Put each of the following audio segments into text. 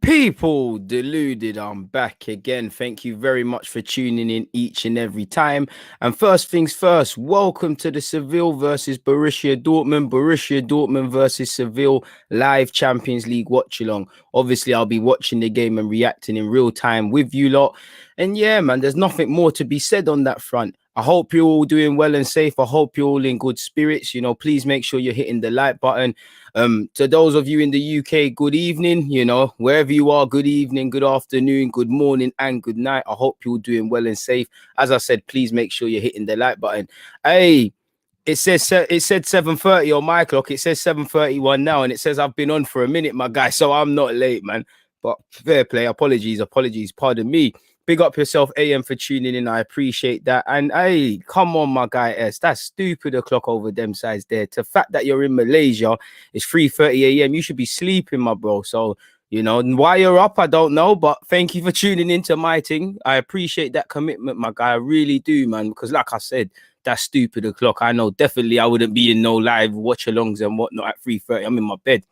People deluded, I'm back again. Thank you very much for tuning in each and every time. And first things first, welcome to the Seville versus Borussia Dortmund versus Seville live Champions League watch-along. Obviously, I'll be watching the game and reacting in real time with you lot. And yeah, man, there's nothing more to be said on that front. I hope you're all doing well and safe. I hope you're all in good spirits. Please make sure you're hitting the like button. To those of you in the UK, good evening. Wherever you are, good evening, good afternoon, good morning, and good night. I hope you're doing well and safe. As I said, please make sure you're hitting the like button. Hey, it said 7:30 on my clock. It says 7:31 now, and it says I've been on for a minute, my guy. So I'm not late, man. But fair play. Apologies. Pardon me. Big up yourself, AM, for tuning in. I appreciate that. And hey, come on, my guy S. That's stupid o'clock over them sides there. The fact that you're in Malaysia, it's 3:30 AM. You should be sleeping, my bro. So, why you're up, I don't know. But thank you for tuning into my thing. I appreciate that commitment, my guy. I really do, man. Because like I said, that's stupid o'clock. I know definitely I wouldn't be in no live watch-alongs and whatnot at 3:30. I'm in my bed.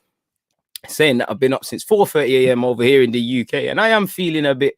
Saying that I've been up since 4:30 AM over here in the UK. And I am feeling a bit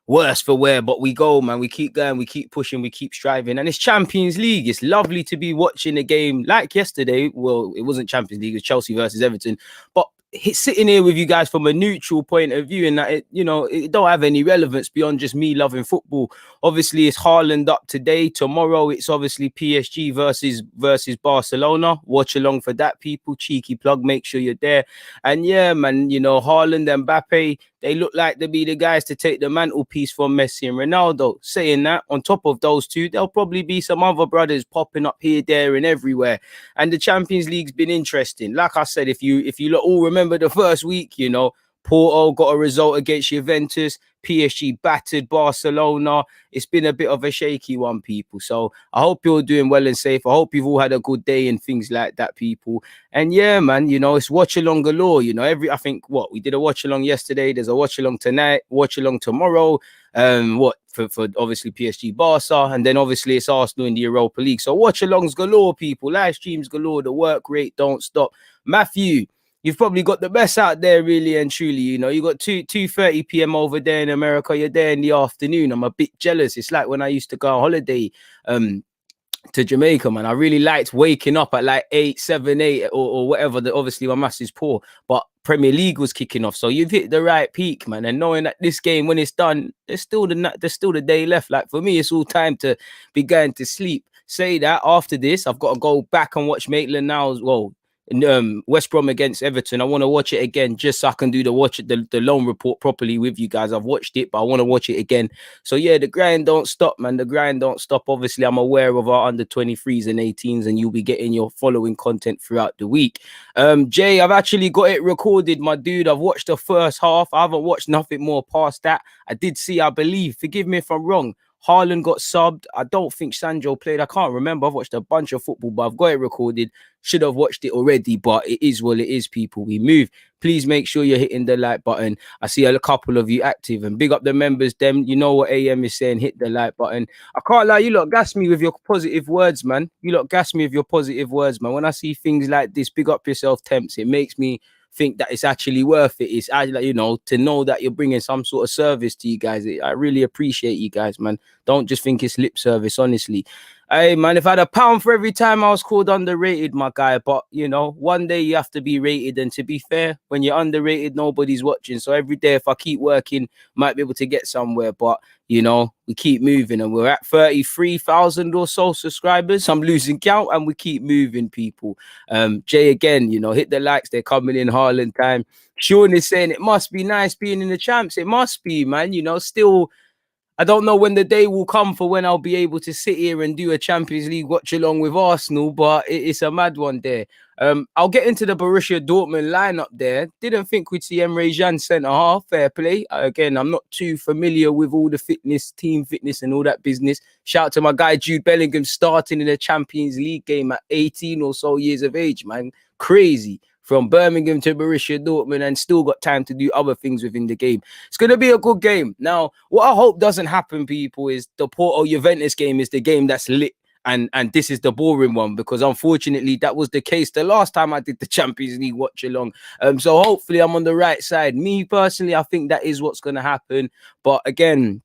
worse for wear, but we go, man. We keep going, we keep pushing, we keep striving, and it's Champions League. It's lovely to be watching a game like yesterday. Well, it wasn't Champions League, it was Chelsea versus Everton, but sitting here with you guys from a neutral point of view, and that it don't have any relevance beyond just me loving football. Obviously, it's Haaland up today. Tomorrow, it's obviously PSG versus Barcelona. Watch along for that, people. Cheeky plug. Make sure you're there. And yeah, man, Haaland and Mbappe, they look like to be the guys to take the mantelpiece from Messi and Ronaldo. Saying that, on top of those two, there'll probably be some other brothers popping up here, there, and everywhere. And the Champions League's been interesting. Like I said, if you all remember the first week, Porto got a result against Juventus. PSG battered Barcelona. It's been a bit of a shaky one, people. So I hope you're doing well and safe. I hope you've all had a good day and things like that, people. And yeah, man, it's watch along galore. I think we did a watch along yesterday. There's a watch along tonight, watch along tomorrow. For obviously PSG Barca, and then obviously it's Arsenal in the Europa League. So watch alongs galore, people. Live streams galore. The work rate don't stop. Matthew, you've probably got the best out there, really and truly. You got 2:30 p.m. over there in America. You're there in the afternoon. I'm a bit jealous. It's like when I used to go on holiday to Jamaica, man. I really liked waking up at like 8, 7, 8 or whatever. Obviously, my maths is poor, but Premier League was kicking off. So you've hit the right peak, man. And knowing that this game, when it's done, there's still the day left. Like for me, it's all time to be going to sleep. Say that after this, I've got to go back and watch Maitland now as well. West Brom against Everton. I want to watch it again just so I can do the loan report properly with you guys. I've watched it, but I want to watch it again. So yeah, the grind don't stop, man. The grind don't stop. Obviously, I'm aware of our under 23s and 18s, and you'll be getting your following content throughout the week. Jay, I've actually got it recorded, my dude. I've watched the first half. I haven't watched nothing more past that. I did see, I believe, forgive me if I'm wrong, Haaland got subbed. I don't think Sancho played. I can't remember. I've watched a bunch of football, but I've got it recorded. Should have watched it already, but it is what it is, people. We move. Please make sure you're hitting the like button. I see a couple of you active, and big up the members. Them, you know what AM is saying. Hit the like button. I can't lie. You lot gas me with your positive words, man. You lot gas me with your positive words, man. When I see things like this, big up yourself, Temps. It makes me think that it's actually worth it. It's actually, to know that you're bringing some sort of service to you guys. I really appreciate you guys, man. Don't just think it's lip service, honestly. Hey, man, if I had £1 for every time I was called underrated, my guy, but, one day you have to be rated, and to be fair, when you're underrated, nobody's watching. So every day, if I keep working, might be able to get somewhere, but, we keep moving, and we're at 33,000 or so subscribers. I'm losing count, and we keep moving, people. Jay, again, hit the likes. They're coming in Haaland time. Sean is saying it must be nice being in the champs. It must be, man. Still, I don't know when the day will come for when I'll be able to sit here and do a Champions League watch along with Arsenal, but it's a mad one there. I'll get into the Borussia Dortmund lineup there. Didn't think we'd see Emre Can centre half. Fair play. Again, I'm not too familiar with all the team fitness and all that business. Shout out to my guy Jude Bellingham starting in a Champions League game at 18 or so years of age, man. Crazy. From Birmingham to Borussia Dortmund, and still got time to do other things within the game. It's going to be a good game. Now, what I hope doesn't happen, people, is the Porto Juventus game is the game that's lit and this is the boring one, because unfortunately that was the case the last time I did the Champions League watch along. So hopefully I'm on the right side. Me personally, I think that is what's going to happen. But again,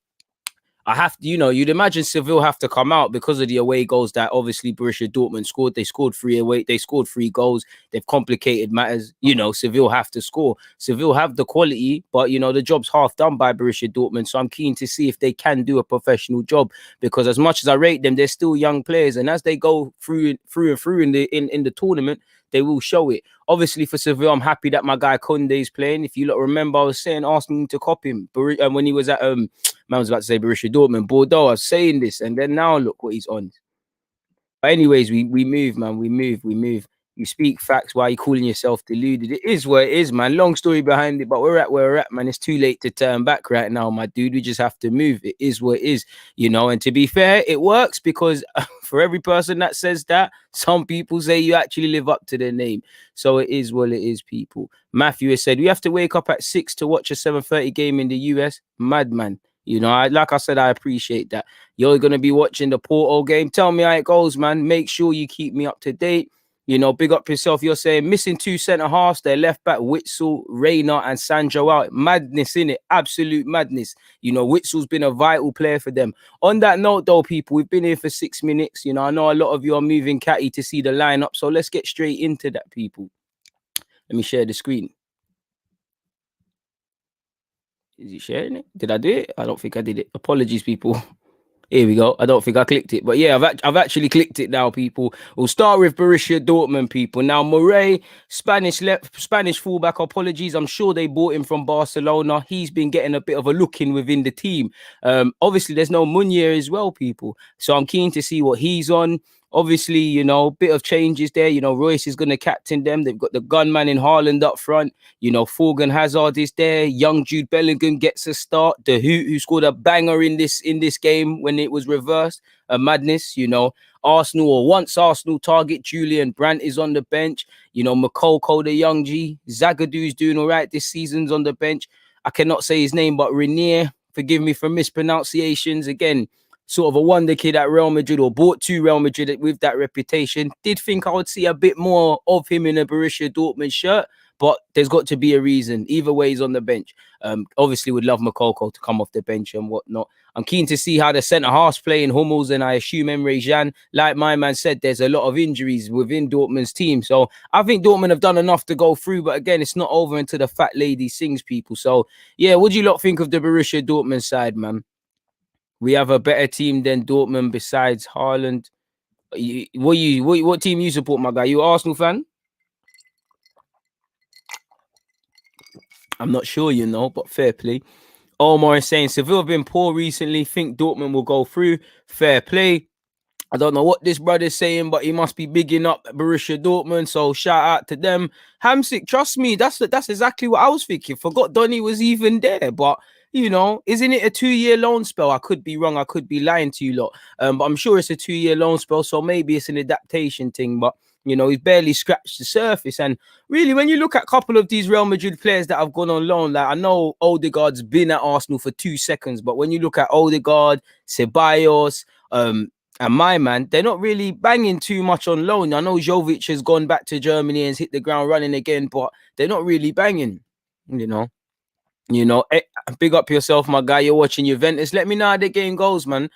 I have to, you'd imagine Seville have to come out because of the away goals that obviously Borussia Dortmund scored. They scored 3 away. They scored 3 goals. They've complicated matters. Seville have to score. Seville have the quality, but the job's half done by Borussia Dortmund. So I'm keen to see if they can do a professional job, because as much as I rate them, they're still young players, and as they go through in the tournament, they will show it. Obviously, for Seville, I'm happy that my guy Kunde is playing. If you lot remember, I was saying Arsenal to copy him when he was at man, I was about to say Borussia Dortmund, Bordeaux. I was saying this, and then now look what he's on. But anyways, we move, man. We move. You speak facts. Why are you calling yourself deluded? It is what it is, man. Long story behind it, but we're at where we're at, man. It's too late to turn back right now, my dude. We just have to move. It is what it is, And to be fair, it works, because for every person that says that, some people say you actually live up to their name. So it is what it is, people. Matthew has said, we have to wake up at 6 to watch a 7:30 game in the US. Madman. Like I said, I appreciate that. You're going to be watching the Porto game. Tell me how it goes, man. Make sure you keep me up to date. Big up yourself. You're saying missing 2 centre halves. Their left back, Witsel, Reina, and Sancho out. Madness, innit? Absolute madness. Witsel's been a vital player for them. On that note, though, people, we've been here for 6 minutes. I know a lot of you are moving catty to see the lineup. So let's get straight into that, people. Let me share the screen. Is he sharing it? Did I do it? I don't think I did it. Apologies, people. Here we go. I don't think I clicked it, but yeah, I've actually clicked it now, people. We'll start with Borussia Dortmund, people. Now, Murray, Spanish fullback. Apologies. I'm sure they bought him from Barcelona. He's been getting a bit of a look in within the team. Obviously, there's no Meunier as well, people. So I'm keen to see what he's on. Obviously, bit of changes there. Royce is going to captain them. They've got the gunman in Haaland up front. Thorgan Hazard is there. Young Jude Bellingham gets a start. The who scored a banger in this game when it was reversed. A madness, Arsenal, or once Arsenal target, Julian Brandt is on the bench. Makoko, the young G. Zagadou's doing all right this season's on the bench. I cannot say his name, but Renier, forgive me for mispronunciations. Again, sort of a wonder kid at Real Madrid, or bought to Real Madrid with that reputation. Did think I would see a bit more of him in a Borussia Dortmund shirt, but there's got to be a reason. Either way, he's on the bench. Obviously, would love Makoko to come off the bench and whatnot. I'm keen to see how the centre-halves play in Hummels, and I assume Emre Can. Like my man said, there's a lot of injuries within Dortmund's team. So I think Dortmund have done enough to go through, but again, it's not over until the fat lady sings, people. So yeah, what do you lot think of the Borussia Dortmund side, man? We have a better team than Dortmund besides Haaland. What team you support, my guy? You an Arsenal fan? I'm not sure, but fair play. Omar is saying Seville have been poor recently. Think Dortmund will go through. Fair play. I don't know what this brother's saying, but he must be bigging up Borussia Dortmund. So shout out to them. Hamsik, trust me, that's exactly what I was thinking. Forgot Donny was even there, but isn't it a 2-year loan spell? I could be wrong. I could be lying to you lot. But I'm sure it's a 2-year loan spell, so maybe it's an adaptation thing. But he's barely scratched the surface. And really, when you look at a couple of these Real Madrid players that have gone on loan, like I know Odegaard's been at Arsenal for 2 seconds, but when you look at Odegaard, Ceballos, and my man, they're not really banging too much on loan. I know Jovic has gone back to Germany and hit the ground running again, but they're not really banging, big up yourself, my guy. You're watching Juventus. Let me know how the game goes, man.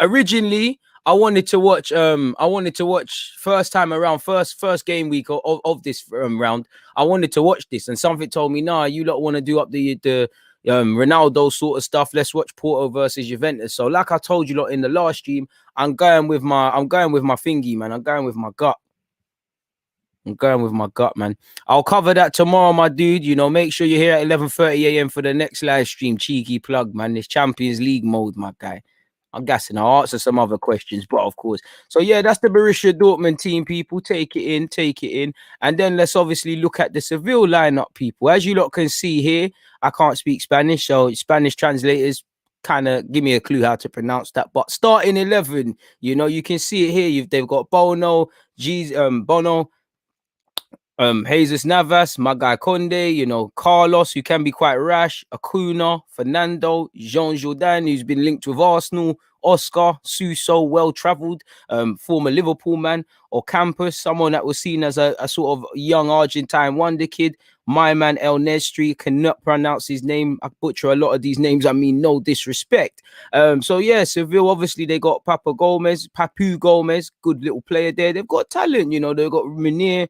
Originally I wanted to watch first time around, first game week of this round. I wanted to watch this, and something told me, nah, you lot want to do up the Ronaldo sort of stuff. Let's watch Porto versus Juventus. So, like I told you lot in the last stream, I'm going with my thingy, man. I'm going with my gut. Man. I'll cover that tomorrow, my dude. Make sure you're here at 11:30 a.m. for the next live stream. Cheeky plug, man. It's Champions League mode, my guy. I'm guessing I'll answer some other questions, but of course. So yeah, that's the Borussia Dortmund team, people. Take it in. And then let's obviously look at the Seville lineup, people. As you lot can see here, I can't speak Spanish, so Spanish translators kind of give me a clue how to pronounce that. But starting 11, you can see it here. They've got Bono, Bono, Jesus Navas, my guy Conde, Carlos, who can be quite rash, Acuna, Fernando, Jean Jordan, who's been linked with Arsenal, Oscar, Suso, well-travelled, former Liverpool man, or Campus, someone that was seen as a sort of young Argentine wonder kid. My man El Nestri, cannot pronounce his name. I butcher a lot of these names. I mean, no disrespect. So yeah, Seville, obviously they got Papu Gomez, good little player there. They've got talent, you know, they've got Munir.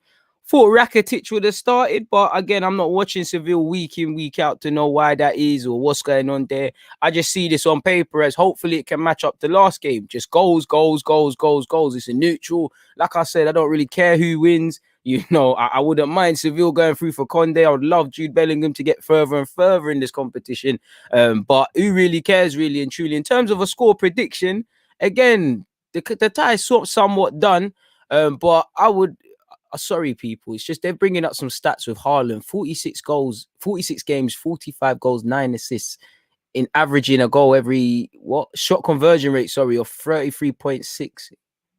Thought Rakitic would have started, but again, I'm not watching Seville week in, week out to know why that is or what's going on there. I just see this on paper as hopefully it can match up the last game. Just goals, goals, goals, goals, goals. It's a neutral. Like I said, I don't really care who wins. You know, I wouldn't mind Seville going through for Conde. I would love Jude Bellingham to get further and further in this competition. But who really cares, really and truly? In terms of a score prediction, again, the tie is somewhat done. But I would... sorry, people. It's just they're bringing up some stats with Haaland. 46 goals, 46 games, 45 goals, 9 assists, in averaging a goal every shot conversion rate, sorry, of 33.6.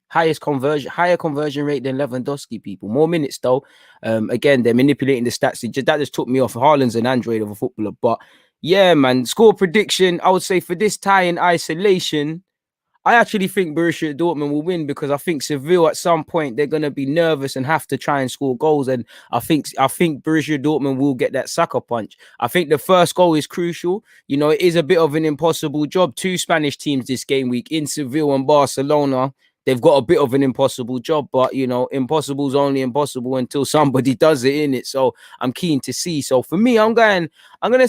Higher conversion rate than Lewandowski, people. More minutes though. Again, they're manipulating the stats. That just took me off. Haaland's an android of a footballer. But yeah, man, score prediction, I would say for this tie in isolation, I actually think Borussia Dortmund will win because I think Seville at some point they're going to be nervous and have to try and score goals. And I think Borussia Dortmund will get that sucker punch. I think the first goal is crucial. You know, it is a bit of an impossible job. Two Spanish teams this game week in Seville and Barcelona. They've got a bit of an impossible job, but you know, impossible's only impossible until somebody does it in it. So I'm keen to see. So for me, I'm gonna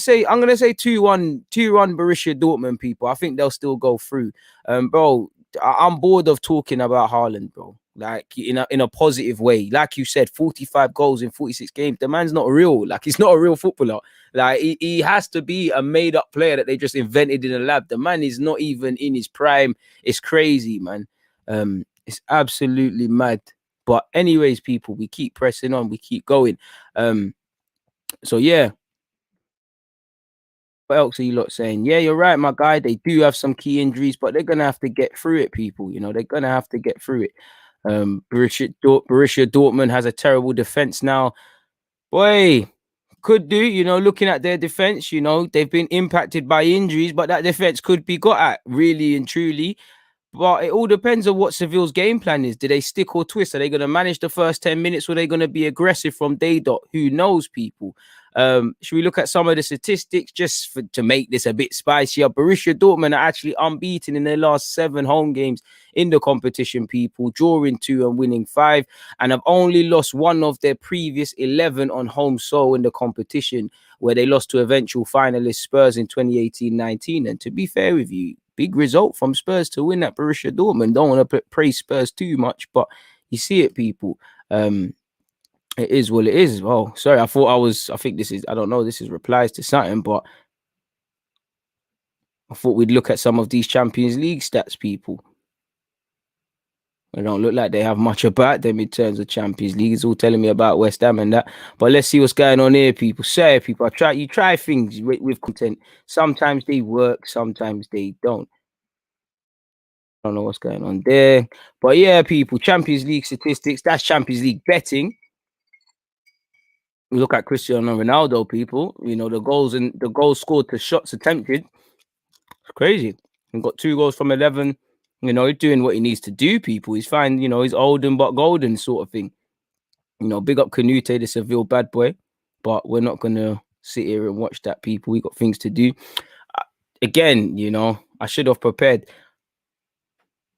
say 2-1 Borussia Dortmund, people. I think they'll still go through. Bro, I'm bored of talking about Haaland, bro. Like in a positive way. Like you said, 45 goals in 46 games. The man's not real. Like he's not a real footballer. Like he has to be a made-up player that they just invented in a lab. The man is not even in his prime. It's crazy, man. It's absolutely mad. But anyways, people, we keep pressing on, we keep going. So yeah. What else are you lot saying? Yeah, you're right, my guy. They do have some key injuries, but they're gonna have to get through it, people. You know, they're gonna have to get through it. Borussia Dortmund has a terrible defense now. Boy, could do, you know, looking at their defense, you know, they've been impacted by injuries, but that defense could be got at, really and truly. But it all depends on what Seville's game plan is. Do they stick or twist? Are they going to manage the first 10 minutes or are they going to be aggressive from day dot? Who knows, people? Should we look at some of the statistics just to make this a bit spicier? Borussia Dortmund are actually unbeaten in their last 7 home games in the competition, people, drawing 2 and winning 5, and have only lost 1 of their previous 11 on home soil in the competition, where they lost to eventual finalist Spurs in 2018-19. And to be fair with you, big result from Spurs to win at Borussia Dortmund. Don't want to praise Spurs too much, but you see it, people. It is what it is. Oh, sorry. I think this is, I don't know, this is replies to something, but I thought we'd look at some of these Champions League stats, people. They don't look like they have much about them in terms of Champions League. It's all telling me about West Ham and that. But let's see what's going on here, people. Say, people, you try things with content. Sometimes they work, sometimes they don't. I don't know what's going on there. But yeah, people, Champions League statistics. That's Champions League betting. We look at Cristiano Ronaldo, people. You know, the goals scored to shots attempted. It's crazy. He got 2 goals from 11. You know, he's doing what he needs to do, people. He's fine, you know, he's olden but golden sort of thing. You know, big up Canute, the Seville bad boy. But we're not going to sit here and watch that, people. We got things to do. Again, you know, I should have prepared.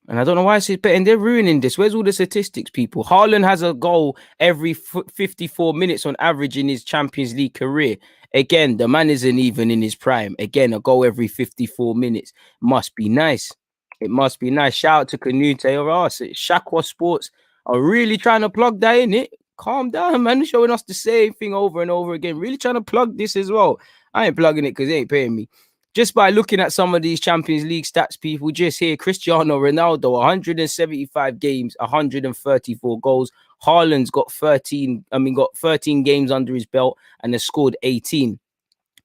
And I don't know why it's betting. They're ruining this. Where's all the statistics, people? Haaland has a goal every 54 minutes on average in his Champions League career. Again, the man isn't even in his prime. Again, a goal every 54 minutes. Must be nice. It must be nice. Shout out to Canute or us. Shaqwa Sports are really trying to plug that in it. Calm down, man. Showing us the same thing over and over again. Really trying to plug this as well. I ain't plugging it because they ain't paying me. Just by looking at some of these Champions League stats, people, just here, Cristiano Ronaldo, 175 games, 134 goals. Haaland's got 13 games under his belt and has scored 18.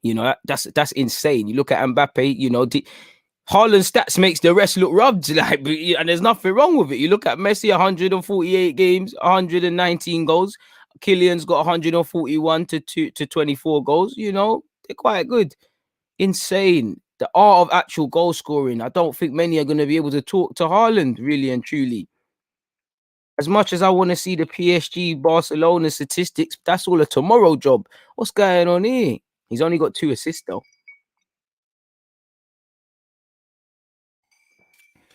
You know, that's insane. You look at Mbappe, you know, Haaland's stats makes the rest look rubbed, like, and there's nothing wrong with it. You look at Messi, 148 games, 119 goals. Kylian's got 141 to 24 goals. You know, they're quite good. Insane. the art of actual goal scoring, I don't think many are going to be able to talk to Haaland really and truly. As much as I want to see the PSG Barcelona statistics, that's all a tomorrow job. What's going on here? He's only got 2 assists though.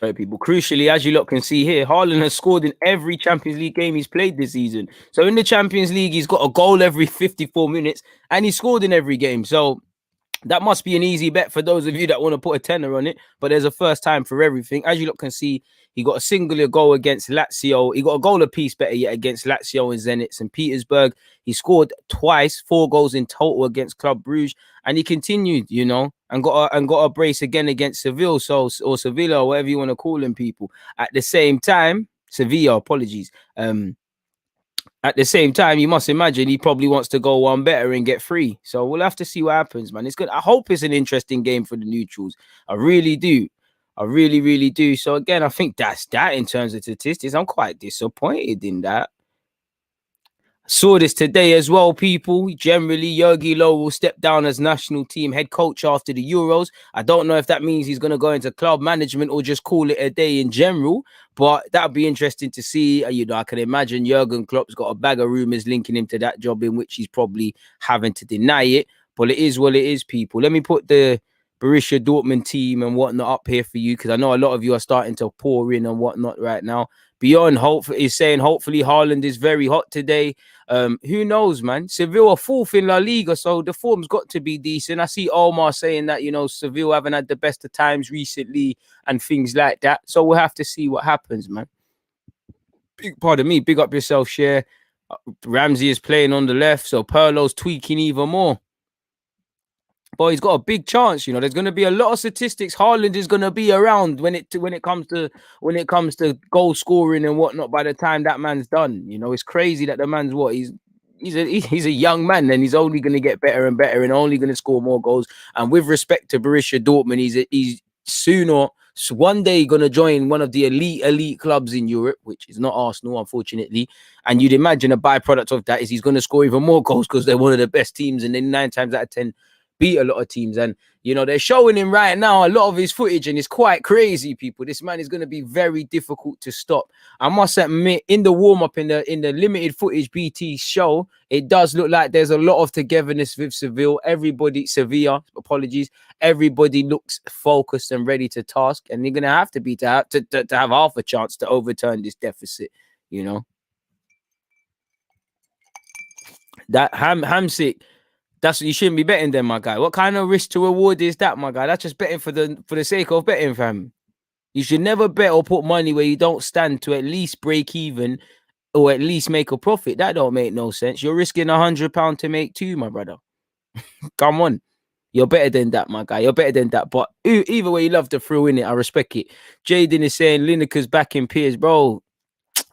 Right, people. Crucially, as you lot can see here, Haaland has scored in every Champions League game he's played this season. So in the Champions League, he's got a goal every 54 minutes, and he scored in every game. So that must be an easy bet for those of you that want to put a tenner on it. But there's a first time for everything. As you lot can see, he got a singular goal against Lazio. He got a goal apiece, better yet, against Lazio and Zenit St. Petersburg. He scored twice, 4 goals in total against Club Brugge, and he continued, and got a brace again against Seville, or Sevilla, or whatever you want to call them, people. At the same time, Sevilla, apologies. At the same time, you must imagine he probably wants to go one better and get 3. So we'll have to see what happens, man. It's good. I hope it's an interesting game for the neutrals. I really do. I really, really do. So again, I think that's that in terms of statistics. I'm quite disappointed in that. Saw this today as well, people. Generally, Jurgi Low will step down as national team head coach after the Euros. I don't know if that means he's going to go into club management or just call it a day in general, but that would be interesting to see. I can imagine Jurgen Klopp's got a bag of rumors linking him to that job, in which he's probably having to deny it. But it is what it is, people. Let me put the Borussia Dortmund team and whatnot up here for you, because I know a lot of you are starting to pour in and whatnot right now. Beyond Hope is saying hopefully Haaland is very hot today. Who knows, man? Sevilla 4th in La Liga, so the form's got to be decent. I see Omar saying that, Sevilla haven't had the best of times recently and things like that. So we'll have to see what happens, man. Pardon me, big up yourself, Share. Ramsey is playing on the left, so Perlo's tweaking even more. But he's got a big chance, There's going to be a lot of statistics. Haaland is going to be around when it comes to goal scoring and whatnot. By the time that man's done, it's crazy that the man's he's a young man, and he's only going to get better and better, and only going to score more goals. And with respect to Borussia Dortmund, he's sooner. So one day going to join one of the elite clubs in Europe, which is not Arsenal, unfortunately. And you'd imagine a byproduct of that is he's going to score even more goals because they're one of the best teams, and then 9 times out of 10. Beat a lot of teams, and they're showing him right now a lot of his footage, and it's quite crazy, people. This man is going to be very difficult to stop. I must admit, in the warm-up, in the limited footage BT show, it does look like there's a lot of togetherness with Sevilla. Sevilla, apologies, everybody looks focused and ready to task, and they're going to have to be to have half a chance to overturn this deficit. That Hamsik. That's what you shouldn't be betting them, my guy. What kind of risk to reward is that, my guy? That's just betting for the sake of betting, fam. You should never bet or put money where you don't stand to at least break even or at least make a profit. That don't make no sense. You're risking £100 to make 2, my brother. Come on. You're better than that, my guy. You're better than that. But either way, you love the thrill in it. I respect it. Jaden is saying Lineker's back in Piers, bro.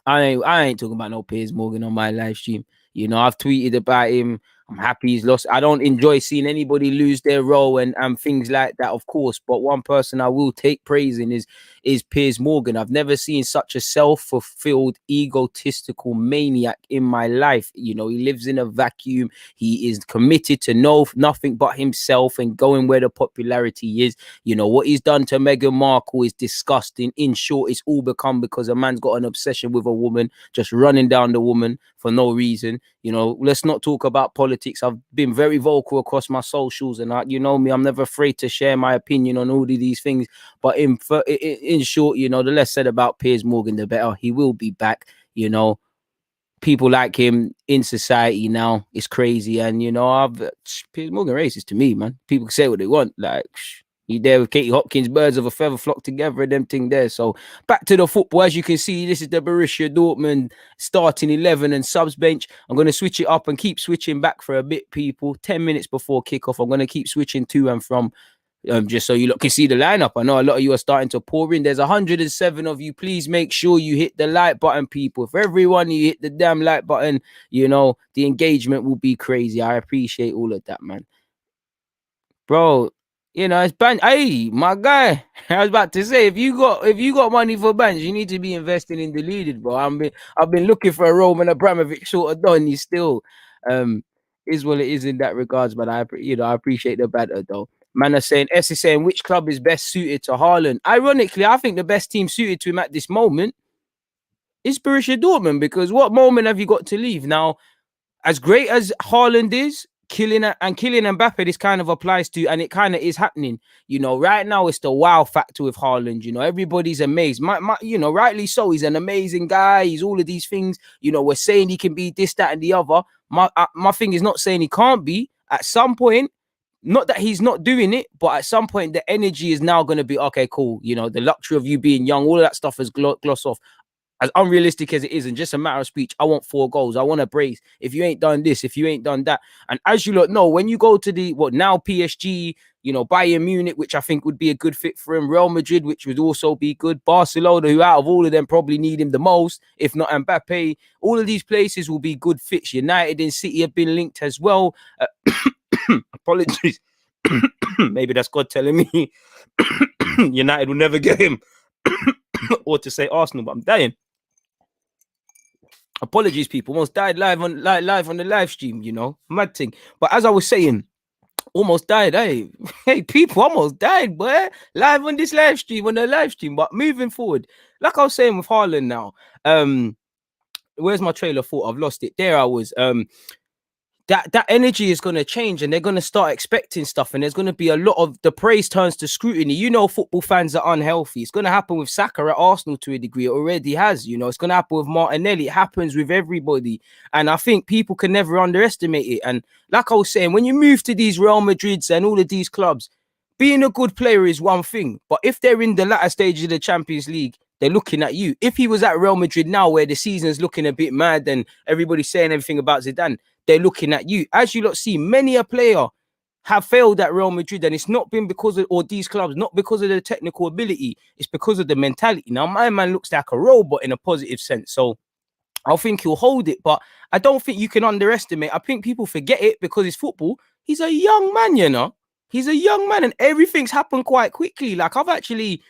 I ain't talking about no Piers Morgan on my live stream. I've tweeted about him. I'm happy he's lost. I don't enjoy seeing anybody lose their role and things like that, of course. But one person I will take praise in is Piers Morgan. I've never seen such a self-fulfilled, egotistical maniac in my life. He lives in a vacuum. He is committed to nothing but himself and going where the popularity is. What he's done to Meghan Markle is disgusting. In short, it's all become because a man's got an obsession with a woman, just running down the woman for no reason. Let's not talk about politics. I've been very vocal across my socials, and me, I'm never afraid to share my opinion on all of these things. But in short, the less said about Piers Morgan, the better. He will be back. People like him in society now. It's crazy, and Piers Morgan racist to me, man. People can say what they want, like. You there with Katie Hopkins, birds of a feather flock together, and them thing there. So back to the football. As you can see, this is the Borussia Dortmund starting 11 and subs bench. I'm going to switch it up and keep switching back for a bit, people. 10 minutes before kickoff, I'm going to keep switching to and from, just so you lot can see the lineup. I know a lot of you are starting to pour in. There's 107 of you. Please make sure you hit the like button, people. If everyone you hit the damn like button, the engagement will be crazy. I appreciate all of that, man. Bro, it's ban. Hey, my guy, I was about to say, if you got money for bands, you need to be investing in Deluded, bro. I've been looking for a Roman Abramovich sort of done. He's still is what it is in that regards, but I appreciate the banter though. Man are saying, S is saying, which club is best suited to Haaland? Ironically, I think the best team suited to him at this moment is Borussia Dortmund, because what moment have you got to leave? Now, as great as Haaland is, Kylian Mbappe, this kind of applies to, and it kind of is happening. You know, right now it's the wow factor with Haaland. You know, everybody's amazed. You know, rightly so. He's an amazing guy. He's all of these things. You know, we're saying he can be this, that, and the other. My thing is not saying he can't be. At some point, not that he's not doing it, but at some point the energy is now going to be okay, cool. You know, the luxury of you being young, all of that stuff is gloss off. As unrealistic as it is, and just a matter of speech, I want 4 goals. I want a brace. If you ain't done this, if you ain't done that. And as you lot know, when you go to the, now PSG, you know, Bayern Munich, which I think would be a good fit for him, Real Madrid, which would also be good, Barcelona, who out of all of them probably need him the most, if not Mbappe, all of these places will be good fits. United and City have been linked as well. Apologies. Maybe that's God telling me United will never get him. Or to say Arsenal, but I'm dying. Apologies, people. Almost died live on the live stream, you know. Mad thing. But as I was saying, almost died. Hey, people, almost died, boy. Live on this live stream, But moving forward, like I was saying with Haaland now, where's my trailer thought? I've lost it. There I was. That energy is going to change, and they're going to start expecting stuff, and there's going to be a lot of the praise turns to scrutiny. You know, football fans are unhealthy. It's going to happen with Saka at Arsenal to a degree. It already has. You know, it's going to happen with Martinelli. It happens with everybody, and I think people can never underestimate it. And like I was saying, when you move to these Real Madrids and all of these clubs, being a good player is one thing, but if they're in the latter stages of the Champions League, they're looking at you. If he was at Real Madrid now, where the season's looking a bit mad and everybody's saying everything about Zidane, they're looking at you. As you lot see, many a player have failed at Real Madrid, and it's not been because of, or these clubs, not because of the technical ability, it's because of the mentality. Now, my man looks like a robot in a positive sense, so I think he'll hold it, but I don't think you can underestimate. I think people forget it because it's football. He's a young man, you know. He's a young man, and everything's happened quite quickly. Like, I've actually...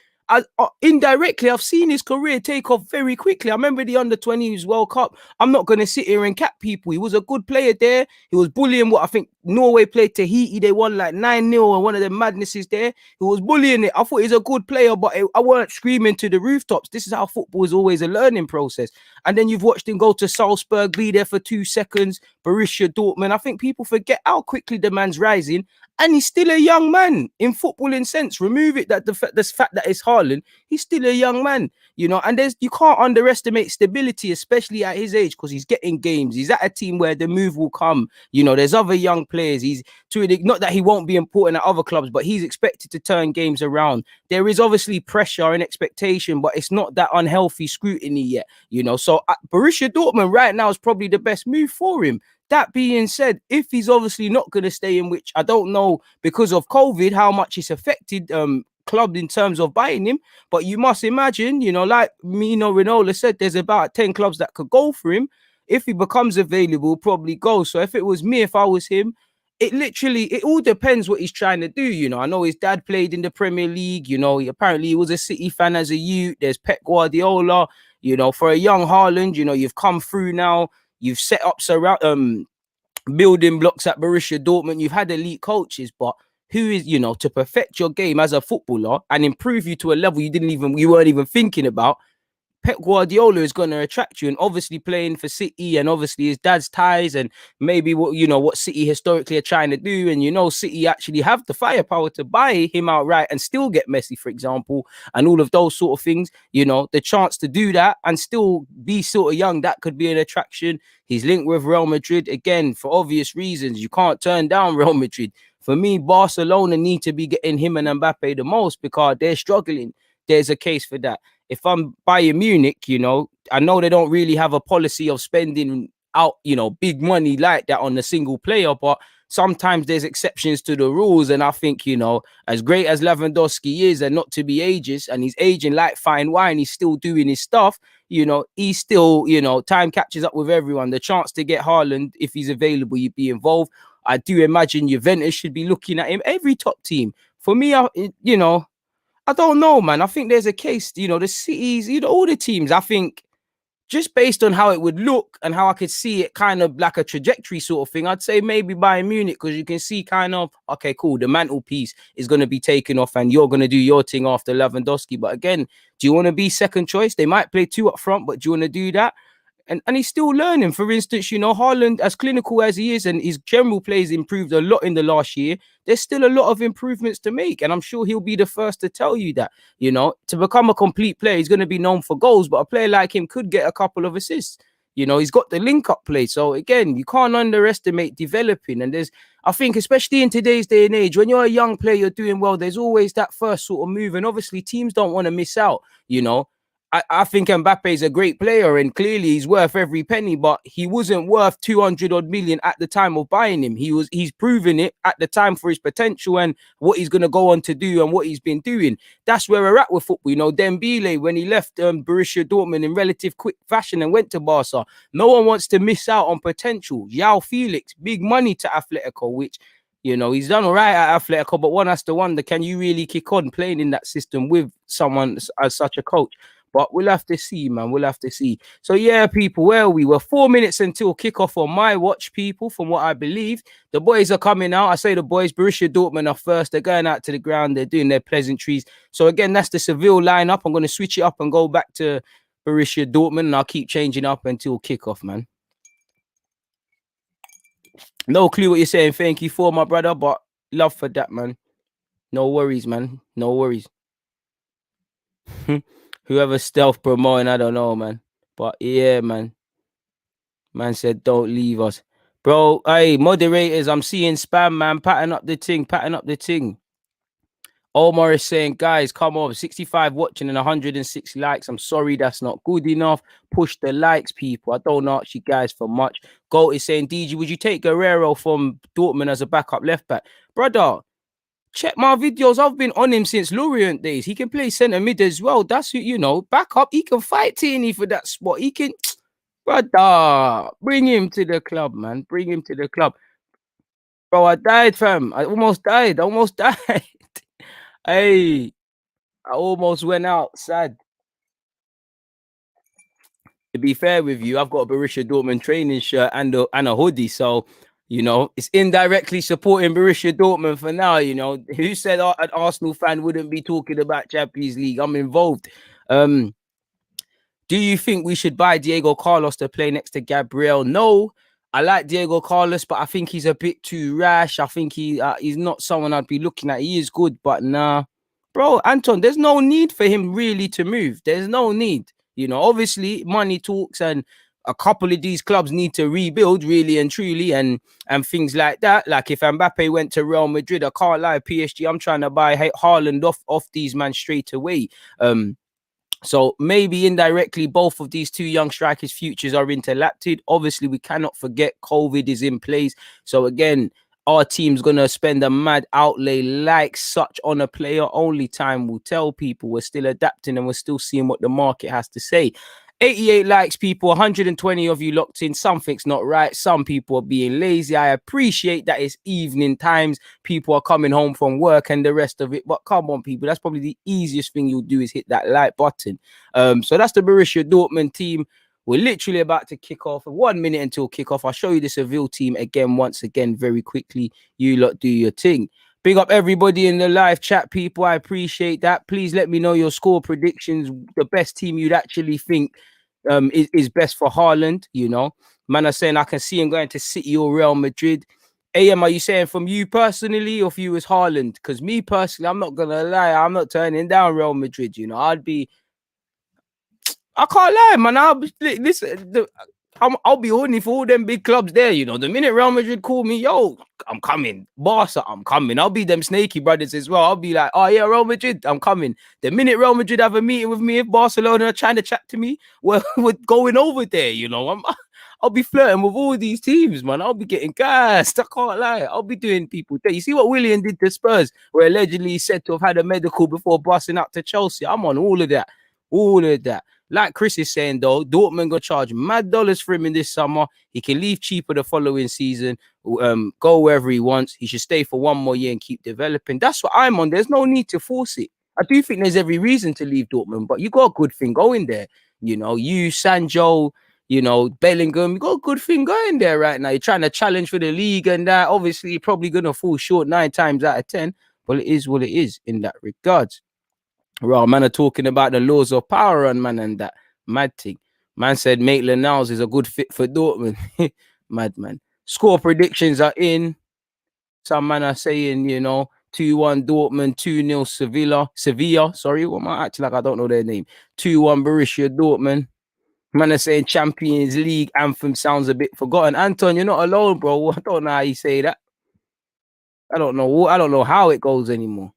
indirectly, I've seen his career take off very quickly. I remember the under-20s World Cup. I'm not going to sit here and cap people. He was a good player there. He was bullying what I think Norway played Tahiti. They won like 9-0 and one of the madnesses there. He was bullying it. I thought he's a good player, but I weren't screaming to the rooftops. This is how football is always a learning process. And then you've watched him go to Salzburg, be there for 2 seconds, Borussia Dortmund. I think people forget how quickly the man's rising. And he's still a young man in footballing sense. Remove it that the fact that it's Haaland, he's still a young man, you know. And you can't underestimate stability, especially at his age, because he's getting games. He's at a team where the move will come. You know, there's other young players. He's not that he won't be important at other clubs, but he's expected to turn games around. There is obviously pressure and expectation, but it's not that unhealthy scrutiny yet, you know. So Borussia Dortmund right now is probably the best move for him. That being said, if he's obviously not going to stay in, which I don't know because of COVID, how much it's affected club in terms of buying him, but you must imagine, you know, like Mino Rinaldo said, there's about 10 clubs that could go for him. If he becomes available, probably go. So if it was me, if I was him, it all depends what he's trying to do. You know, I know his dad played in the Premier League. You know, apparently he was a City fan as a youth. There's Pep Guardiola. You know, for a young Haaland, you know, you've come through now. You've set up building blocks at Borussia Dortmund. You've had elite coaches, but who is, you know, to perfect your game as a footballer and improve you to a level you weren't even thinking about? Pep Guardiola is going to attract you, and obviously playing for City, and obviously his dad's ties, and maybe what City historically are trying to do, and you know City actually have the firepower to buy him outright and still get Messi, for example, and all of those sort of things. You know, the chance to do that and still be sort of young, that could be an attraction. He's linked with Real Madrid again for obvious reasons. You can't turn down Real Madrid. For me, Barcelona need to be getting him and Mbappe the most because they're struggling. There's a case for that. If I'm Bayern Munich, you know, I know they don't really have a policy of spending out, you know, big money like that on a single player, but sometimes there's exceptions to the rules. And I think, you know, as great as Lewandowski is, and not to be ageist, and he's aging like fine wine, he's still doing his stuff, you know, he's still, you know, time catches up with everyone. The chance to get Haaland, if he's available, you'd be involved. I do imagine Juventus should be looking at him. Every top team. For me, you know, I don't know, man. I think there's a case, you know, the cities, you know, all the teams. I think just based on how it would look and how I could see it kind of like a trajectory sort of thing, I'd say maybe Bayern Munich, because you can see kind of, okay, cool, the mantelpiece is going to be taken off and you're going to do your thing after Lewandowski. But again, do you want to be second choice? They might play two up front, but do you want to do that? And he's still learning. For instance, you know, Haaland, as clinical as he is, and his general plays improved a lot in the last year, there's still a lot of improvements to make. And I'm sure he'll be the first to tell you that, you know, to become a complete player, he's going to be known for goals, but a player like him could get a couple of assists. You know, he's got the link-up play. So again, you can't underestimate developing. And I think, especially in today's day and age, when you're a young player, you're doing well, there's always that first sort of move. And obviously, teams don't want to miss out, you know. I think Mbappe is a great player and clearly he's worth every penny, but he wasn't worth 200 odd million at the time of buying him. He's proven it at the time for his potential and what he's going to go on to do and what he's been doing. That's where we're at with football. You know, Dembele, when he left Borussia Dortmund in relative quick fashion and went to Barca, no one wants to miss out on potential. João Felix, big money to Atletico, which, you know, he's done all right at Atletico, but one has to wonder, can you really kick on playing in that system with someone as such a coach? But we'll have to see, man. We'll have to see. So, yeah, people, where are we? We're 4 minutes until kickoff on my watch, people, from what I believe. The boys are coming out. I say the boys, Borussia Dortmund are first. They're going out to the ground. They're doing their pleasantries. So, again, that's the Seville lineup. I'm going to switch it up and go back to Borussia Dortmund, and I'll keep changing up until kickoff, man. No clue what you're saying. Thank you for my brother, but love for that, man. No worries, man. No worries. Whoever stealth promoting, I don't know, man. But yeah, man. Man said, don't leave us. Bro, hey, moderators, I'm seeing spam, man. Pattern up the ting, pattern up the ting. Omar is saying, guys, come on. 65 watching and 106 likes. I'm sorry, that's not good enough. Push the likes, people. I don't ask you guys for much. Goat is saying, DG, would you take Guerrero from Dortmund as a backup left back? Brother, check my videos. I've been on him since Lorient days. He can play centre mid as well. That's, you know, back up. He can fight Tierney for that spot. He can, brother, bring him to the club, man. Bring him to the club. Bro, I died, fam. I almost died. Hey, I almost went out. Sad. To be fair with you, I've got a Borussia Dortmund training shirt and a hoodie. So, you know, it's indirectly supporting Borussia Dortmund for now. You know, who said an Arsenal fan wouldn't be talking about Champions League? I'm involved. Do you think we should buy Diego Carlos to play next to Gabriel? No, I like Diego Carlos, but I think he's a bit too rash. I think he's not someone I'd be looking at. He is good, but nah. Bro, Anton, there's no need for him really to move. There's no need. You know, obviously, money talks and a couple of these clubs need to rebuild really and truly and things like that. Like if Mbappe went to Real Madrid, I can't lie, PSG, I'm trying to buy Haaland off these man straight away. So maybe indirectly, both of these two young strikers' futures are interrupted. Obviously, we cannot forget COVID is in place. So again, our team's going to spend a mad outlay like such on a player. Only time will tell, people. We're still adapting and we're still seeing what the market has to say. 88 likes, people. 120 of you locked in. Something's not right. Some people are being lazy. I appreciate that it's evening times. People are coming home from work and the rest of it. But come on, people. That's probably the easiest thing you'll do is hit that like button. So that's the Borussia Dortmund team. We're literally about to kick off. 1 minute until kickoff. I'll show you the Seville team again, once again, very quickly. You lot do your thing. Big up everybody in the live chat, people. I appreciate that. Please let me know your score predictions. The best team you'd actually think is best for Haaland, you know. Man are saying I can see him going to City or Real Madrid. AM, are you saying from you personally or for you as Haaland? Because me personally, I'm not going to lie. I'm not turning down Real Madrid, you know. I can't lie, man. I'll be horny for all them big clubs there, you know. The minute Real Madrid call me, yo, I'm coming. Barca, I'm coming. I'll be them snaky brothers as well. I'll be like, oh yeah, Real Madrid, I'm coming. The minute Real Madrid have a meeting with me, if Barcelona are trying to chat to me, we're going over there, you know. I'll be flirting with all these teams, man. I'll be getting gassed. I can't lie. I'll be doing people there. You see what Willian did to Spurs, where allegedly he said to have had a medical before busting out to Chelsea. I'm on all of that. All of that. Like Chris is saying, though, Dortmund gonna charge mad dollars for him in this summer. He can leave cheaper the following season, go wherever he wants. He should stay for one more year and keep developing. That's what I'm on. There's no need to force it. I do think there's every reason to leave Dortmund, but you got a good thing going there. You know, you, Sancho, you know, Bellingham, you got a good thing going there right now. You're trying to challenge for the league and that. Obviously, you're probably going to fall short 9 times out of 10. But it is what it is in that regards. Well, man are talking about the laws of power and man and that mad thing. Man said Maitland-Niles is a good fit for Dortmund. Madman. Score predictions are in. Some man are saying, you know, 2-1 Dortmund, 2-0 Sevilla. Sorry, what am I acting like I don't know their name? 2-1 Borussia Dortmund. Man are saying Champions League anthem sounds a bit forgotten. Anton, you're not alone, bro. I don't know how you say that. I don't know how it goes anymore.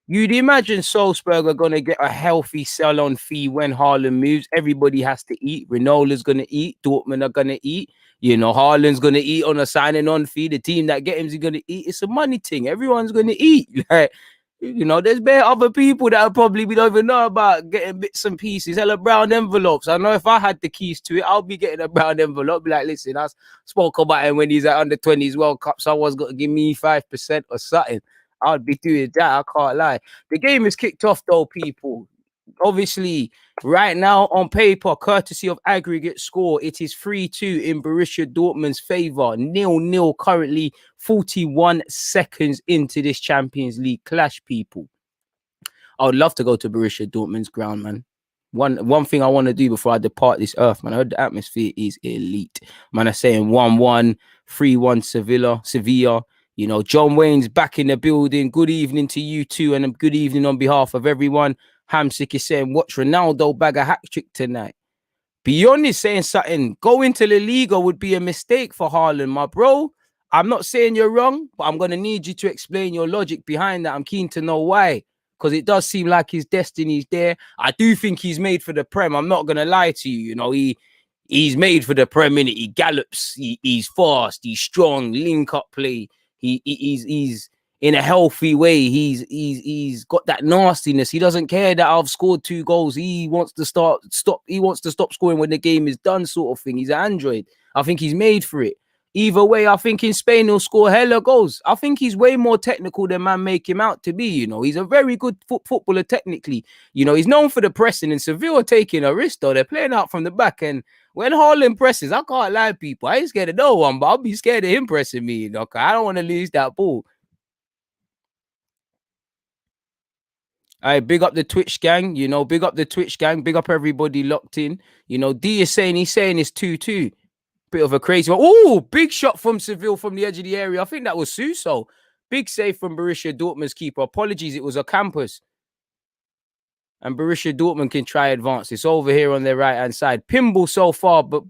You'd imagine Salzburg are going to get a healthy sell-on fee when Haaland moves. Everybody has to eat. Ronaldo's going to eat. Dortmund are going to eat. You know, Haaland's going to eat on a signing-on fee. The team that get him is going to eat. It's a money thing. Everyone's going to eat. Like, you know, there's bare other people that probably we don't even know about getting bits and pieces. Hella brown envelopes. I know if I had the keys to it, I'll be getting a brown envelope. Be like, listen, I spoke about him when he's at under 20s World Cup. Someone's got to give me 5% or something. I'd be doing that. I can't lie. The game is kicked off, though, people. Obviously, right now on paper, courtesy of aggregate score, it is 3-2 in Borussia Dortmund's favor. 0-0 currently, 41 seconds into this Champions League clash, people. I would love to go to Borussia Dortmund's ground, man. One thing I want to do before I depart this earth, man. I heard the atmosphere is elite. Man, I'm saying 1-1, 3-1 Sevilla. You know, John Wayne's back in the building. Good evening to you too, and a good evening on behalf of everyone. Hamsik is saying, watch Ronaldo bag a hat trick tonight. Beyond is saying something, going to La Liga would be a mistake for Haaland, my bro. I'm not saying you're wrong, but I'm going to need you to explain your logic behind that. I'm keen to know why, because it does seem like his destiny's there. I do think he's made for the Prem. I'm not going to lie to you. You know, he's made for the Prem, innit? He gallops. He's fast. He's strong. Link up play. He's in a healthy way. He's got that nastiness. He doesn't care that I've scored 2 goals. He wants to stop scoring when the game is done, sort of thing. He's an android. I think he's made for it. Either way, I think in Spain he'll score hella goals. I think he's way more technical than man make him out to be. You know, he's a very good footballer technically. You know, he's known for the pressing, and Sevilla taking a risk though. They're playing out from the back, and when Haaland presses, I can't lie, people. I ain't scared of no one, but I'll be scared of him pressing me. You know, I don't want to lose that ball. All right, big up the Twitch gang. You know, big up the Twitch gang. Big up everybody locked in. You know, D is saying he's saying it's 2-2. Bit of a crazy one. Oh, big shot from Seville from the edge of the area. I think that was Suso. Big save from Borussia Dortmund's keeper. Apologies, it was a campus. And Borussia Dortmund can try advance. It's over here on their right-hand side. Pinball so far, but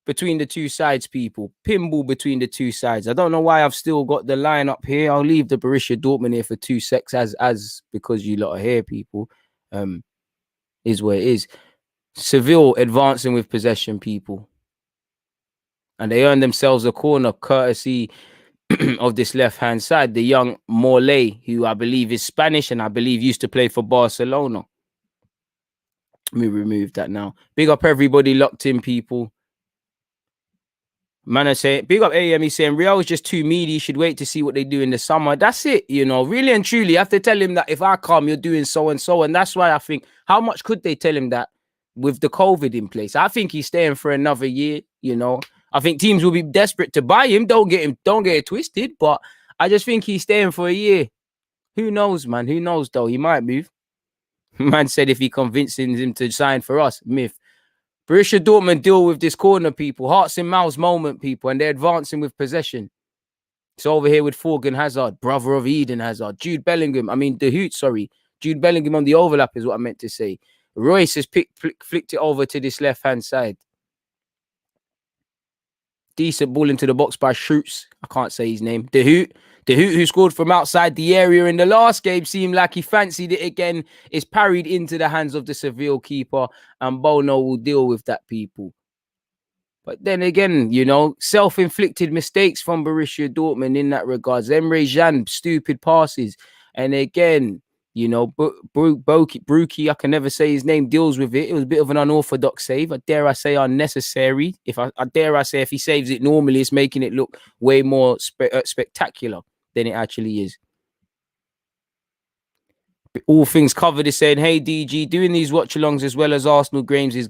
between the two sides, people. Pinball between the two sides. I don't know why I've still got the line up here. I'll leave the Borussia Dortmund here for 2 secs as because you lot are here, people. Is where it is. Seville advancing with possession, people. And they earn themselves a corner courtesy of this left-hand side. The young Morley, who I believe is Spanish and I believe used to play for Barcelona. Let me remove that now. Big up everybody locked in, people. Man, I say, big up AM. He's saying Real is just too meaty. Should wait to see what they do in the summer. That's it, you know. Really and truly, I have to tell him that if I come, you're doing so and so. And that's why I think, how much could they tell him that with the COVID in place? I think he's staying for another year, you know. I think teams will be desperate to buy him. Don't get it twisted. But I just think he's staying for a year. Who knows, man? Who knows, though? He might move. Man said if he convinces him to sign for us, myth. Borussia Dortmund deal with this corner, people. Hearts and mouths moment, people. And they're advancing with possession. It's over here with Thorgan Hazard, brother of Eden Hazard. Jude Bellingham. Jude Bellingham on the overlap is what I meant to say. Royce has flicked it over to this left-hand side. Decent ball into the box by Schutz. I can't say his name. De Hoot, who scored from outside the area in the last game, seemed like he fancied it again. Is parried into the hands of the Seville keeper, and Bono will deal with that, people. But then again, you know, self-inflicted mistakes from Borussia Dortmund in that regards. Emre Can, stupid passes. And again, you know, Brookie, I can never say his name, deals with it. It was a bit of an unorthodox save. Dare I say unnecessary. If he saves it normally, it's making it look way more spectacular than it actually is. All things covered is saying, hey DG, doing these watch-alongs as well as Arsenal games is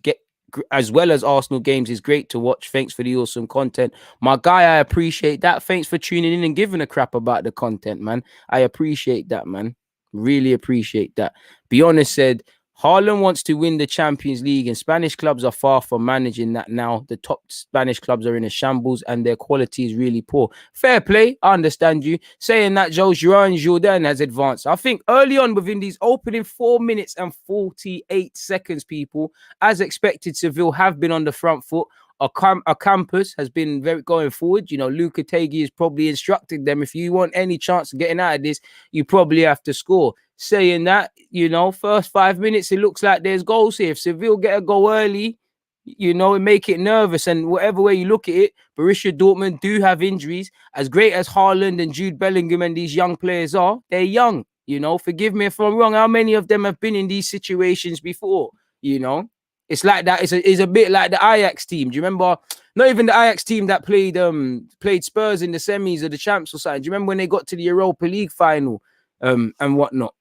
great to watch. Thanks for the awesome content, my guy. I appreciate that. Thanks for tuning in and giving a crap about the content, man. I appreciate that, man. Really appreciate that. Be honest said, Haaland wants to win the Champions League, and Spanish clubs are far from managing that now. The top Spanish clubs are in a shambles, and their quality is really poor. Fair play, I understand you. Saying that, Joe Jordan has advanced. I think early on within these opening 4 minutes and 48 seconds, people, as expected, Seville have been on the front foot. A campus has been very going forward. You know, Luca Tegui has probably instructed them, if you want any chance of getting out of this, you probably have to score. Saying that, you know, first 5 minutes, it looks like there's goals here. If Seville get a goal early, you know, and make it nervous. And whatever way you look at it, Borussia Dortmund do have injuries. As great as Haaland and Jude Bellingham and these young players are, they're young. You know, forgive me if I'm wrong. How many of them have been in these situations before? You know, it's like that. It's a bit like the Ajax team. Do you remember? Not even the Ajax team that played Spurs in the semis of the champs or something. Do you remember when they got to the Europa League final and whatnot?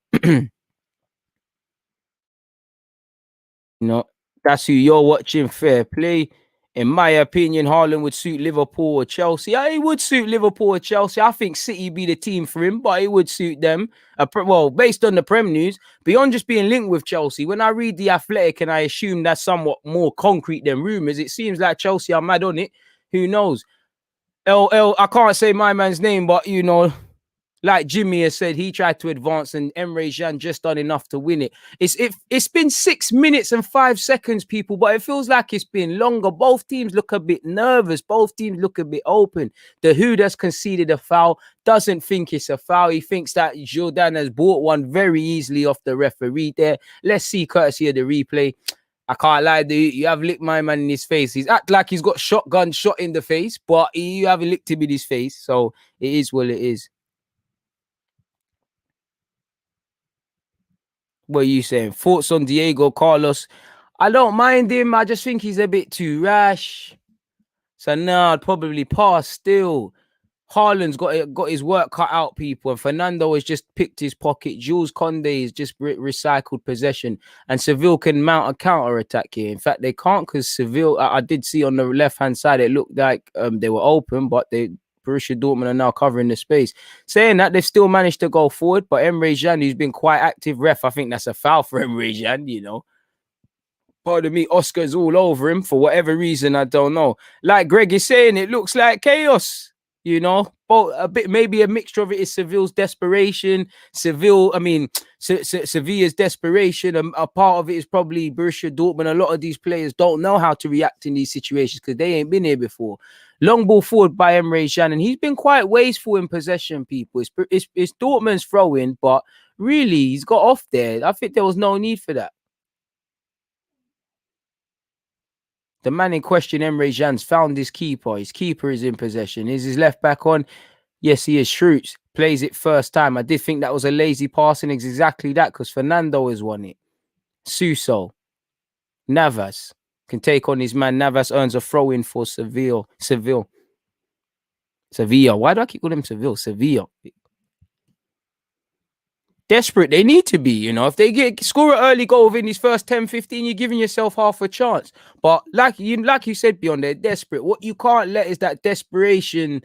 No, that's who you're watching. Fair play. In my opinion, Haaland would suit Liverpool or Chelsea. Yeah, he would suit Liverpool or Chelsea. I think City be the team for him, but it would suit them. Well, based on the Prem news, beyond just being linked with Chelsea, when I read The Athletic and I assume that's somewhat more concrete than rumours, it seems like Chelsea are mad on it. Who knows? I can't say my man's name, but, you know, like Jimmy has said, he tried to advance and Emre Can just done enough to win it. It's been 6 minutes and 5 seconds, people, but it feels like it's been longer. Both teams look a bit nervous. Both teams look a bit open. The Hood has conceded a foul, doesn't think it's a foul. He thinks that Jordan has bought one very easily off the referee there. Let's see, courtesy of the replay. I can't lie, dude. You have licked my man in his face. He's act like he's got shotgun shot in the face, but you haven't licked him in his face. So it is what it is. What are you saying? Thoughts on Diego Carlos? I don't mind him. I just think he's a bit too rash. So now I'd probably pass still. Haaland's got his work cut out, people. And Fernando has just picked his pocket. Jules Conde has just recycled possession. And Seville can mount a counter-attack here. In fact, they can't because Seville, I did see on the left-hand side, it looked like they were open, but Borussia Dortmund are now covering the space. Saying that, they've still managed to go forward, but Emre Can, who's been quite active, ref, I think that's a foul for Emre Can, you know. Pardon me, Oscar's all over him for whatever reason, I don't know. Like Greg is saying, it looks like chaos, you know. Both a bit, maybe a mixture of it is Seville's desperation. Sevilla's desperation. A part of it is probably Borussia Dortmund. A lot of these players don't know how to react in these situations because they ain't been here before. Long ball forward by Emre Can, and he's been quite wasteful in possession, people. It's Dortmund's throw-in, but really, he's got off there. I think there was no need for that. The man in question, Emre Can's found his keeper. His keeper is in possession. Is his left back on? Yes, he is. Schrutes plays it first time. I did think that was a lazy pass, and it's exactly that because Fernando has won it. Suso. Navas can take on his man. Navas earns a throw-in for Sevilla. Why do I keep calling him Seville? Sevilla. Desperate. They need to be, you know. If they score an early goal within these first 10, 15, you're giving yourself half a chance. But like you said, beyond, they're desperate. What you can't let is that desperation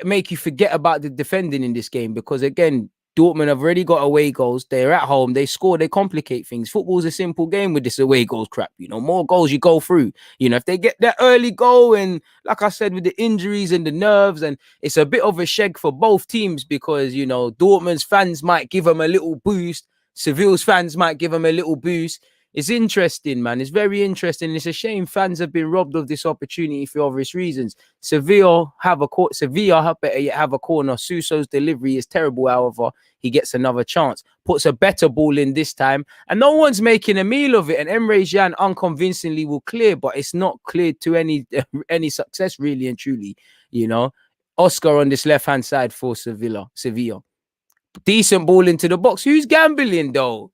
make you forget about the defending in this game, because again, Dortmund have already got away goals. They're at home. They score. They complicate things. Football's a simple game with this away goals crap. You know, more goals you go through. You know, if they get that early goal, and like I said, with the injuries and the nerves, and it's a bit of a sheg for both teams because, you know, Dortmund's fans might give them a little boost. Seville's fans might give them a little boost. It's interesting, man. It's very interesting. It's a shame fans have been robbed of this opportunity for obvious reasons. Sevilla have a corner. Suso's delivery is terrible, however. He gets another chance. Puts a better ball in this time. And no one's making a meal of it. And Emre Can unconvincingly will clear, but it's not cleared to any success, really and truly. You know, Oscar on this left-hand side for Sevilla. Decent ball into the box. Who's gambling, though?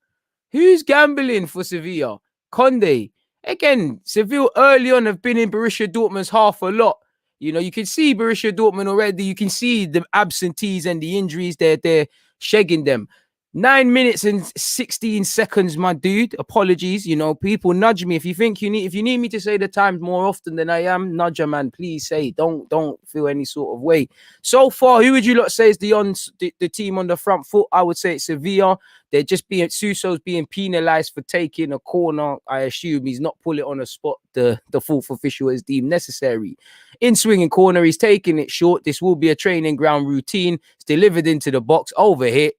Who's gambling for Sevilla? Conde. Again, Seville early on have been in Borussia Dortmund's half a lot. You know, you can see Borussia Dortmund already. You can see the absentees and the injuries. They're shegging them. 9 minutes and 16 seconds, my dude. Apologies, you know, people nudge me. If you need me to say the times more often than I am, nudge a man, please say. Don't feel any sort of way. So far, who would you lot say is the team on the front foot? I would say it's Sevilla. They're just Suso's being penalized for taking a corner. I assume he's not pulling it on a spot the fourth official is deemed necessary. In swinging corner, he's taking it short. This will be a training ground routine. It's delivered into the box, overhit.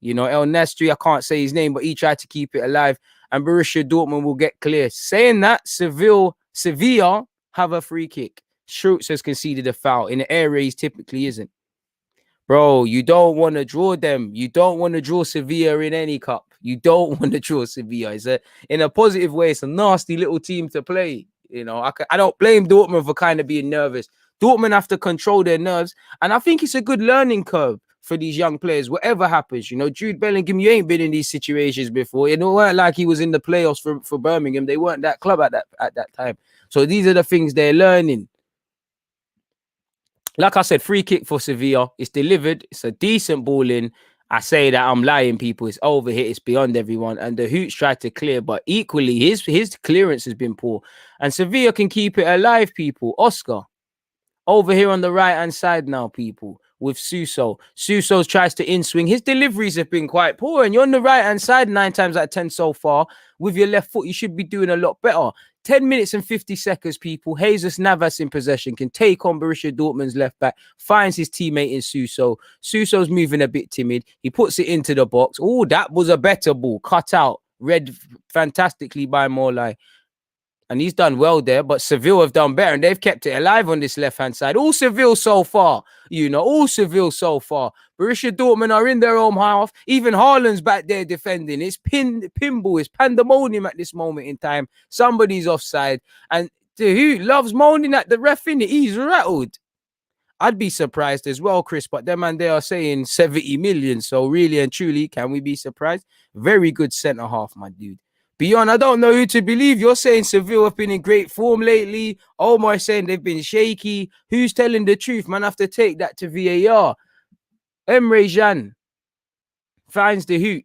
You know, El Nastri, I can't say his name, but he tried to keep it alive. And Borussia Dortmund will get clear. Saying that, Sevilla have a free kick. Schultz has conceded a foul in an area he typically isn't. Bro, you don't want to draw them. You don't want to draw Sevilla in any cup. You don't want to draw Sevilla. In a positive way, it's a nasty little team to play. You know, I don't blame Dortmund for kind of being nervous. Dortmund have to control their nerves. And I think it's a good learning curve for these young players, whatever happens. You know, Jude Bellingham, you ain't been in these situations before. It weren't like he was in the playoffs for Birmingham. They weren't that club at that time. So these are the things they're learning. Like I said, free kick for Sevilla. It's delivered. It's a decent ball in. I say that I'm lying, people. It's overhit. It's beyond everyone. And the Hoots tried to clear, but equally, his clearance has been poor. And Sevilla can keep it alive, people. Oscar, over here on the right-hand side now, people, with Suso. Suso tries to in-swing. His deliveries have been quite poor, and you're on the right-hand side 9 times out of 10 so far. With your left foot, you should be doing a lot better. 10 minutes and 50 seconds, people. Jesus Navas in possession, can take on Borussia Dortmund's left back, finds his teammate in Suso. Suso's moving a bit timid. He puts it into the box. Oh, that was a better ball. Cut out. Read fantastically by Morlai. And he's done well there, but Seville have done better, and they've kept it alive on this left-hand side. All Seville so far, you know, all Seville so far. Borussia Dortmund are in their own half. Even Haaland's back there defending. It's pinball. It's pandemonium at this moment in time. Somebody's offside. And who loves moaning at the ref, innit? He's rattled. I'd be surprised as well, Chris, but them and they are saying 70 million. So really and truly, can we be surprised? Very good centre-half, my dude. Beyond, I don't know who to believe. You're saying Seville have been in great form lately. Omar saying they've been shaky. Who's telling the truth? Man, I have to take that to VAR. Emre Can finds the Hoot.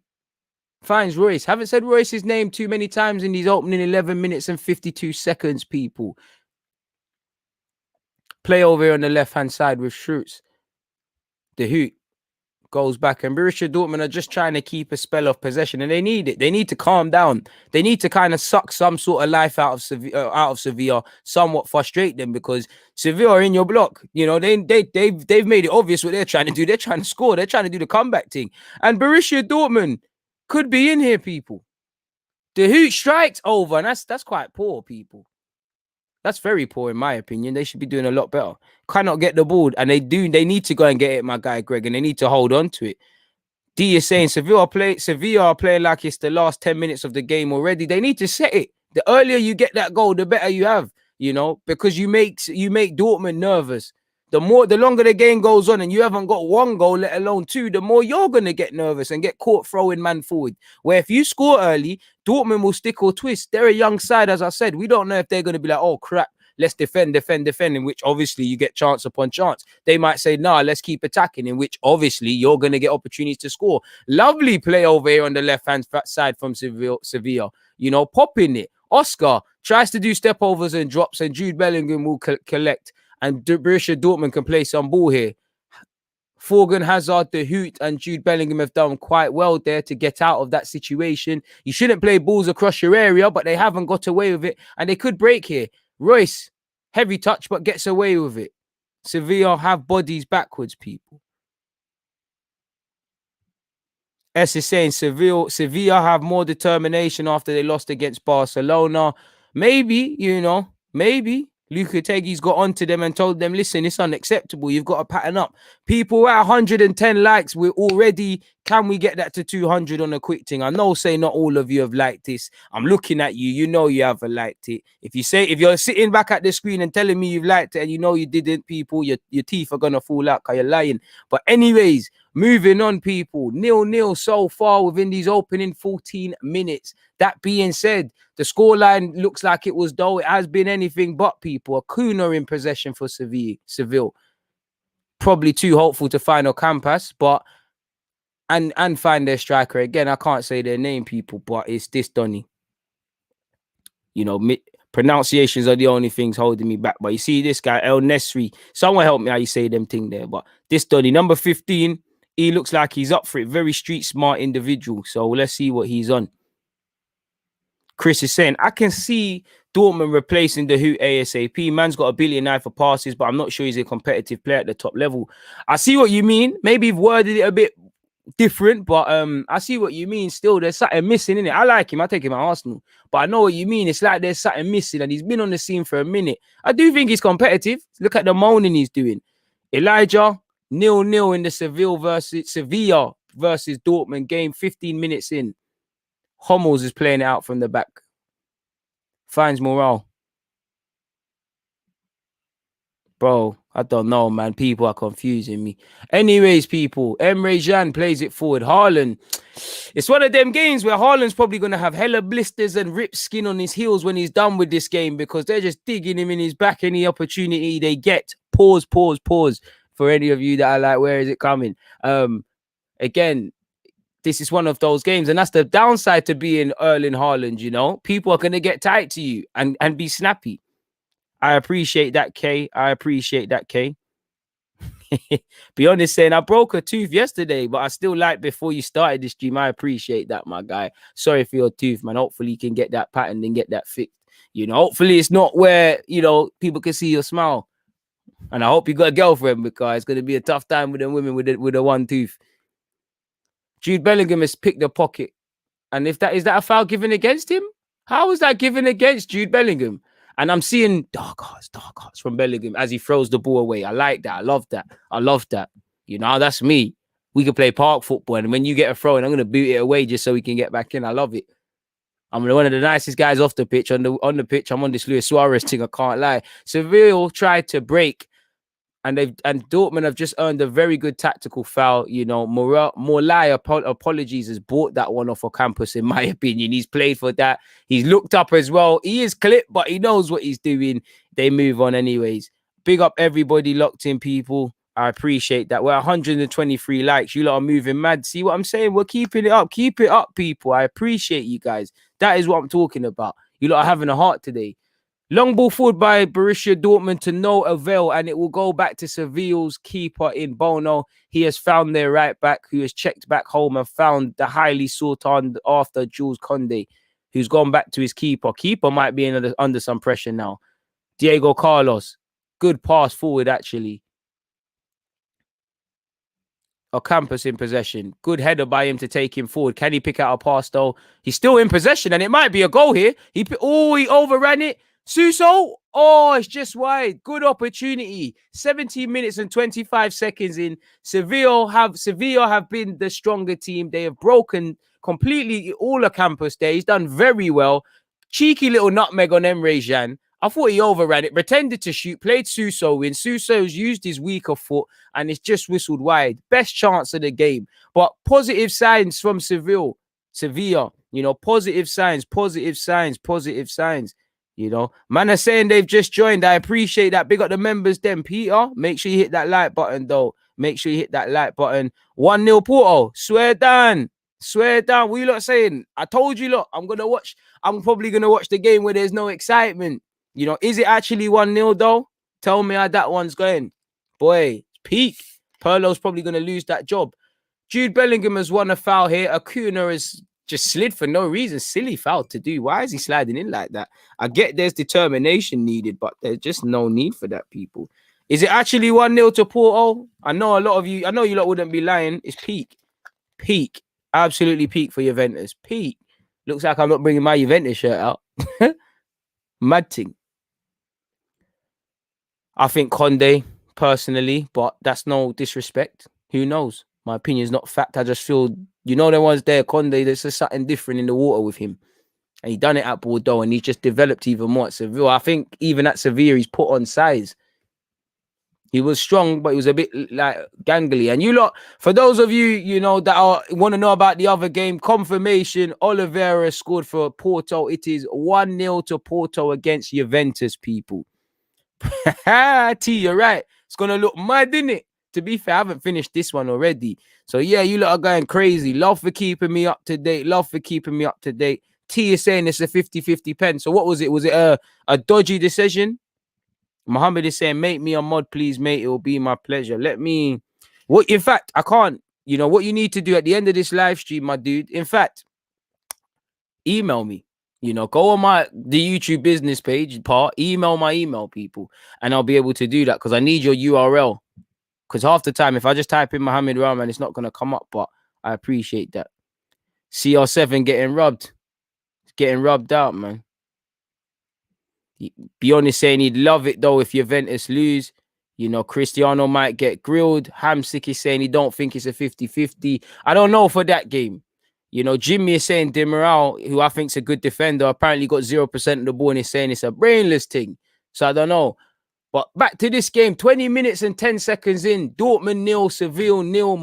Finds Royce. Haven't said Royce's name too many times in these opening 11 minutes and 52 seconds, people. Play over here on the left-hand side with Schultz. The Hoot goes back, and Borussia Dortmund are just trying to keep a spell of possession, and they need it. They need to calm down. They need to kind of suck some sort of life out of Sevilla, somewhat frustrate them, because Sevilla are in your block. You know, they've made it obvious what they're trying to do. They're trying to score. They're trying to do the comeback thing, and Borussia Dortmund could be in here, people. The Hoot strikes over, and that's quite poor, people. That's very poor, in my opinion. They should be doing a lot better. Cannot get the ball, and they need to go and get it, my guy Greg, and they need to hold on to it. D is saying Sevilla are playing like it's the last 10 minutes of the game already. They need to set it. The earlier you get that goal, the better you have, you know, because you make Dortmund nervous. The longer the game goes on and you haven't got one goal, let alone two, the more you're going to get nervous and get caught throwing man forward. Where if you score early, Dortmund will stick or twist. They're a young side, as I said. We don't know if they're going to be like, oh, crap, let's defend, in which obviously you get chance upon chance. They might say, nah, let's keep attacking, in which obviously you're going to get opportunities to score. Lovely play over here on the left-hand side from Sevilla. You know, popping it. Oscar tries to do step-overs and drops, and Jude Bellingham will collect. And Borussia Dortmund can play some ball here. Thorgan Hazard, the Hoot, and Jude Bellingham have done quite well there to get out of that situation. You shouldn't play balls across your area, but they haven't got away with it. And they could break here. Royce, heavy touch, but gets away with it. Sevilla have bodies backwards, people. S is saying Sevilla have more determination after they lost against Barcelona. Maybe, you know, maybe. Lopetegui's got onto them and told them, listen, it's unacceptable. You've got to pattern up. People at 110 likes, we're already, can we get that to 200 on a quick thing? I know, say not all of you have liked this. I'm looking at you. You know you haven't liked it. If you're sitting back at the screen and telling me you've liked it and you know you didn't, people, your teeth are going to fall out because you're lying. But anyways, moving on, people. 0-0 so far within these opening 14 minutes. That being said, the scoreline looks like it was dull. It has been anything but, people. A Gooner in possession for Seville. Probably too hopeful to final Campas, but and find their striker again. I can't say their name, people, but it's this Donny. You know, pronunciations are the only things holding me back. But you see this guy, El Nesri. Someone help me how you say them thing there. But this Donny, number 15, he looks like he's up for it. Very street smart individual. So let's see what he's on. Chris is saying, I can see Dortmund replacing the Hoot ASAP. Man's got a billion eye for passes, but I'm not sure he's a competitive player at the top level. I see what you mean. Maybe you've worded it a bit different, but I see what you mean. Still, there's something missing in it. I like him. I take him at Arsenal, but I know what you mean. It's like there's something missing, and he's been on the scene for a minute. I do think he's competitive. Look at the moaning he's doing. Elijah 0-0 in the Sevilla versus Dortmund game. 15 minutes in, Hummels is playing it out from the back. Finds morale. Bro, I don't know, man. People are confusing me. Anyways, people, Emre Can plays it forward. Haaland. It's one of them games where Haaland's probably going to have hella blisters and ripped skin on his heels when he's done with this game because they're just digging him in his back any opportunity they get. Pause. For any of you that are like, where is it coming? Again, this is one of those games, and that's the downside to being Erling Haaland, you know? People are going to get tight to you and be snappy. I appreciate that, K. Be honest, saying I broke a tooth yesterday, but I still like before you started this stream. I appreciate that, my guy. Sorry for your tooth, man. Hopefully you can get that patterned and get that fixed. You know, hopefully it's not where, you know, people can see your smile. And I hope you got a girlfriend because it's going to be a tough time with them women with a one tooth. Jude Bellingham has picked the pocket. And is that a foul given against him? How is that given against Jude Bellingham? And I'm seeing dark hearts from Bellingham as he throws the ball away. I like that. I love that. You know, that's me. We can play park football. And when you get a throw in, I'm going to boot it away just so we can get back in. I love it. I'm one of the nicest guys off the pitch. On the pitch, I'm on this Luis Suarez thing. I can't lie. Sevilla tried to break. And Dortmund have just earned a very good tactical foul. You know, Morlai, apologies, has bought that one off Ocampos, in my opinion. He's played for that. He's looked up as well. He is clipped, but he knows what he's doing. They move on anyways. Big up everybody locked in, people. I appreciate that. We're 123 likes. You lot are moving mad. See what I'm saying? We're keeping it up. Keep it up, people. I appreciate you guys. That is what I'm talking about. You lot are having a heart today. Long ball forward by Borussia Dortmund to no avail, and it will go back to Sevilla's keeper in Bono. He has found their right back, who has checked back home and found the highly sought after Jules Koundé, who's gone back to his keeper. Keeper might be under some pressure now. Diego Carlos, good pass forward, actually. Ocampos in possession. Good header by him to take him forward. Can he pick out a pass, though? He's still in possession, and it might be a goal here. He overran it. Suso, it's just wide. Good opportunity. 17 minutes and 25 seconds in. Sevilla have been the stronger team. They have broken completely all Ocampos there. He's done very well. Cheeky little nutmeg on Emre Can. I thought he overran it, pretended to shoot, played Suso in. Suso's used his weaker foot, and it's just whistled wide. Best chance of the game. But positive signs from Sevilla. You know, positive signs. You know, man are saying they've just joined. I appreciate that. Big up the members then, Peter. Make sure you hit that like button, though. 1-0 Porto. Swear down. What you lot saying? I told you lot, I'm probably going to watch the game where there's no excitement. You know, is it actually 1-0, though? Tell me how that one's going. Boy, peak. Pirlo's probably going to lose that job. Jude Bellingham has won a foul here. Acuna has just slid for no reason. Silly foul to do. Why is he sliding in like that? I get there's determination needed, but there's just no need for that, people. Is it actually 1-0 to Porto? I know you lot wouldn't be lying. It's peak. Absolutely peak for Juventus. Peak. Looks like I'm not bringing my Juventus shirt out. Mad thing. I think Koundé, personally, but that's no disrespect. Who knows? My opinion is not fact. I just feel, you know, there was there, Koundé, there's just something different in the water with him. And he done it at Bordeaux, and he's just developed even more at Sevilla. I think even at Sevilla, he's put on size. He was strong, but he was a bit like gangly. And you lot, for those of you, you know, that want to know about the other game, confirmation, Oliveira scored for Porto. It is 1-0 to Porto against Juventus, people. T, you're right. It's going to look mad, isn't it? to be fair, I haven't finished this one already. So yeah, you lot are going crazy. Love for keeping me up to date. T is saying it's a 50-50 pen. So what was it? Was it a dodgy decision? Muhammad is saying, make me a mod, please, mate. It will be my pleasure. In fact, I can't. You know what you need to do at the end of this live stream, my dude. In fact, email me. Go on the YouTube business page part, email my email people, and I'll be able to do that because I need your URL. Because half the time, if I just type in Mohammed Rahman, it's not going to come up, but I appreciate that. CR7 getting rubbed out, man. Beyond saying he'd love it, though, if Juventus lose. Cristiano might get grilled. Hamsik is saying he don't think it's a 50-50. I don't know for that game. Jimmy is saying Demiral, who I think is a good defender, apparently got 0% of the ball and is saying it's a brainless thing. So I don't know. But back to this game, 20 minutes and 10 seconds in, Dortmund 0, Seville 0,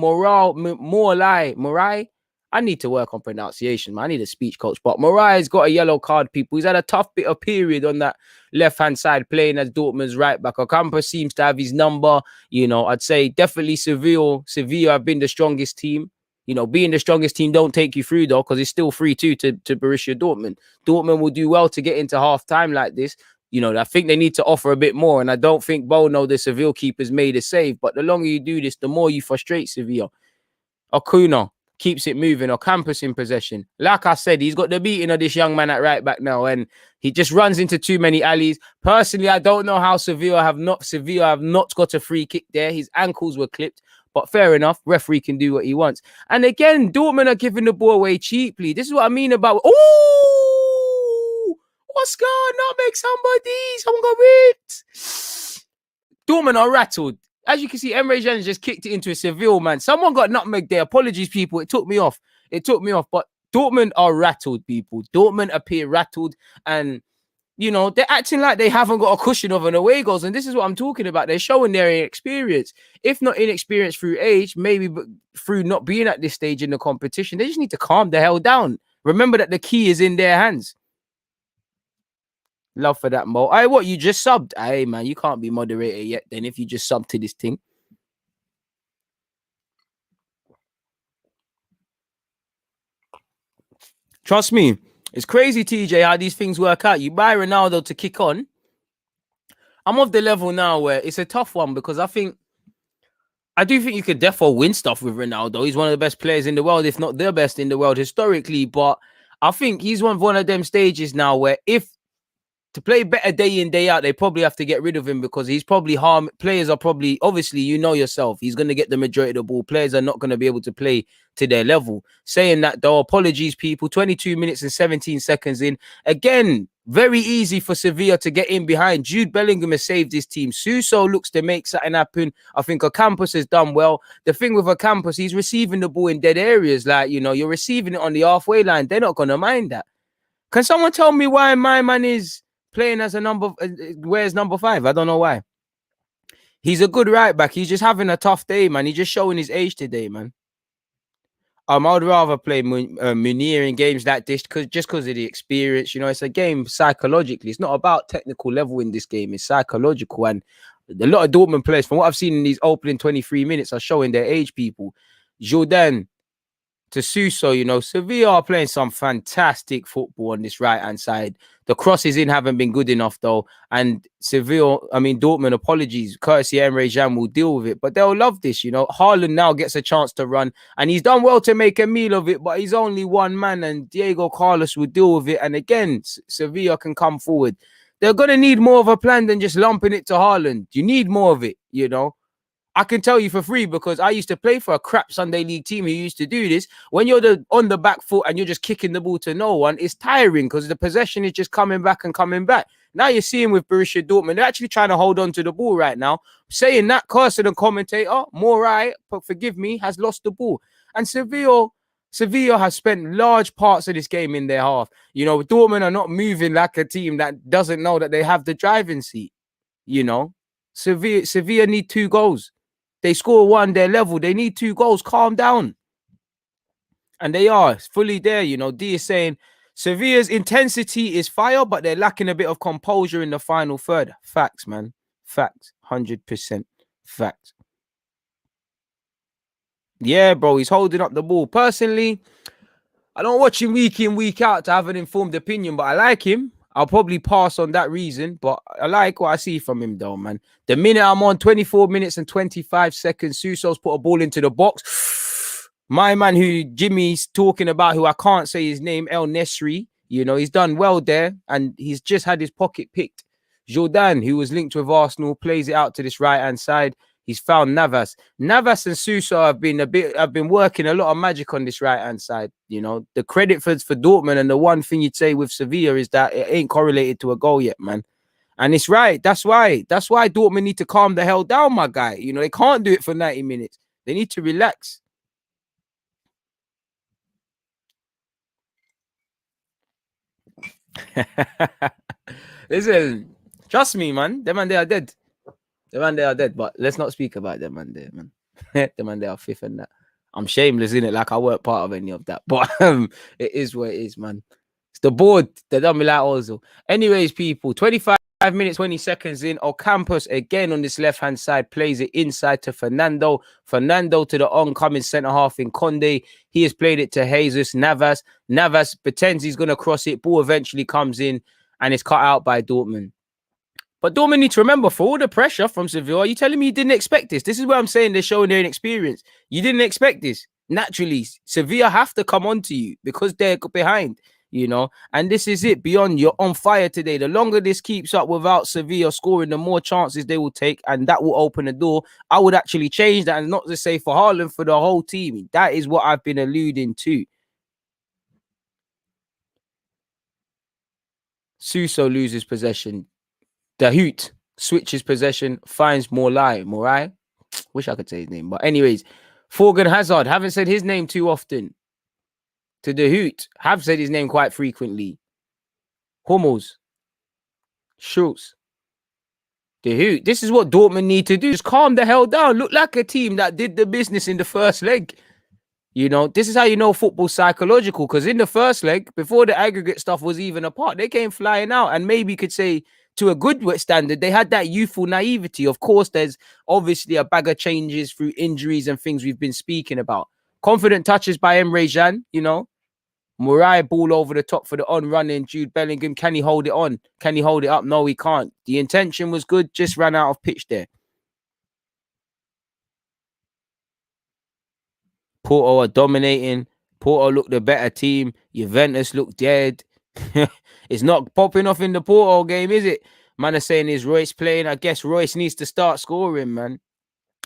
Morai. I need to work on pronunciation, man. I need a speech coach. But Morai's got a yellow card, people. He's had a tough bit of period on that left-hand side playing as Dortmund's right back. Ocampo seems to have his number. I'd say definitely Sevilla have been the strongest team. Being the strongest team don't take you through, though, because it's still 3-2 to Borussia Dortmund. Dortmund will do well to get into half-time like this. I think they need to offer a bit more. And I don't think Bono, the Seville keeper's made a save. But the longer you do this, the more you frustrate Sevilla. Acuna keeps it moving. Ocampos in possession. Like I said, he's got the beating of this young man at right back now. And he just runs into too many alleys. Personally, I don't know how Sevilla have not got a free kick there. His ankles were clipped. But fair enough. Referee can do what he wants. And again, Dortmund are giving the ball away cheaply. This is what I mean about... Oscar, nutmeg somebody. Someone got ripped. Dortmund are rattled. As you can see, Emre Can just kicked it into a Seville, man. Someone got nutmeg there. Apologies, people. It took me off. But Dortmund are rattled, people. Dortmund appear rattled. And, they're acting like they haven't got a cushion of an away goals. And this is what I'm talking about. They're showing their inexperience. If not inexperience through age, maybe through not being at this stage in the competition. They just need to calm the hell down. Remember that the key is in their hands. Love for that, Mo. What, you just subbed? Hey, man, you can't be moderator yet then if you just subbed to this thing. Trust me, it's crazy, TJ, how these things work out. You buy Ronaldo to kick on. I'm of the level now where it's a tough one because I do think you could definitely win stuff with Ronaldo. He's one of the best players in the world, if not the best in the world historically. But I think he's one of them stages now where to play better day in, day out, they probably have to get rid of him because he's probably players are probably, obviously, yourself, he's going to get the majority of the ball. Players are not going to be able to play to their level. Saying that, though, apologies, people. 22 minutes and 17 seconds in. Again, very easy for Sevilla to get in behind. Jude Bellingham has saved his team. Suso looks to make something happen. I think Ocampos has done well. The thing with Ocampos, he's receiving the ball in dead areas. Like, you're receiving it on the halfway line. They're not going to mind that. Can someone tell me why my man is playing as wears number 5? I don't know why. He's a good right back. He's just having a tough day, man. He's just showing his age today, man. I would rather play Munir in games like this just because of the experience. It's a game psychologically. It's not about technical level in this game. It's psychological. And a lot of Dortmund players, from what I've seen in these opening 23 minutes, are showing their age, people. Jordan to Suso, Sevilla are playing some fantastic football on this right-hand side. The crosses in haven't been good enough, though. And Dortmund, apologies, courtesy Emre Can will deal with it. But they'll love this, Haaland now gets a chance to run. And he's done well to make a meal of it, but he's only one man. And Diego Carlos will deal with it. And again, Sevilla can come forward. They're going to need more of a plan than just lumping it to Haaland. You need more of it, I can tell you for free because I used to play for a crap Sunday League team who used to do this. When you're on the back foot and you're just kicking the ball to no one, it's tiring because the possession is just coming back and coming back. Now you're seeing with Borussia Dortmund, they're actually trying to hold on to the ball right now. Saying that, Carson, the commentator, Morai, forgive me, has lost the ball. And Sevilla has spent large parts of this game in their half. Dortmund are not moving like a team that doesn't know that they have the driving seat. Sevilla need 2 goals. They score 1, their level. They need 2 goals. Calm down. And they are fully there. D is saying Sevilla's intensity is fire, but they're lacking a bit of composure in the final third. Facts, man. Facts. 100% facts. Yeah, bro, he's holding up the ball. Personally, I don't watch him week in, week out to have an informed opinion, but I like him. I'll probably pass on that reason, but I like what I see from him, though, man. The minute I'm on, 24 minutes and 25 seconds, Suso's put a ball into the box. My man, who Jimmy's talking about, who I can't say his name, El Nesri, he's done well there, and he's just had his pocket picked. Jordan, who was linked with Arsenal, plays it out to this right-hand side. He's found Navas. Navas and Suso have been working a lot of magic on this right-hand side. The credit for Dortmund, and the one thing you'd say with Sevilla is that it ain't correlated to a goal yet, man. And it's right. That's why Dortmund need to calm the hell down, my guy. They can't do it for 90 minutes. They need to relax. Listen, trust me, man. Them and they are dead. But let's not speak about them man there, man. Them and they are fifth and that. I'm shameless in it, like I weren't part of any of that. But it is what it is, man. It's the board. They done me like also. Anyways, people, 25 minutes, 20 seconds in. Ocampos again on this left-hand side plays it inside to Fernando. Fernando to the oncoming centre-half in Conde. He has played it to Jesus Navas. Navas pretends he's going to cross it. Ball eventually comes in and it's cut out by Dortmund. But Dortmund need to remember, for all the pressure from Sevilla, are you telling me you didn't expect this? This is what I'm saying. They're showing their inexperience. You didn't expect this. Naturally, Sevilla have to come on to you because they're behind, And this is it. Beyond, you're on fire today. The longer this keeps up without Sevilla scoring, the more chances they will take, and that will open the door. I would actually change that, and not to say for Haaland, for the whole team. That is what I've been alluding to. Suso loses possession. The Hoot switches possession, finds Morai. Wish I could say his name. But anyways, Thorgan Hazard. Haven't said his name too often. To the Hoot. Have said his name quite frequently. Hummels. Schultz. The Hoot. This is what Dortmund need to do. Just calm the hell down. Look like a team that did the business in the first leg. This is how you know football's psychological. Because in the first leg, before the aggregate stuff was even apart, they came flying out. And maybe you could say, to a good standard, they had that youthful naivety. Of course, there's obviously a bag of changes through injuries and things we've been speaking about. Confident touches by Emre Can, Morai ball over the top for the on-running Jude Bellingham. Can he hold it on? Can he hold it up? No, he can't. The intention was good, just ran out of pitch there. Porto are dominating. Porto look the better team. Juventus look dead. It's not popping off in the Porto game, is it? Man are saying, is Royce playing? I guess Royce needs to start scoring, man.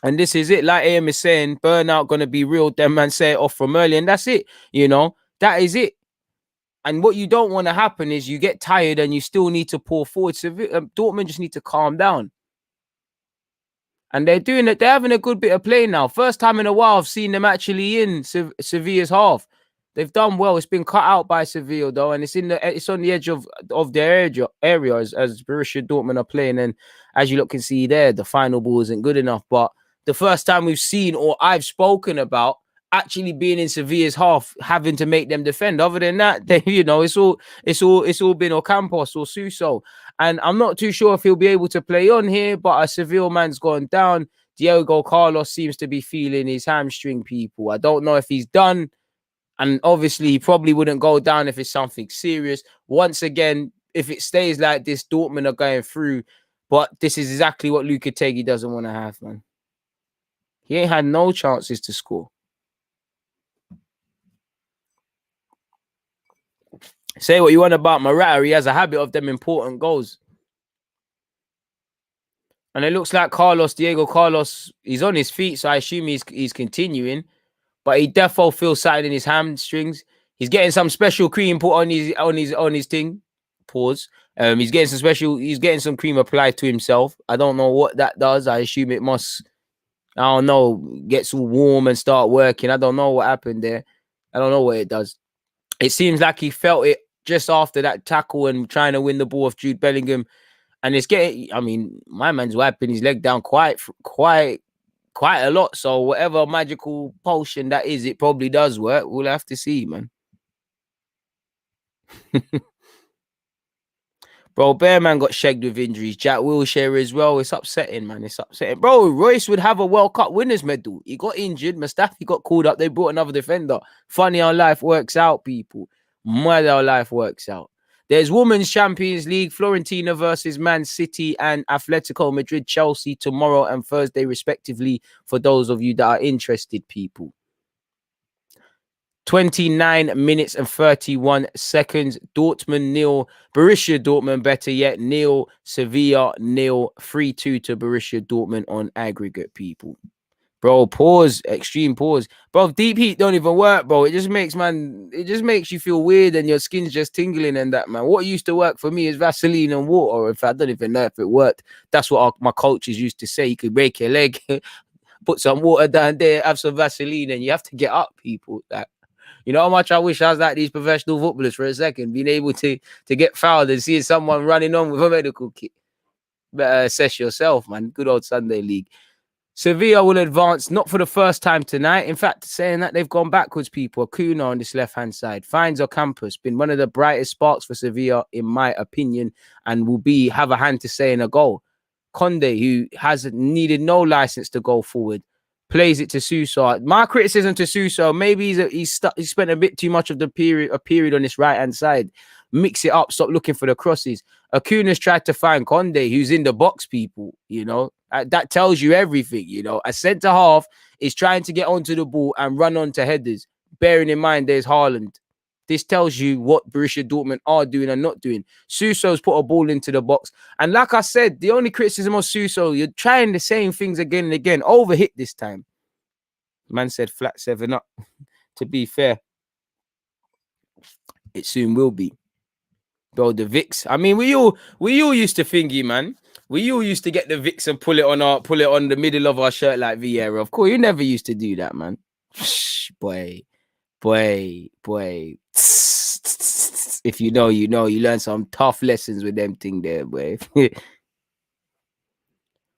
And this is it. Like AM is saying, burnout going to be real. Them man say it off from early. And that's it. That is it. And what you don't want to happen is you get tired and you still need to pour forward. So Dortmund just need to calm down. And they're doing it. They're having a good bit of play now. First time in a while I've seen them actually in Sevilla's half. They've done well. It's been cut out by Sevilla though, and it's on the edge of their area as Borussia Dortmund are playing. And as you can see there, the final ball isn't good enough. But the first time we've seen, or I've spoken about, actually being in Sevilla's half, having to make them defend. Other than that, it's all been Ocampos or Suso. And I'm not too sure if he'll be able to play on here, but a Seville man's gone down. Diego Carlos seems to be feeling his hamstring, people. I don't know if he's done. And obviously, he probably wouldn't go down if it's something serious. Once again, if it stays like this, Dortmund are going through. But this is exactly what Lopetegui doesn't want to have, man. He ain't had no chances to score. Say what you want about Morata. He has a habit of them important goals. And it looks like Diego Carlos, he's on his feet, so I assume he's continuing. But he defo feels something in his hamstrings. He's getting some special cream put on his thing. Pause. He's getting some cream applied to himself. I don't know what that does. I assume it must, I don't know, gets warm and start working. I don't know what happened there. I don't know what it does. It seems like he felt it just after that tackle and trying to win the ball off Jude Bellingham. And it's getting, I mean, my man's wiping his leg down quite a lot. So whatever magical potion that is, it probably does work. We'll have to see, man. Bro, Bearman got shagged with injuries. Jack Wilshere as well. It's upsetting, man. It's upsetting. Bro, Royce would have a World Cup winners medal. He got injured. Mustafi got called up. They brought another defender. Funny how life works out, people. Mad how life works out. There's Women's Champions League, Florentina versus Man City and Atletico Madrid, Chelsea tomorrow and Thursday, respectively, for those of you that are interested, people. 29 minutes and 31 seconds. Dortmund nil. Borussia Dortmund, better yet, nil. Sevilla nil. 3-2 to Borussia Dortmund on aggregate, people. Bro, pause. Extreme pause. Bro, deep heat don't even work, bro. It just makes you feel weird and your skin's just tingling and that, man. What used to work for me is Vaseline and water. If I don't even know if it worked. That's what my coaches used to say. You could break your leg, put some water down there, have some Vaseline, and you have to get up, people. Like, you know how much I wish I was like these professional footballers for a second, being able to get fouled and seeing someone running on with a medical kit. Better assess yourself, man. Good old Sunday league. Sevilla will advance, not for the first time tonight. In fact, saying that, they've gone backwards, people. Acuna on this left-hand side. Finds Ocampos, been one of the brightest sparks for Sevilla, in my opinion, and will have a hand to say in a goal. Conde, who has needed no license to go forward, plays it to Suso. My criticism to Suso, maybe he spent a bit too much of a period on this right-hand side. Mix it up, stop looking for the crosses. Acuna's tried to find Conde, who's in the box, people, you know. That tells you everything, you know. A centre-half is trying to get onto the ball and run onto headers, bearing in mind there's Haaland. This tells you what Borussia Dortmund are doing and not doing. Suso's put a ball into the box. And like I said, the only criticism of Suso, you're trying the same things again and again. Overhit this time. Man said flat 7 up. To be fair, it soon will be. Bro, the Vicks. I mean, we all used to thingy, man. We all used to get the Vicks and pull it on the middle of our shirt like Vieira. Of course, you never used to do that, man. Boy. If you know, you know. You learn some tough lessons with them thing there, boy.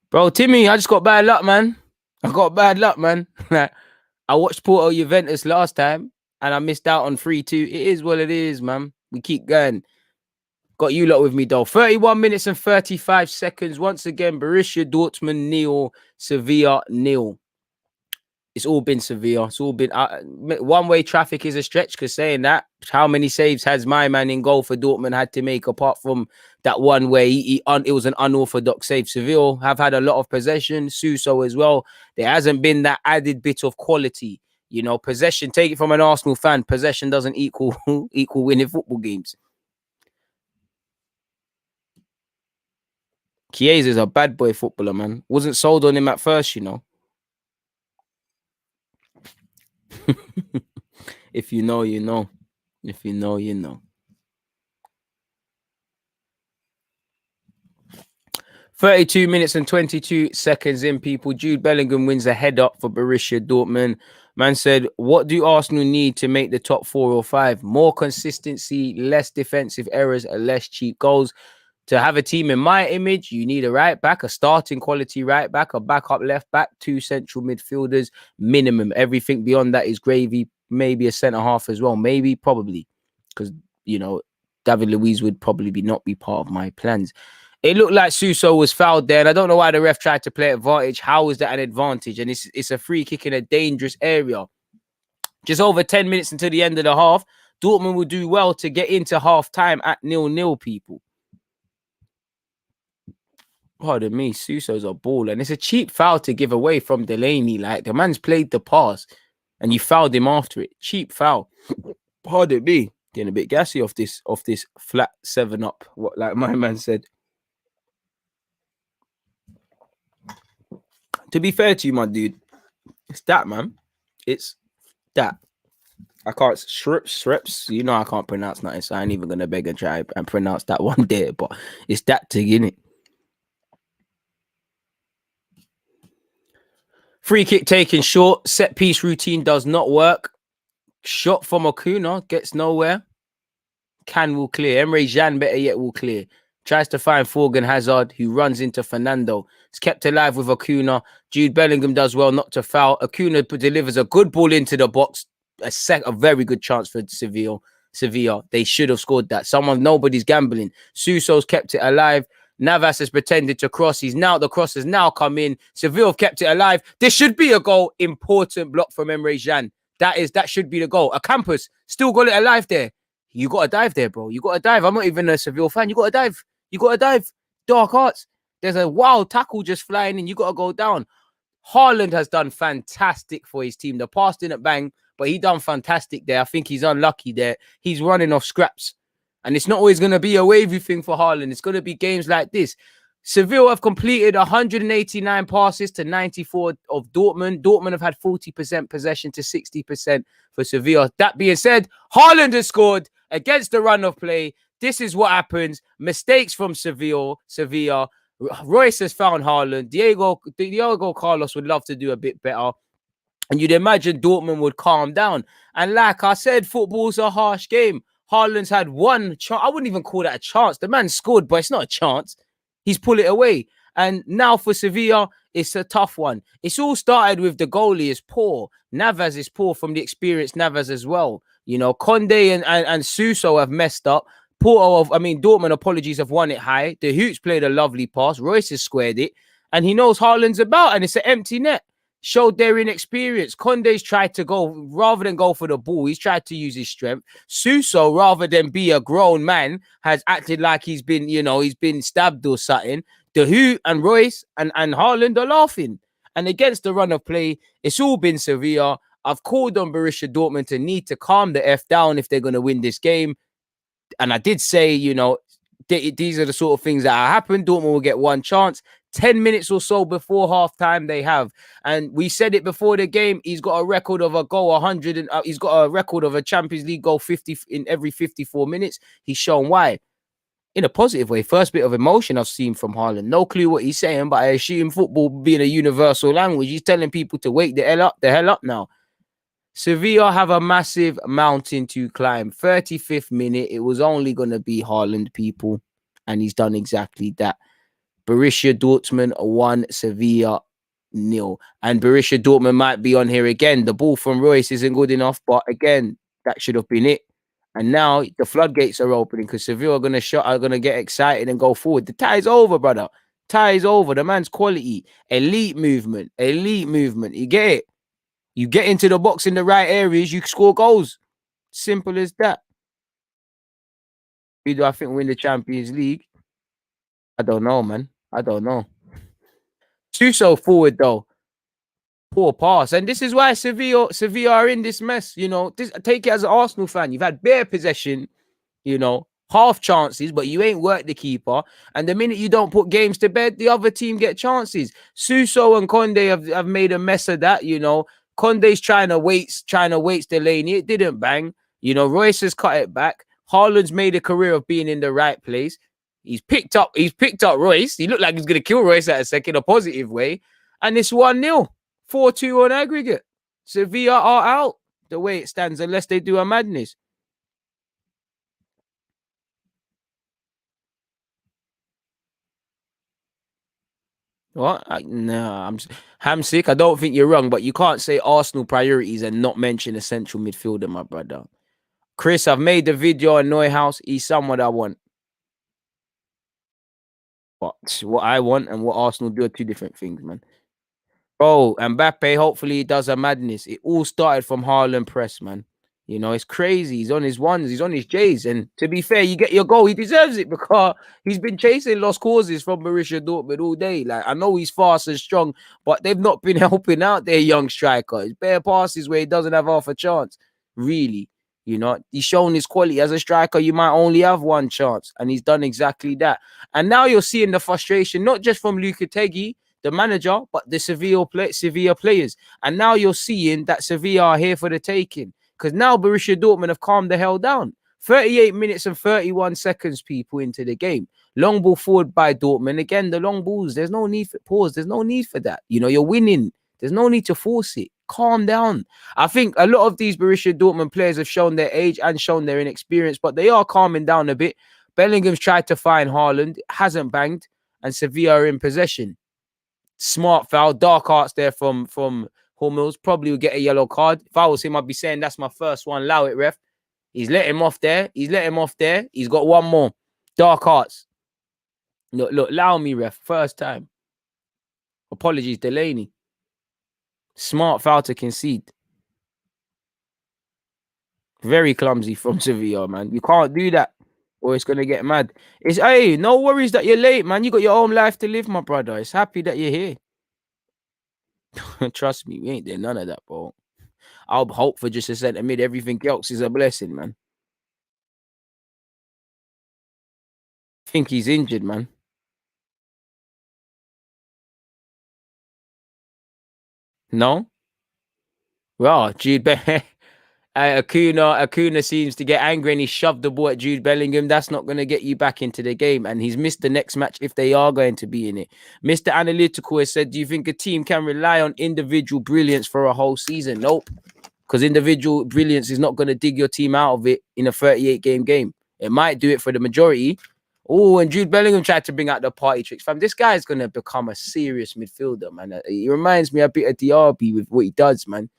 Bro, Timmy, I just got bad luck, man. I watched Porto Juventus last time and I missed out on 3-2. It is what it is, man. We keep going. Got you lot with me, though. 31 minutes and 35 seconds. Once again, Borussia Dortmund nil, Sevilla nil. It's all been Sevilla. It's all been one-way traffic is a stretch, because saying that, how many saves has my man in goal for Dortmund had to make apart from that one where it was an unorthodox save? Sevilla have had a lot of possession, Suso as well. There hasn't been that added bit of quality. You know, possession, take it from an Arsenal fan, possession doesn't equal winning football games. Chiesa's a bad boy footballer, man. Wasn't sold on him at first, you know. If you know, you know. If you know, you know. 32 minutes and 22 seconds in, people. Jude Bellingham wins a head up for Borussia Dortmund. Man said, what do Arsenal need to make the top 4 or 5? More consistency, less defensive errors, and less cheap goals. To have a team in my image, you need a right back, a starting quality right back, a backup left back, 2 central midfielders, minimum. Everything beyond that is gravy. Maybe a centre half as well. Maybe, probably. Because, you know, David Luiz would probably not be part of my plans. It looked like Suso was fouled there, and I don't know why the ref tried to play advantage. How is that an advantage? And it's a free kick in a dangerous area. Just over 10 minutes until the end of the half, Dortmund will do well to get into half-time at 0-0, people. Pardon me, Suso's a ball, and it's a cheap foul to give away from Delaney. Like, the man's played the pass, and you fouled him after it. Cheap foul. Pardon me, getting a bit gassy off this flat 7 up. What, like my man said. To be fair to you, my dude, it's that, man. It's that. I can't strips. You know I can't pronounce nothing, so I ain't even gonna beg a try and pronounce that one there. But it's that thing, innit? Free kick taken short. Set piece routine does not work. Shot from Acuna gets nowhere. Can will clear. Emre Can, better yet, will clear. Tries to find Thorgan Hazard, who runs into Fernando. It's kept alive with Acuna. Jude Bellingham does well not to foul. Acuna delivers a good ball into the box. A very good chance for Sevilla. Sevilla. They should have scored that. Nobody's gambling. Suso's kept it alive. Navas has pretended to cross. The cross has now come in. Sevilla have kept it alive. There should be a goal. Important block from Emre Can. That should be the goal. A Campus still got it alive there. You got to dive there, bro. You got to dive. I'm not even a Sevilla fan. You got to dive. You got to dive. Dark arts. There's a wild tackle just flying in. You got to go down. Haaland has done fantastic for his team. The pass didn't bang, but he done fantastic there. I think he's unlucky there. He's running off scraps. And it's not always going to be a wavy thing for Haaland. It's going to be games like this. Sevilla have completed 189 passes to 94 of Dortmund. Dortmund have had 40% possession to 60% for Sevilla. That being said, Haaland has scored against the run of play. This is what happens. Mistakes from Sevilla. Royce has found Haaland. Diego Carlos would love to do a bit better. And you'd imagine Dortmund would calm down. And like I said, football's a harsh game. Haaland's had one chance. I wouldn't even call that a chance. The man scored, but it's not a chance. He's pulled it away. And now for Sevilla, it's a tough one. It's all started with the goalie is poor. Navas is poor from the experienced Navas as well. You know, Conde and Suso have messed up. Dortmund, apologies, have won it high. The Hoots played a lovely pass. Royce has squared it. And he knows Haaland's about, and it's an empty net. Showed their inexperience. Conde's tried to go, rather than go for the ball, he's tried to use his strength. Suso, rather than be a grown man, has acted like he's been stabbed or something. The Hoot and Royce and Haaland are laughing. And against the run of play, it's all been Sevilla. I've called on Borussia Dortmund to need to calm the F down if they're going to win this game. And I did say, these are the sort of things that happen. Dortmund will get one chance. 10 minutes or so before halftime, they have. And we said it before the game. He's got a record of a goal 100. And he's got a record of a Champions League goal 50 in every 54 minutes. He's shown why. In a positive way. First bit of emotion I've seen from Haaland. No clue what he's saying, but I assume football being a universal language, he's telling people to wake the hell up now. Sevilla have a massive mountain to climb. 35th minute. It was only going to be Haaland, people. And he's done exactly that. Borussia Dortmund 1, Sevilla 0. And Borussia Dortmund might be on here again. The ball from Royce isn't good enough, but again, that should have been it. And now the floodgates are opening because Sevilla are gonna get excited and go forward. The tie is over, brother. Tie is over. The man's quality. Elite movement. You get it? You get into the box in the right areas, you score goals. Simple as that. Who do I think win the Champions League? I don't know, man. I don't know. Suso forward, though. Poor pass. And this is why Sevilla are in this mess. Take it as an Arsenal fan. You've had bare possession, half chances, but you ain't worked the keeper. And the minute you don't put games to bed, the other team get chances. Suso and Conde have made a mess of that, Conde's trying to waste Delaney. It didn't bang. Royce has cut it back. Haaland's made a career of being in the right place. He's picked up Royce. He looked like he's going to kill Royce at a second, a positive way. And it's 1-0, 4-2 on aggregate. Sevilla are out the way it stands unless they do a madness. What? I'm sick. I don't think you're wrong, but you can't say Arsenal priorities and not mention a central midfielder, my brother. Chris, I've made the video on Neuhaus. He's someone I want. What I want and what Arsenal do are two different things, man. Bro, Mbappe, hopefully he does a madness. It all started from Haaland press, man. It's crazy. He's on his ones. He's on his J's. And to be fair, you get your goal. He deserves it because he's been chasing lost causes from Borussia Dortmund all day. Like, I know he's fast and strong, but they've not been helping out their young striker. It's bare passes where he doesn't have half a chance, really. He's shown his quality as a striker. You might only have one chance, and he's done exactly that. And now you're seeing the frustration, not just from Lopetegui, the manager, but the Sevilla players. And now you're seeing that Sevilla are here for the taking. Because now Borussia Dortmund have calmed the hell down. 38 minutes and 31 seconds, people, into the game. Long ball forward by Dortmund. Again, the long balls, there's no need for pause. There's no need for that. You're winning. There's no need to force it. Calm down. I think a lot of these Borussia Dortmund players have shown their age and shown their inexperience, but they are calming down a bit. Bellingham's tried to find Haaland, hasn't banged, and Sevilla are in possession. Smart foul, dark arts there from Hummels. Probably will get a yellow card. If I was him, I'd be saying that's my first one. Allow it, ref. He's let him off there. He's let him off there. He's got one more. Dark arts. Look, allow me, ref. First time. Apologies, Delaney. Smart foul to concede. Very clumsy from Sevilla, man. You can't do that, or it's gonna get mad. It's hey, no worries that you're late, man. You got your own life to live, my brother. It's happy that you're here. Trust me, we ain't there none of that, bro. I'll hope for just a centre mid. Everything else is a blessing, man. I think he's injured, man. No? Well, Jude Acuna seems to get angry and he shoved the ball at Jude Bellingham. That's not going to get you back into the game. And he's missed the next match if they are going to be in it. Mr. Analytical has said, do you think a team can rely on individual brilliance for a whole season? Nope. Because individual brilliance is not going to dig your team out of it in a 38-game game. It might do it for the majority. Oh, and Jude Bellingham tried to bring out the party tricks. Fam, this guy is going to become a serious midfielder, man. He reminds me a bit of DRB with what he does, man.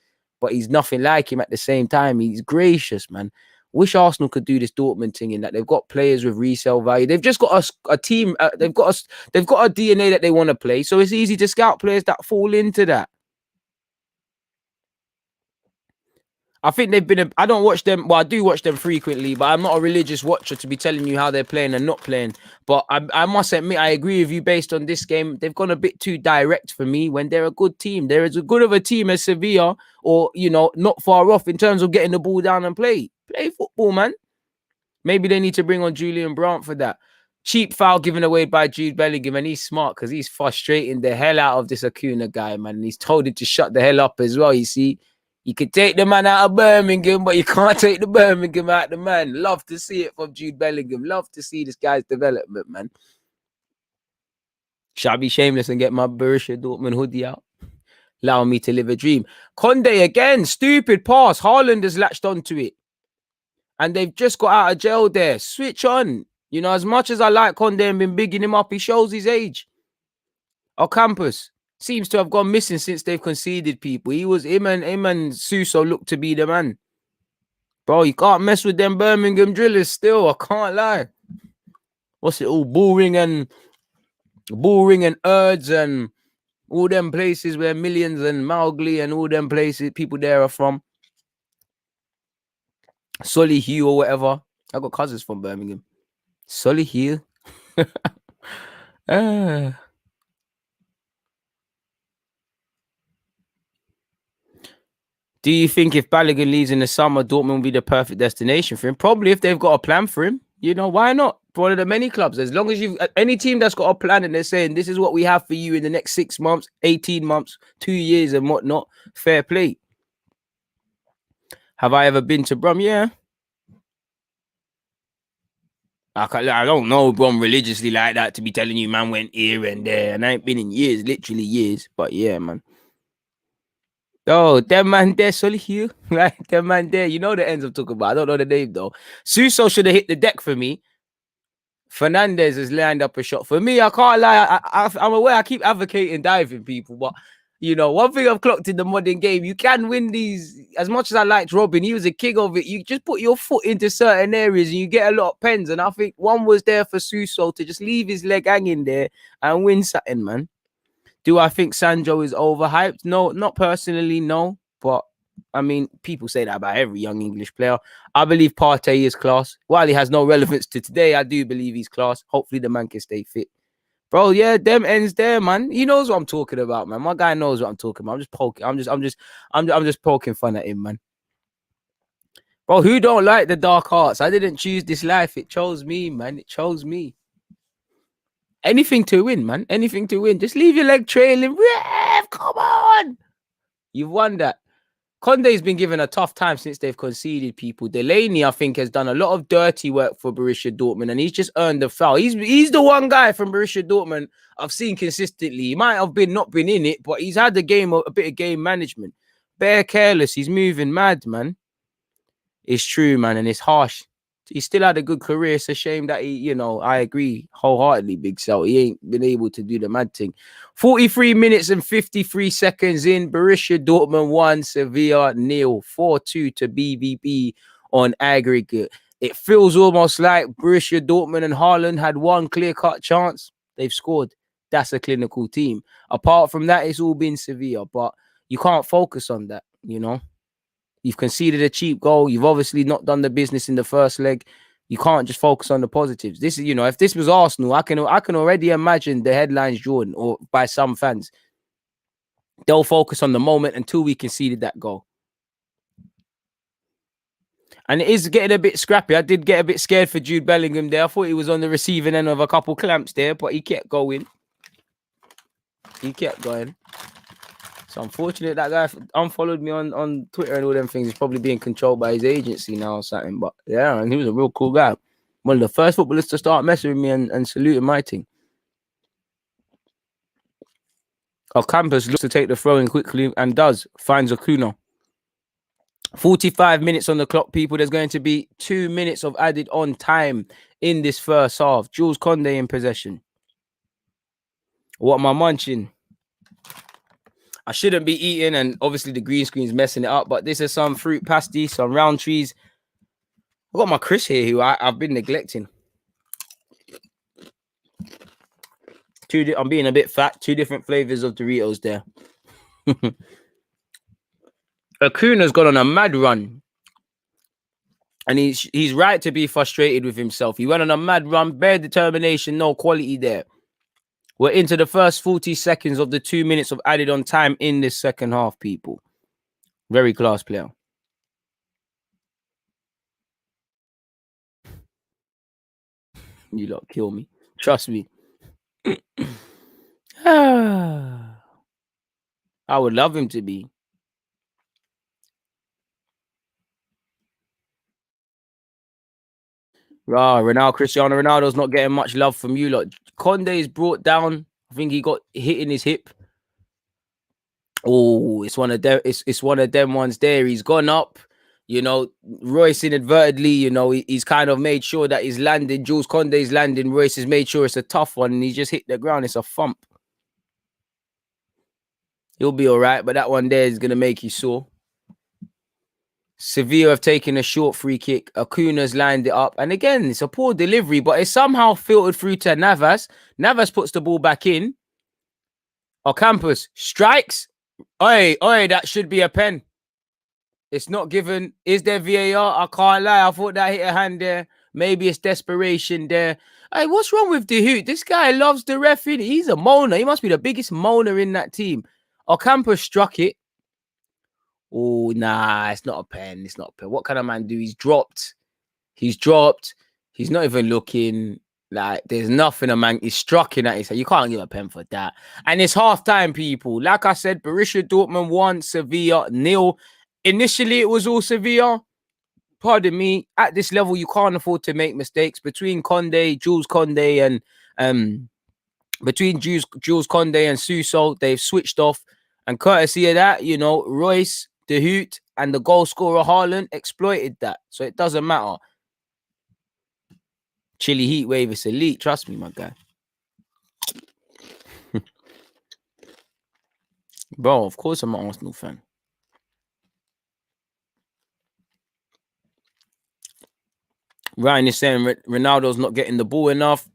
But he's nothing like him at the same time. He's gracious, man. Wish Arsenal could do this Dortmund thing in that they've got players with resale value. They've just got a team. They've got a DNA that they want to play. So it's easy to scout players that fall into that. I think they've been. I don't watch them. Well, I do watch them frequently, but I'm not a religious watcher to be telling you how they're playing and not playing. But I must admit, I agree with you based on this game. They've gone a bit too direct for me when they're a good team. They're as good of a team as Sevilla, or not far off in terms of getting the ball down and play football, man. Maybe they need to bring on Julian Brandt for that. Cheap foul given away by Jude Bellingham, and he's smart because he's frustrating the hell out of this Acuna guy, man. And he's told him to shut the hell up as well, you see. You could take the man out of Birmingham, but you can't take the Birmingham out of the man. Love to see it from Jude Bellingham. Love to see this guy's development, man. Shall I be shameless and get my Borussia Dortmund hoodie out? Allow me to live a dream. Conde again, stupid pass. Haaland has latched onto it. And they've just got out of jail there. Switch on. As much as I like Conde and been bigging him up, he shows his age. Ocampos seems to have gone missing since they've conceded people. Him and Suso look to be the man. Bro, you can't mess with them Birmingham drillers still. I can't lie. What's it all? Bullring and Erds and all them places where Millions and Mowgli and all them places people there are from. Solihull or whatever. I got cousins from Birmingham. Solihull. Do you think if Balogun leaves in the summer, Dortmund will be the perfect destination for him? Probably if they've got a plan for him. Why not? One of the many clubs. As long as you've any team that's got a plan and they're saying this is what we have for you in the next 6 months, 18 months, 2 years and whatnot, fair play. Have I ever been to Brum? Yeah. I don't know Brum religiously like that to be telling you man went here and there. And I ain't been in years, literally years. But yeah, man. Oh, that man there, Solihull. Right, that man there. You know the ends I'm talking about. I don't know the name though. Suso should have hit the deck for me. Fernandez has lined up a shot for me. I can't lie. I'm aware I keep advocating diving people, but one thing I've clocked in the modern game, you can win these. As much as I liked Robin, he was a king of it. You just put your foot into certain areas and you get a lot of pens. And I think one was there for Suso to just leave his leg hanging there and win something, man. Do I think Sancho is overhyped? No, not personally, no. But, I mean, people say that about every young English player. I believe Partey is class. While he has no relevance to today, I do believe he's class. Hopefully the man can stay fit. Bro, yeah, them ends there, man. He knows what I'm talking about, man. My guy knows what I'm talking about. I'm just poking. I'm just poking fun at him, man. Bro, who don't like the dark arts? I didn't choose this life. It chose me, man. It chose me. Anything to win, man. Anything to win. Just leave your leg trailing. Rev, come on. You've won that. Conde's been given a tough time since they've conceded people. Delaney, I think, has done a lot of dirty work for Borussia Dortmund, and he's just earned the foul. He's the one guy from Borussia Dortmund I've seen consistently. He might have not been in it, but he's had a bit of game management. Bare careless. He's moving mad, man. It's true, man, and it's harsh. He still had a good career. It's a shame that I agree wholeheartedly, Big Sal. He ain't been able to do the mad thing. 43 minutes and 53 seconds in. Borussia Dortmund 1, Sevilla 0, 4-2 to BVB on aggregate. It feels almost like Borussia Dortmund and Haaland had one clear-cut chance. They've scored. That's a clinical team. Apart from that, it's all been Sevilla. But you can't focus on that, you know. You've conceded a cheap goal. You've obviously not done the business in the first leg. You can't just focus on the positives. This is, you know, if this was Arsenal, I can already imagine the headlines drawn or by some fans. They'll focus on the moment until we conceded that goal. And it is getting a bit scrappy. I did get a bit scared for Jude Bellingham there. I thought he was on the receiving end of a couple clamps there, but he kept going. He kept going. It's unfortunate that guy unfollowed me on Twitter and all them things. He's probably being controlled by his agency now or something. But yeah, and he was a real cool guy. One of the first footballers to start messing with me and saluting my team. Campus looks to take the throw in quickly and does. Finds Acuna. 45 minutes on the clock, people. There's going to be 2 minutes of added on time in this first half. Jules Koundé in possession. What am I munching? I shouldn't be eating, and obviously the green screen's messing it up, but this is some fruit pasty, some round trees. I've got my Chris here, who I've been neglecting. I'm being a bit fat. 2 different flavors of Doritos there. Acuna's gone on a mad run. And he's right to be frustrated with himself. He went on a mad run, bare determination, no quality there. We're into the first 40 seconds of the 2 minutes of added on time in this second half, people. Very class player. You lot kill me. Trust me. I would love him to be. Cristiano Ronaldo's not getting much love from you lot. Koundé is brought down. I think he got hit in his hip. Oh, it's one of them. It's one of them ones there. He's gone up. You know, Royce inadvertently, you know, he's kind of made sure that he's landing. Jules Koundé's landing. Royce has made sure it's a tough one, and he just hit the ground. It's a thump. He'll be all right, but that one there is going to make you sore. Sevilla have taken a short free kick. Acuna's lined it up. And again, it's a poor delivery, but it's somehow filtered through to Navas. Navas puts the ball back in. Ocampos strikes. Oi, that should be a pen. It's not given. Is there VAR? I can't lie. I thought that hit a hand there. Maybe it's desperation there. Hey, what's wrong with Dehoot? This guy loves the ref. He's a moaner. He must be the biggest moaner in that team. Ocampos struck it. Oh, nah, it's not a pen. It's not a pen. What can a man do? He's dropped. He's not even looking. Like, there's nothing a man is struck in at his head. You can't give a pen for that. And it's half-time, people. Like I said, Borussia Dortmund 1, Sevilla 0. Initially, it was all Sevilla. Pardon me. At this level, you can't afford to make mistakes. Between Jules Koundé and Suso, they've switched off. And courtesy of that, you know, Royce, Dehoot, and the goal scorer Haaland exploited that. So it doesn't matter. Chilly heat wave is elite. Trust me, my guy. Bro, of course I'm an Arsenal fan. Ryan is saying Ronaldo's not getting the ball enough.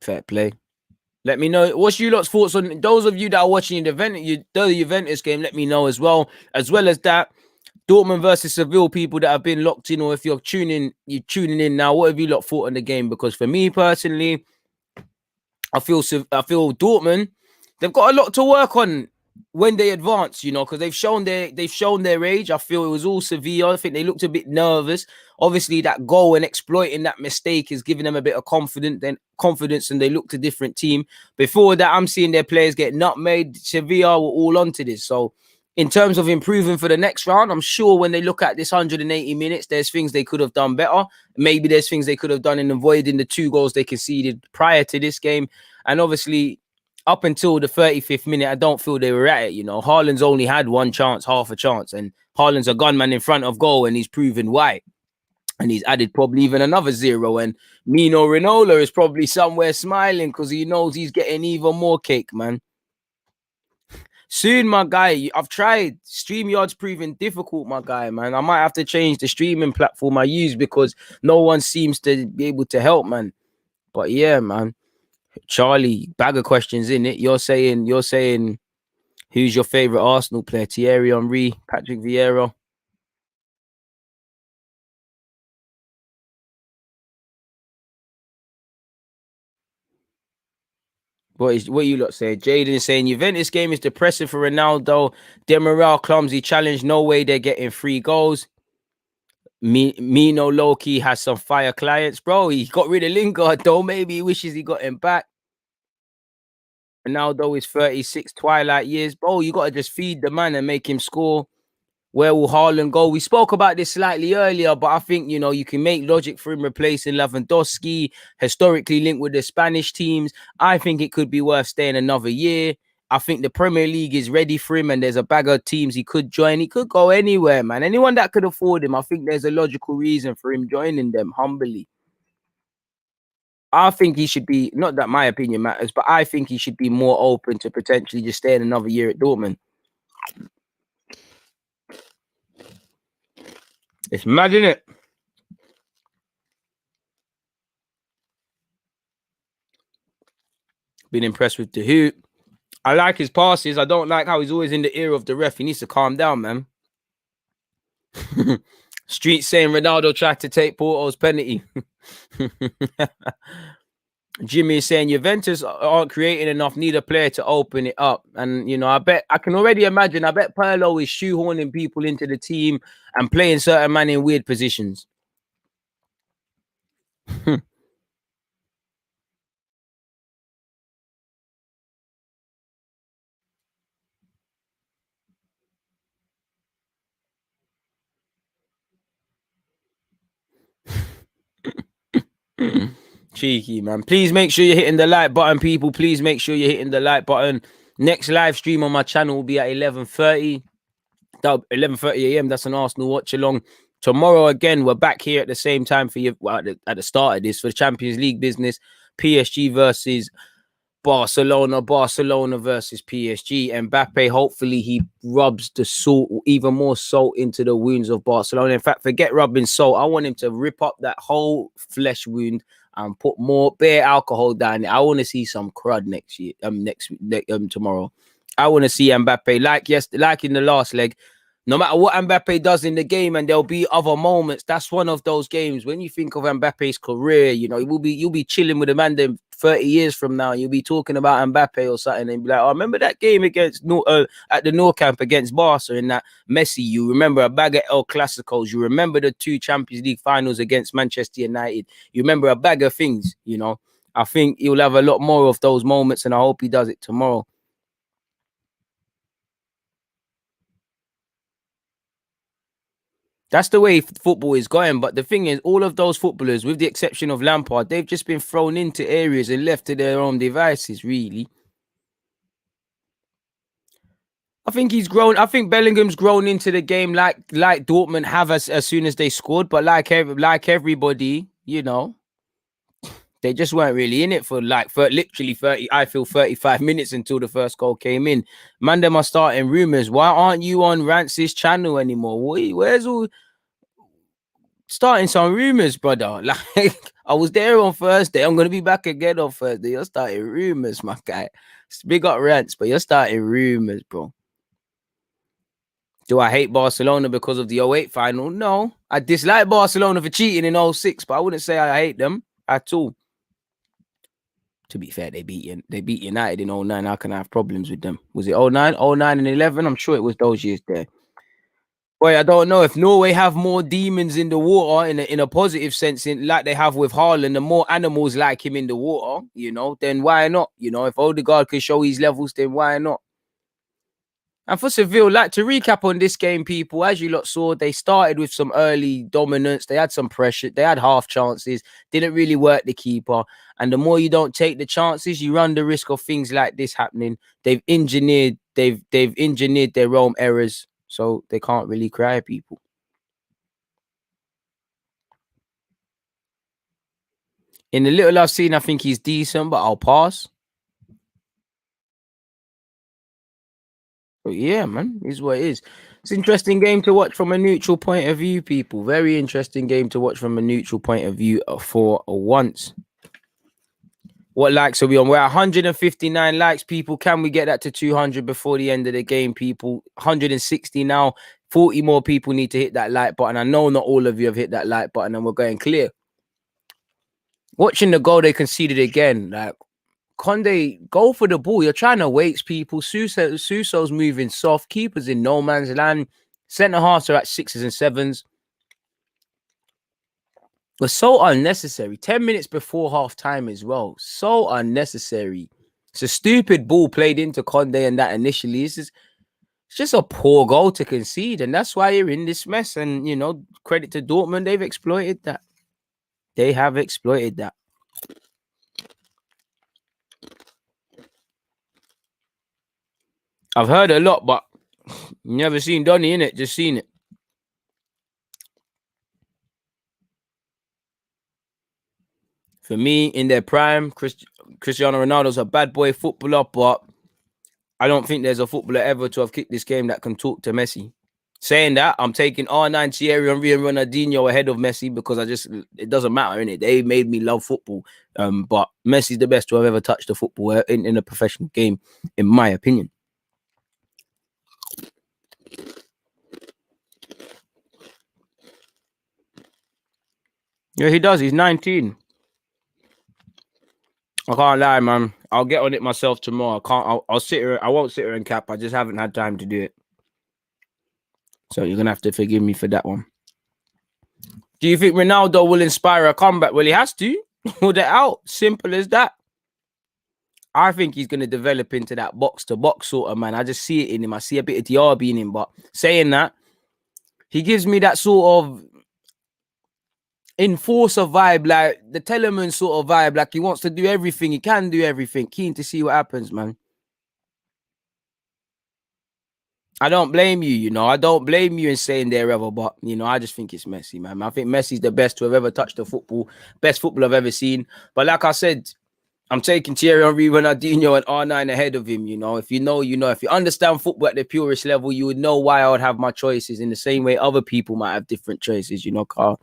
Fair play. Let me know. What's you lot's thoughts on those of you that are watching the Juventus game? Let me know as well. As well as that, Dortmund versus Seville, people that have been locked in, or if you're tuning in now, what have you lot thought on the game? Because for me personally, I feel Dortmund, they've got a lot to work on when they advance, you know, because they've shown their age. I feel it was all Sevilla. I think they looked a bit nervous. Obviously, that goal and exploiting that mistake is giving them a bit of confidence, and they looked a different team. Before that, I'm seeing their players get nutmegged. Sevilla were all onto this. So, in terms of improving for the next round, I'm sure when they look at this 180 minutes, there's things they could have done better. Maybe there's things they could have done in avoiding the 2 goals they conceded prior to this game. And obviously, up until the 35th minute, I don't feel they were at it. You know, Haaland's only had one chance, half a chance, and Haaland's a gunman in front of goal, and he's proven why. And he's added probably even another 0. And Mino Raiola is probably somewhere smiling because he knows he's getting even more cake, man. Soon, my guy. I've tried. StreamYard's proving difficult, my guy, man. I might have to change the streaming platform I use because no one seems to be able to help, man. But yeah, man. Charlie, bag of questions in it. You're saying who's your favorite Arsenal player? Thierry Henry, Patrick Vieira. What you lot say? Jaden saying Juventus game is depressing for Ronaldo. Demiral clumsy challenge. No way they're getting 3 goals. Mino Loki has some fire clients, bro. He got rid of Lingard though. Maybe he wishes he got him back. Ronaldo is 36 twilight years, bro. You gotta just feed the man and make him score. Where will Haaland go? We spoke about this slightly earlier, but I think, you can make logic for him replacing Lewandowski, historically linked with the Spanish teams. I think it could be worth staying another year. I think the Premier League is ready for him, and there's a bag of teams he could join. He could go anywhere, man. Anyone that could afford him, I think there's a logical reason for him joining them humbly. I think he should be, not that my opinion matters, but I think he should be more open to potentially just staying another year at Dortmund. It's mad, isn't it? Been impressed with the hoop. I like his passes. I don't like how he's always in the ear of the ref. He needs to calm down, man. Street saying Ronaldo tried to take Porto's penalty. Jimmy is saying Juventus aren't creating enough, need a player to open it up. And, I can already imagine, I bet Pirlo is shoehorning people into the team and playing certain men in weird positions. Cheeky, man. Please make sure you're hitting the like button, people. Please make sure you're hitting the like button. Next live stream on my channel will be at 11:30. 11:30 a.m. That's an Arsenal watch along. Tomorrow again, we're back here at the same time for you. Well, at the start of this for the Champions League business. PSG versus Barcelona versus PSG. Mbappe, hopefully he rubs the salt, even more salt into the wounds of Barcelona. In fact, forget rubbing salt. I want him to rip up that whole flesh wound and put more bare alcohol down it. I want to see some crud next year. Tomorrow. I want to see Mbappe like in the last leg. No matter what Mbappe does in the game, and there'll be other moments. That's one of those games when you think of Mbappe's career. You'll be chilling with a man then 30 years from now. You'll be talking about Mbappe or something, and be like, "Oh, remember that game against at the Nou Camp against Barca in that Messi? You remember a bag of El Clasicos. You remember the 2 Champions League finals against Manchester United. You remember a bag of things. I think he'll have a lot more of those moments, and I hope he does it tomorrow." That's the way football is going. But the thing is, all of those footballers, with the exception of Lampard, they've just been thrown into areas and left to their own devices, really. I think he's grown. I think Bellingham's grown into the game like Dortmund have as soon as they scored. But like everybody, they just weren't really in it for literally 30, I feel 35 minutes until the first goal came in. Man, them are starting rumors. Why aren't you on Rance's channel anymore? Where's all starting some rumors, brother? Like, I was there on Thursday. I'm gonna be back again on Thursday. You're starting rumors, my guy. Big up Rants, but you're starting rumors, bro. Do I hate Barcelona because of the 08 final? No. I dislike Barcelona for cheating in 06, but I wouldn't say I hate them at all. To be fair, they beat United in 09. How can I have problems with them? Was it 09? 09 and 11? I'm sure it was those years there. Boy, I don't know if Norway have more demons in the water in a positive sense, like they have with Haaland, and more animals like him in the water, then why not? If Odegaard could show his levels, then why not? And for Seville, like to recap on this game, people, as you lot saw, they started with some early dominance. They had some pressure. They had half chances. Didn't really work the keeper. And the more you don't take the chances, you run the risk of things like this happening. They've engineered their own errors, so they can't really cry, people. In the little I've seen, I think he's decent, but I'll pass. But yeah, man, is what it is. It's an interesting game to watch from a neutral point of view, people. Very interesting game to watch from a neutral point of view for once. What likes are we on? We're at 159 likes, people. Can we get that to 200 before the end of the game, people? 160 now. 40 more people need to hit that like button. I know not all of you have hit that like button, and we're going clear. Watching the goal they conceded again, like, Conde, go for the ball. You're trying to wait, people. Suso's moving soft. Keeper's in no man's land. Centre halves are at 6s and 7s. Was so unnecessary. 10 minutes before half time as well. So unnecessary. It's a stupid ball played into Conde and that initially. It's just a poor goal to concede. And that's why you're in this mess. And, you know, credit to Dortmund. They've exploited that. They have exploited that. I've heard a lot, but never seen Donny in it. Just seen it. For me, in their prime, Cristiano Ronaldo's a bad boy footballer, but I don't think there's a footballer ever to have kicked this game that can talk to Messi. Saying that, I'm taking R9, Thierry Henry, and Ronaldinho ahead of Messi because it doesn't matter, innit? They made me love football. But Messi's the best to have ever touched a football in a professional game, in my opinion. Yeah, he does. He's 19. I can't lie, man. I'll get on it myself tomorrow. I'll sit here. I won't sit here and cap. I just haven't had time to do it. So you're gonna have to forgive me for that one. Do you think Ronaldo will inspire a comeback? Well, he has to. Hold it out. Simple as that. I think he's gonna develop into that box-to-box sort of man. I just see it in him. I see a bit of Diaby in him. But saying that, he gives me that sort of enforcer vibe, like the Telemann sort of vibe. Like he wants to do everything. He can do everything. Keen to see what happens, man. I don't blame you, you know. I don't blame you in saying there ever, but you know, I just think it's Messi, man. I think Messi's the best to have ever touched the football, best football I've ever seen. But like I said, I'm taking Thierry Henry, Ronaldinho, and R9 ahead of him. You know, if you know, you know. If you understand football at the purest level, you would know why I would have my choices in the same way other people might have different choices. You know, Carl.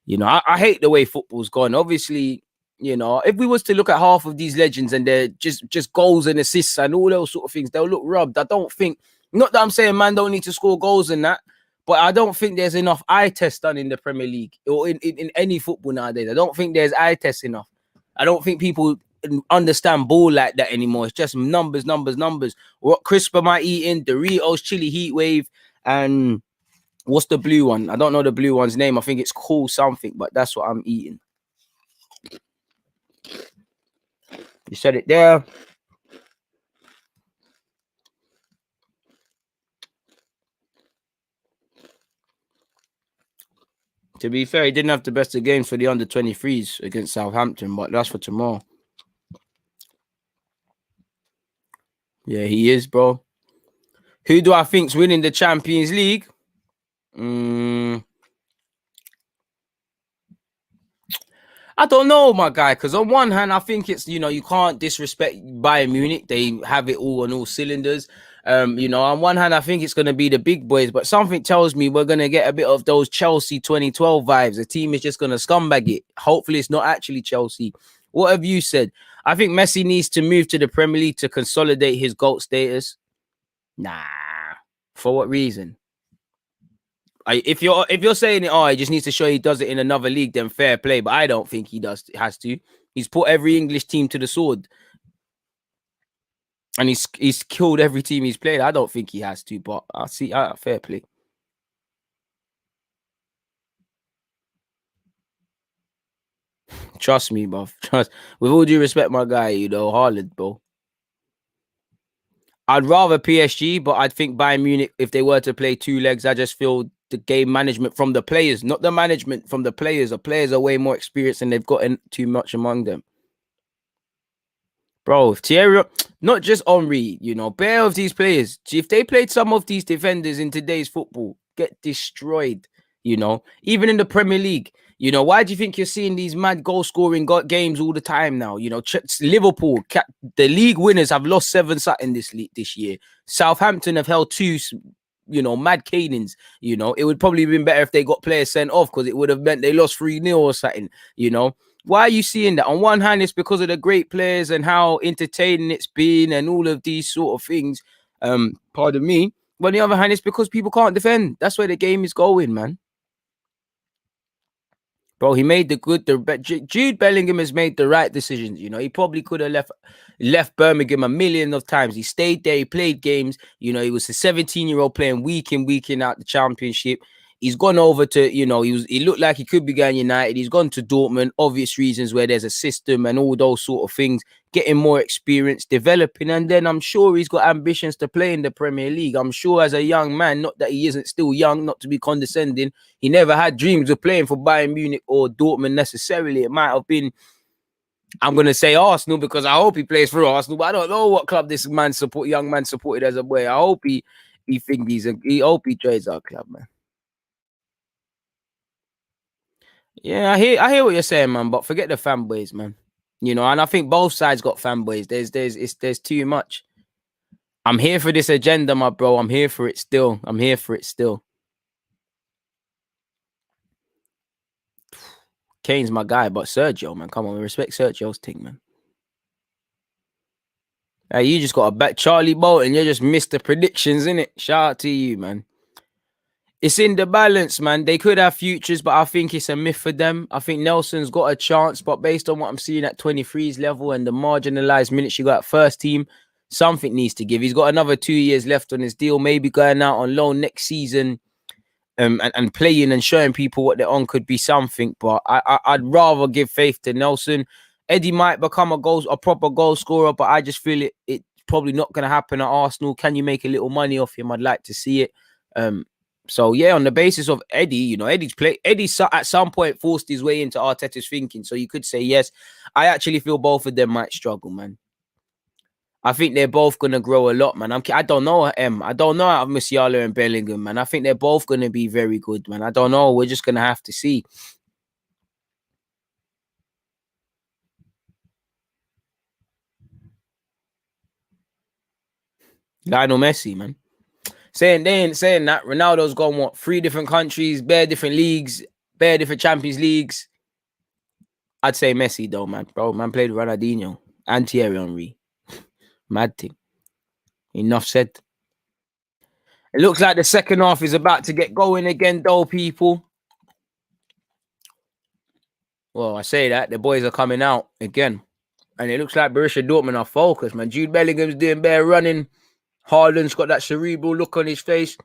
You know, I hate the way football's gone. Obviously, you know, if we was to look at half of these legends and they're just goals and assists and all those sort of things, they'll look robbed. I don't think. Not that I'm saying man don't need to score goals and that, but I don't think there's enough eye test done in the Premier League or in any football nowadays. I don't think there's eye test enough. I don't think people understand ball like that anymore. It's just numbers. What crisp am I eating? Doritos, chili heat wave, and what's the blue one? I don't know the blue one's name. I think it's cool something, but that's what I'm eating. You said it there. To be fair, he didn't have the best of games for the under-23s against Southampton, but that's for tomorrow. Yeah, he is, bro. Who do I think's winning the Champions League? I don't know, my guy, because on one hand, I think it's, you know, you can't disrespect Bayern Munich. They have it all on all cylinders. You know, on one hand, I think it's going to be the big boys, but something tells me we're going to get a bit of those Chelsea 2012 vibes. The team is just going to scumbag it. Hopefully, it's not actually Chelsea. What have you said? I think Messi needs to move to the Premier League to consolidate his GOAT status. Nah. For what reason? If you're saying it, he just needs to show he does it in another league, then fair play. But I don't think he has to. He's put every English team to the sword, and he's killed every team he's played. I don't think he has to, but I see. Fair play. Trust me, bro. With all due respect, my guy, you know, Haaland, bro. I'd rather PSG, but I'd think Bayern Munich, if they were to play two legs, I just feel the game management from the players, not the management from the players. The players are way more experienced and they've gotten too much among them. Bro, if Thierry, not just Henry, you know, bare of these players, if they played some of these defenders in today's football, get destroyed, you know, even in the Premier League. You know, why do you think you're seeing these mad goal scoring games all the time now? You know, Liverpool, the league winners have lost 7-0 this year. Southampton have held 2, you know, mad cadence. You know, it would probably have been better if they got players sent off, because it would have meant they lost 3-0 or something. You know, why are you seeing that? On one hand, it's because of the great players and how entertaining it's been and all of these sort of things. Pardon me. But on the other hand, it's because people can't defend. That's where the game is going, man. Bro, he made Jude Bellingham has made the right decisions. You know, he probably could have left Birmingham a million of times. He stayed there, he played games. You know, he was a 17-year-old playing week in out the Championship. He's gone over to, you know, he looked like he could be going United. He's gone to Dortmund, obvious reasons, where there's a system and all those sort of things, getting more experience, developing. And then I'm sure he's got ambitions to play in the Premier League. I'm sure as a young man, not that he isn't still young, not to be condescending, he never had dreams of playing for Bayern Munich or Dortmund necessarily. It might have been, I'm going to say Arsenal, because I hope he plays for Arsenal, but I don't know what club this young man supported as a boy. I hope he hope he joins our club, man. Yeah, I hear what you're saying, man, but forget the fanboys, man. You know, and I think both sides got fanboys. There's too much. I'm here for this agenda, my bro. I'm here for it still. Kane's my guy, but Sergio, man, come on, we respect Sergio's thing, man. Hey, you just got a bet Charlie Bolton. You just missed the predictions, innit? Shout out to you, man. It's in the balance, man. They could have futures, but I think it's a myth for them. I think Nelson's got a chance, but based on what I'm seeing at 23's level and the marginalized minutes you got at first team, something needs to give. He's got another 2 years left on his deal, maybe going out on loan next season, and playing and showing people what they're on could be something. But I'd rather give faith to Nelson. Eddie might become a proper goal scorer, but I just feel it's probably not going to happen at Arsenal. Can you make a little money off him? I'd like to see it. So yeah, on the basis of Eddie, you know, Eddie at some point forced his way into Arteta's thinking. So you could say yes. I actually feel both of them might struggle, man. I think they're both gonna grow a lot, man. I don't know, I don't know out of Musiala and Bellingham, man. I think they're both gonna be very good, man. I don't know. We're just gonna have to see. Lionel Messi, man. They ain't saying that. Ronaldo's gone, what, 3 different countries, bare different leagues, bare different Champions Leagues. I'd say Messi, though, man. Bro, man played with Ronaldinho and Thierry Henry. Mad thing. Enough said. It looks like the second half is about to get going again, though, people. Well, I say that. The boys are coming out again. And it looks like Borussia Dortmund are focused, man. Jude Bellingham's doing bare running. Haaland's got that cerebral look on his face.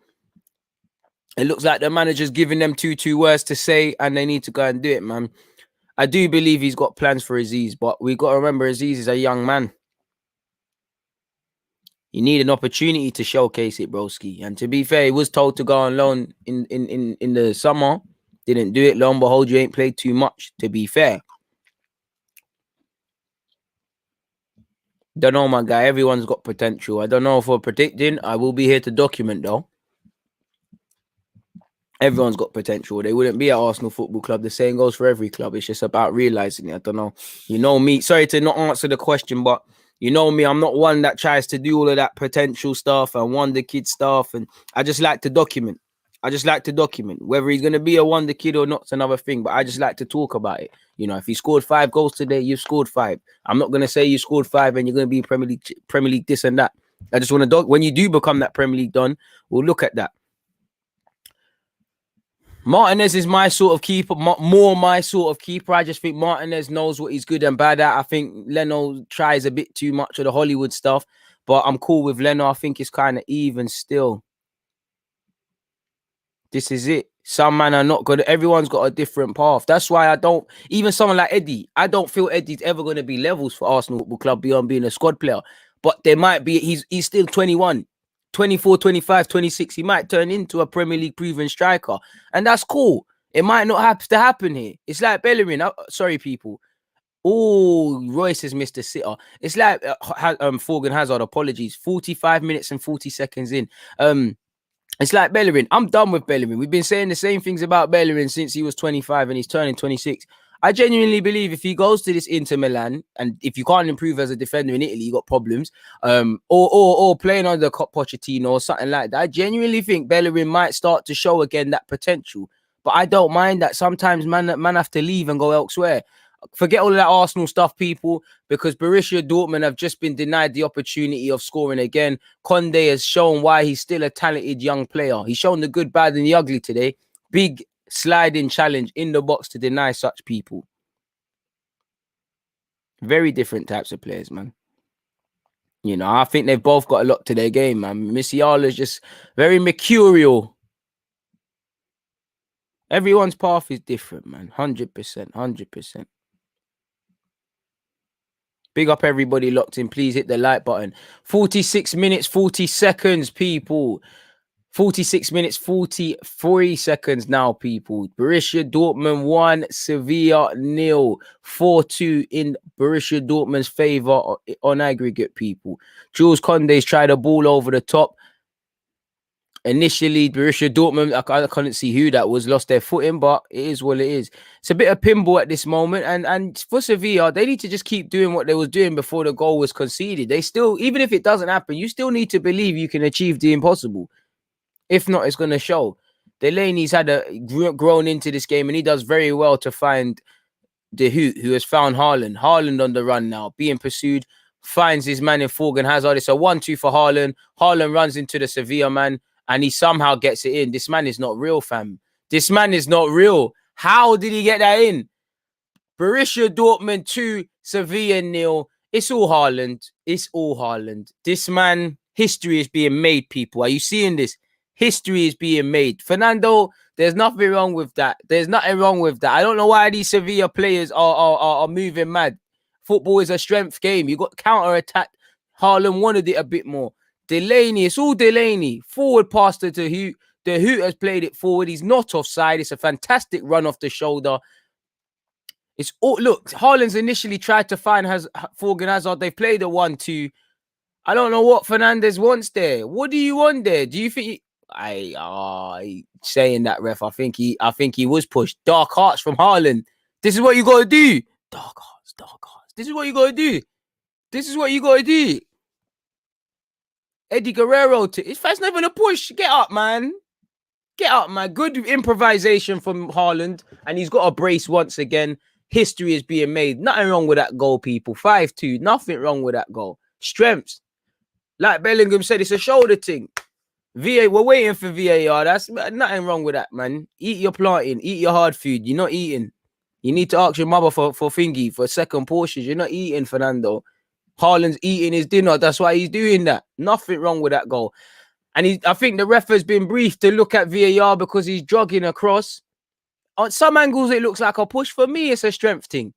It looks like the manager's giving them two words to say, and they need to go and do it, man. I do believe he's got plans for Aziz, but we've got to remember Aziz is a young man. You need an opportunity to showcase it, broski. And to be fair, he was told to go on loan in the summer. Didn't do it. Lo and behold, you ain't played too much, to be fair. Don't know, my guy. Everyone's got potential. I don't know if we're predicting. I will be here to document, though. Everyone's got potential. They wouldn't be at Arsenal Football Club. The same goes for every club. It's just about realizing it. I don't know. You know me. Sorry to not answer the question, but you know me. I'm not one that tries to do all of that potential stuff and wonder kid stuff. And I just like to document. Whether he's going to be a wonder kid or not, it's another thing. But I just like to talk about it. You know, if he scored 5 goals today, you've scored 5. I'm not going to say you scored 5 and you're going to be Premier League this and that. I just want to when you do become that Premier League done, we'll look at that. Martinez is my sort of keeper, more my sort of keeper. I just think Martinez knows what he's good and bad at. I think Leno tries a bit too much of the Hollywood stuff, but I'm cool with Leno. I think it's kind of even still. This is it. Some man are not good. Everyone's got a different path. That's why I don't, even someone like Eddie, I don't feel Eddie's ever going to be levels for Arsenal Football Club beyond being a squad player. But there might be, he's still 21. 24, 25, 26, he might turn into a Premier League proven striker. And that's cool. It might not have to happen here. It's like Bellerin. Sorry, people. Oh, Royce has missed a sitter. It's like Thorgan Hazard, apologies. 45 minutes and 40 seconds in. It's like Bellerin. I'm done with Bellerin. We've been saying the same things about Bellerin since he was 25 and he's turning 26. I genuinely believe if he goes to this Inter Milan, and if you can't improve as a defender in Italy, you got problems. Or playing under Pochettino or something like that. I genuinely think Bellerin might start to show again that potential. But I don't mind that sometimes man have to leave and go elsewhere. Forget all of that Arsenal stuff, people, because Borussia Dortmund have just been denied the opportunity of scoring again. Conde has shown why he's still a talented young player. He's shown the good, bad, and the ugly today. Big sliding challenge in the box to deny such people. Very different types of players, man. You know, I think they've both got a lot to their game, man. Musiala's just very mercurial. Everyone's path is different, man. 100%, 100%. Big up everybody locked in. Please hit the like button. 46 minutes, 40 seconds, people. 46 minutes, 43 seconds now, people. Borussia Dortmund 1, Sevilla 0. 4-2 in Borussia Dortmund's favour on aggregate, people. Jules Conde's tried a ball over the top. Initially, Borussia Dortmund, I couldn't see who that was, lost their footing, but it is what it is. It's a bit of pinball at this moment, and for Sevilla, they need to just keep doing what they was doing before the goal was conceded. They still, even if it doesn't happen, you still need to believe you can achieve the impossible. If not, it's going to show. Delaney's grown into this game, and he does very well to find Deluded, who has found Haaland. Haaland on the run now, being pursued, finds his man in Thorgan Hazard. It's a 1-2 for Haaland. Haaland runs into the Sevilla man, and he somehow gets it in. This man is not real, fam. This man is not real. How did he get that in? Borussia Dortmund 2, Sevilla 0. It's all Haaland. It's all Haaland. This man, history is being made, people. Are you seeing this? History is being made. Fernando, there's nothing wrong with that. There's nothing wrong with that. I don't know why these Sevilla players are moving mad. Football is a strength game. You got counter-attack. Haaland wanted it a bit more. Delaney, it's all Delaney. Forward pass to Deluded. Deluded has played it forward. He's not offside. It's a fantastic run off the shoulder. It's all, look, Haaland's initially tried to find Thorgan Hazard. They've played a 1-2. I don't know what Fernandez wants there. What do you want there? Do you think saying that, ref? I think he was pushed. Dark hearts from Haaland. This is what you gotta do. Dark hearts, dark hearts. This is what you gotta do. This is what you gotta do. Eddie Guerrero, it's not even a push. Get up, man. Get up, man. Good improvisation from Haaland, and he's got a brace once again. History is being made. Nothing wrong with that goal, people. 5-2. Nothing wrong with that goal. Strengths. Like Bellingham said, it's a shoulder thing. We're waiting for VAR. That's nothing wrong with that, man. Eat your planting. Eat your hard food. You're not eating. You need to ask your mother for thingy, for second portions. You're not eating, Fernando. Haaland's eating his dinner. That's why he's doing that. Nothing wrong with that goal. And I think the ref has been briefed to look at VAR because he's jogging across. On some angles, it looks like a push. For me, it's a strength thing.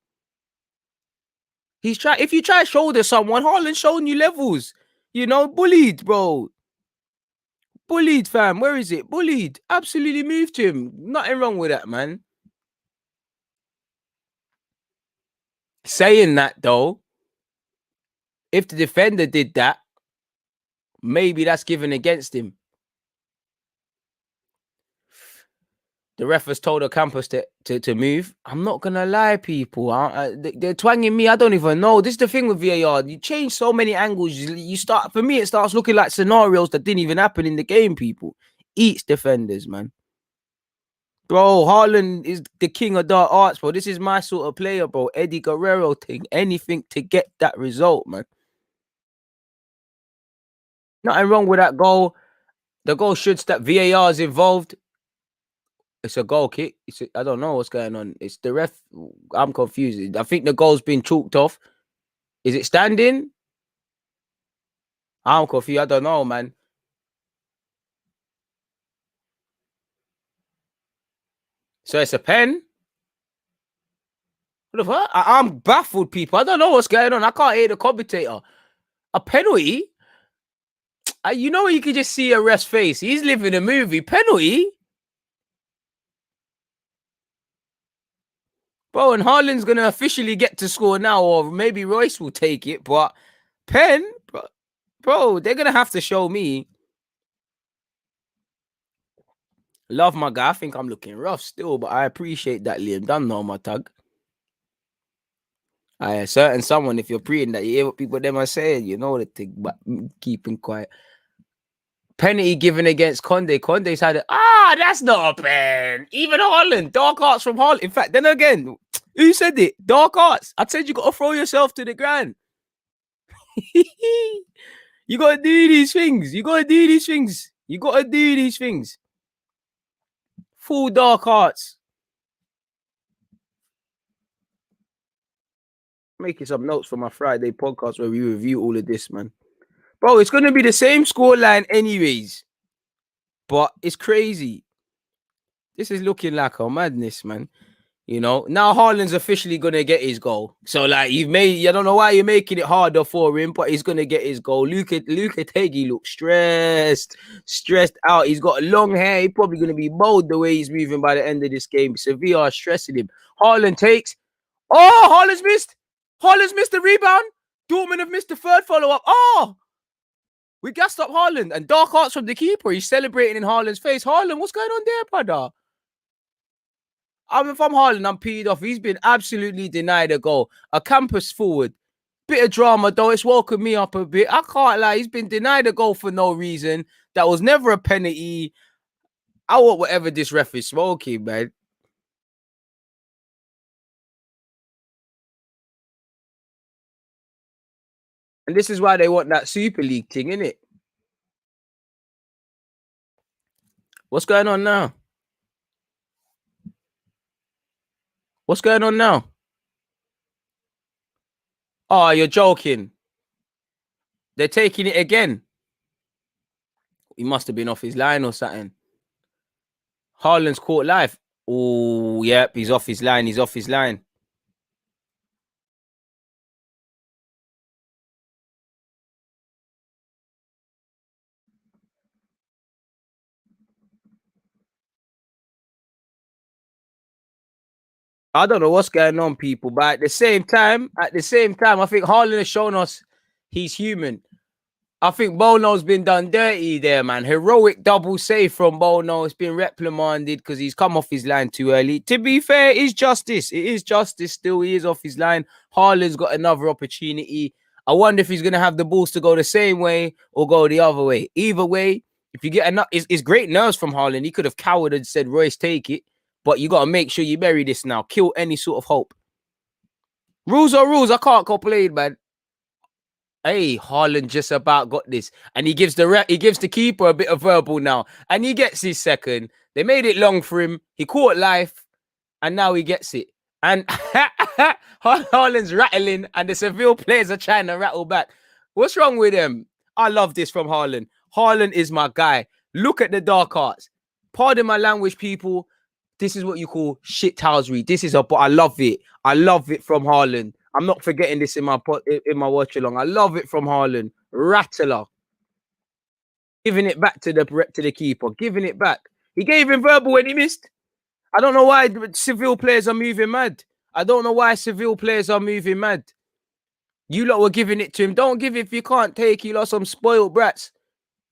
If you try to shoulder someone, Haaland's showing you levels. You know, bullied, bro. Bullied, fam. Where is it? Bullied. Absolutely moved to him. Nothing wrong with that, man. Saying that, though, if the defender did that, maybe that's given against him. The ref has told the campus to move. I'm not going to lie, people. They're twanging me. I don't even know. This is the thing with VAR. You change so many angles. For me, it starts looking like scenarios that didn't even happen in the game, people. Eats defenders, man. Bro, Haaland is the king of dark arts, bro. This is my sort of player, bro. Eddie Guerrero thing. Anything to get that result, man. Nothing wrong with that goal. The goal should stop. VAR is involved. It's a goal kick. I don't know what's going on. It's the ref. I'm confused. I think the goal's been chalked off. Is it standing? I'm confused. I don't know, man. So it's a pen? What the fuck? I'm baffled, people. I don't know what's going on. I can't hear the commentator. A penalty? You know, you can just see a ref's face. He's living a movie. Penalty? Bro, and Haaland's going to officially get to score now, or maybe Royce will take it, but pen? Bro, they're going to have to show me. Love my guy. I think I'm looking rough still, but I appreciate that, Liam. Done now, my tug. I certain someone, if you're preying that you hear what people them are saying, you know the thing, but keeping quiet. Penalty given against Conde. Conde's had it. That's not a pen. Even Haaland, dark arts from Haaland. In fact, then again, who said it? Dark arts. I said you got to throw yourself to the ground. You got to do these things. You got to do these things. You got to do these things. Full dark arts. Making some notes for my Friday podcast where we review all of this, man. Bro, it's going to be the same scoreline anyways. But it's crazy. This is looking like a madness, man. You know, now Haaland's officially going to get his goal. So, like, I don't know why you're making it harder for him, but he's going to get his goal. Luka Teggy looks stressed out. He's got long hair. He's probably going to be bold the way he's moving by the end of this game. Sevilla are stressing him. Haaland takes. Oh, Haaland's missed. Haaland's missed the rebound. Dortmund have missed the third follow-up. Oh, we gassed up Haaland. And dark arts from the keeper. He's celebrating in Haaland's face. Haaland, what's going on there, brother? If I'm Haaland, I'm peed off. He's been absolutely denied a goal. A campus forward. Bit of drama, though. It's woken me up a bit. I can't lie. He's been denied a goal for no reason. That was never a penalty. I want whatever this ref is smoking, man. And this is why they want that Super League thing, innit? What's going on now? What's going on now? Oh, you're joking. They're taking it again. He must have been off his line or something. Haaland's caught live. Oh, yep. He's off his line. He's off his line. I don't know what's going on, people, but at the same time, I think Haaland has shown us he's human. I think Bono's been done dirty there, man. Heroic double save from Bono. It's been reprimanded because he's come off his line too early. To be fair, it is justice. It is justice still. He is off his line. Haaland's got another opportunity. I wonder if he's going to have the balls to go the same way or go the other way. Either way, if you get enough, it's great nerves from Haaland. He could have cowered and said, Royce, take it. But you got to make sure you bury this now. Kill any sort of hope. Rules are rules. I can't complain, man. Hey, Haaland just about got this. And he gives the keeper a bit of verbal now. And he gets his second. They made it long for him. He caught life. And now he gets it. And Haaland's rattling. And the Seville players are trying to rattle back. What's wrong with them? I love this from Haaland. Haaland is my guy. Look at the dark arts. Pardon my language, people. This is what you call shithousery. But I love it. I love it from Haaland. I'm not forgetting this in my watchalong. I love it from Haaland. Rattler. Giving it back to the keeper. Giving it back. He gave him verbal when he missed. I don't know why Seville players are moving mad. You lot were giving it to him. Don't give it if you can't take. You lot some spoiled brats.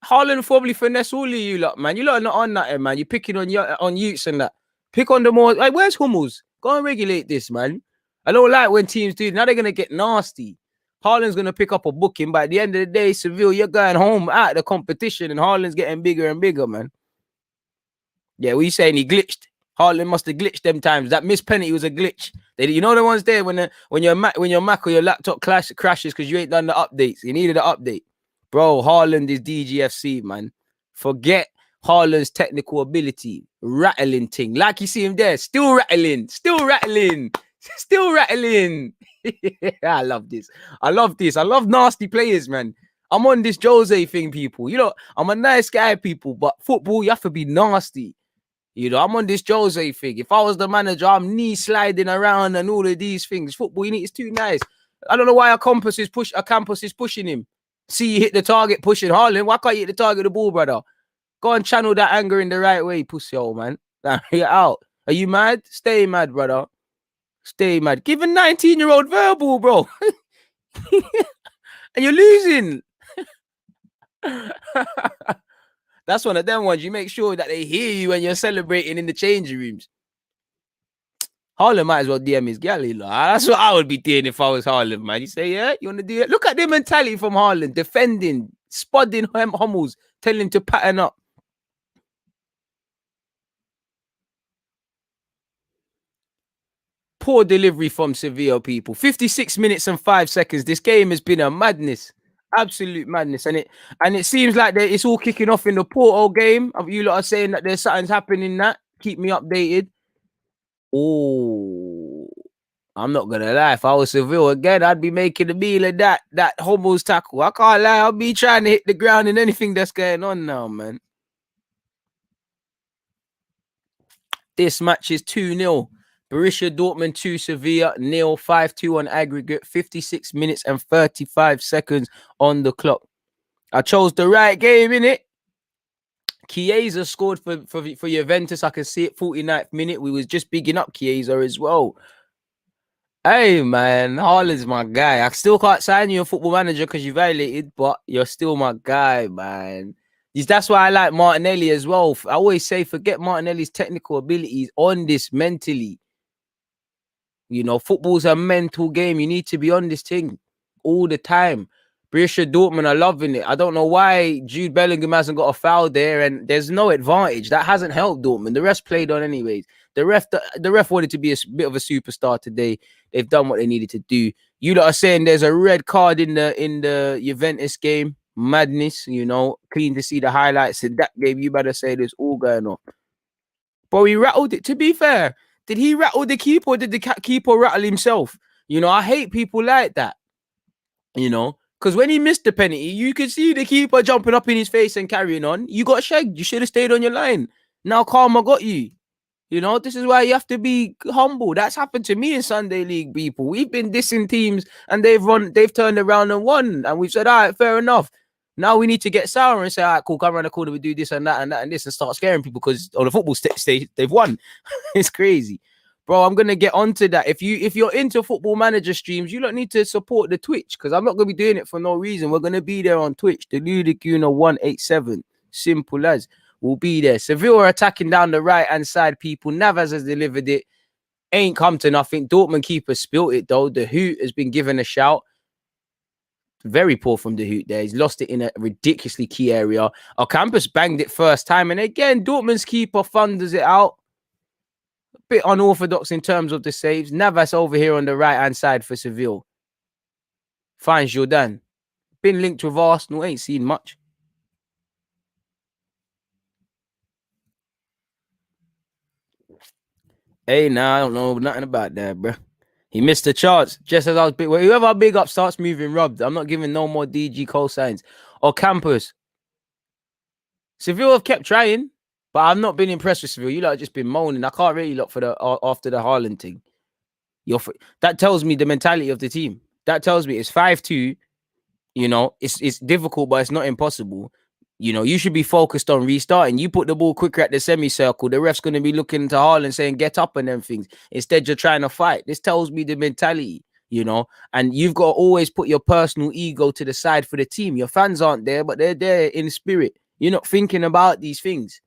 Haaland probably finesse all of you lot, man. You lot are not on that, man. You're picking on Utes and that. Pick on the more. Like, where's Hummels? Go and regulate this, man. I don't like when teams do. Now they're going to get nasty. Haaland's going to pick up a booking. But at the end of the day, Seville, you're going home out of the competition. And Haaland's getting bigger and bigger, man. Yeah, what are you saying? He glitched. Haaland must have glitched them times. That missed penalty was a glitch. You know the ones there when your Mac or your laptop crashes because you ain't done the updates. You needed an update. Bro, Haaland is DGFC, man. Forget Haaland's technical ability. Rattling thing. Like you see him there. Still rattling. I love this. I love nasty players, man. I'm on this Jose thing, people. You know, I'm a nice guy, people. But football, you have to be nasty. You know, I'm on this Jose thing. If I was the manager, I'm knee sliding around and all of these things. Football, it's too nice. I don't know why a campus is pushing him. See, you hit the target pushing Haaland. Why can't you hit the target of the ball, brother? Go and channel that anger in the right way, pussy old man. You're out. Are you mad? Stay mad, brother. Stay mad. Give a 19-year-old verbal, bro. And you're losing. That's one of them ones. You make sure that they hear you when you're celebrating in the changing rooms. Haaland might as well DM his galley. That's what I would be doing if I was Haaland, man. You say, yeah, you want to do it? Look at the mentality from Haaland, defending, spudding Hummels, telling him to pattern up. Poor delivery from Sevilla, people. 56 minutes and 5 seconds. This game has been a madness. Absolute madness. And it seems like it's all kicking off in the Porto game. You lot are saying that there's something's happening that. Keep me updated. Oh, I'm not gonna lie. If I was Seville again, I'd be making a meal of that Hummels tackle. I can't lie. I'll be trying to hit the ground in anything that's going on now, man. This match is 2-0. Borussia Dortmund 2, Sevilla 0, 5-2 on aggregate, 56 minutes and 35 seconds on the clock. I chose the right game, innit? Chiesa scored for Juventus. I can see it, 49th minute. We was just bigging up Chiesa as well. Hey, man, Haaland's my guy. I still can't sign you a Football Manager because you violated, but you're still my guy, man. That's why I like Martinelli as well. I always say, forget Martinelli's technical abilities on this mentally. You know, football's a mental game. You need to be on this thing all the time. Borussia Dortmund are loving it. I don't know why Jude Bellingham hasn't got a foul there, and there's no advantage. That hasn't helped Dortmund. The rest played on anyways. The ref wanted to be a bit of a superstar today. They've done what they needed to do. You lot are saying there's a red card in the Juventus game. Madness, you know. Clean to see the highlights in that game. You better say there's all going on. But he rattled it. To be fair, did he rattle the keeper or did the keeper rattle himself? You know, I hate people like that. You know, because when he missed the penalty, you could see the keeper jumping up in his face and carrying on. You got shagged. You should have stayed on your line. Now karma got you. You know, this is why you have to be humble. That's happened to me in Sunday League, people. We've been dissing teams and they've turned around and won. And we've said, all right, fair enough. Now we need to get sour and say, all right, cool, come around the corner, we do this and that and that and this and start scaring people because on the football stage, they've won. It's crazy. Bro, I'm going to get onto that. If you're into Football Manager streams, you don't need to support the Twitch because I'm not going to be doing it for no reason. We're going to be there on Twitch, Deluded Gooner 187. Simple as. We'll be there. Sevilla are attacking down the right-hand side, people. Navas has delivered it. Ain't come to nothing. Dortmund keeper spilt it, though. The Hoot has been given a shout. Very poor from the Hoot there. He's lost it in a ridiculously key area. Ocampos banged it first time. And again, Dortmund's keeper thunders it out. A bit unorthodox in terms of the saves. Navas over here on the right-hand side for Seville. Finds Jordan. Been linked with Arsenal. Ain't seen much. Hey, nah, I don't know nothing about that, bro. He missed the charts just as I was big. Well, whoever I big up starts moving rubbed. I'm not giving no more DG cosigns. Ocampos. Seville have kept trying, but I've not been impressed with Seville. You lot have just been moaning. I can't really look for after the Haaland thing. That tells me the mentality of the team. That tells me it's 5-2. You know, it's difficult, but it's not impossible. You know, you should be focused on restarting. You put the ball quicker at the semicircle. The ref's going to be looking to Haaland saying, get up and them things. Instead, you're trying to fight. This tells me the mentality, you know, and you've got to always put your personal ego to the side for the team. Your fans aren't there, but they're there in spirit. You're not thinking about these things.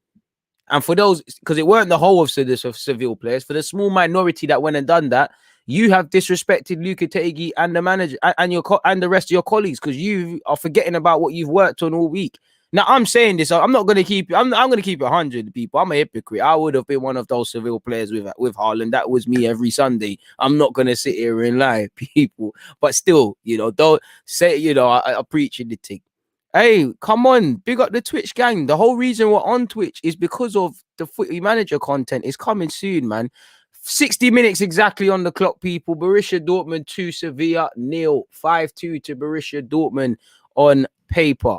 And for those, because it weren't the whole of Seville players, for the small minority that went and done that, you have disrespected Lopetegui and the manager and the rest of your colleagues because you are forgetting about what you've worked on all week. Now I'm saying this, I'm not going to keep. I'm going to keep it 100 people. I'm a hypocrite. I would have been one of those Seville players with Haaland. That was me every Sunday. I'm not going to sit here and lie, people. But still, you know, don't say, you know, I preach in the thing. Hey, come on, big up the Twitch gang. The whole reason we're on Twitch is because of the Footy Manager content. It's coming soon, man. 60 minutes exactly on the clock, people. Borussia Dortmund 2, Sevilla 0. 5-2 to Borussia Dortmund on paper.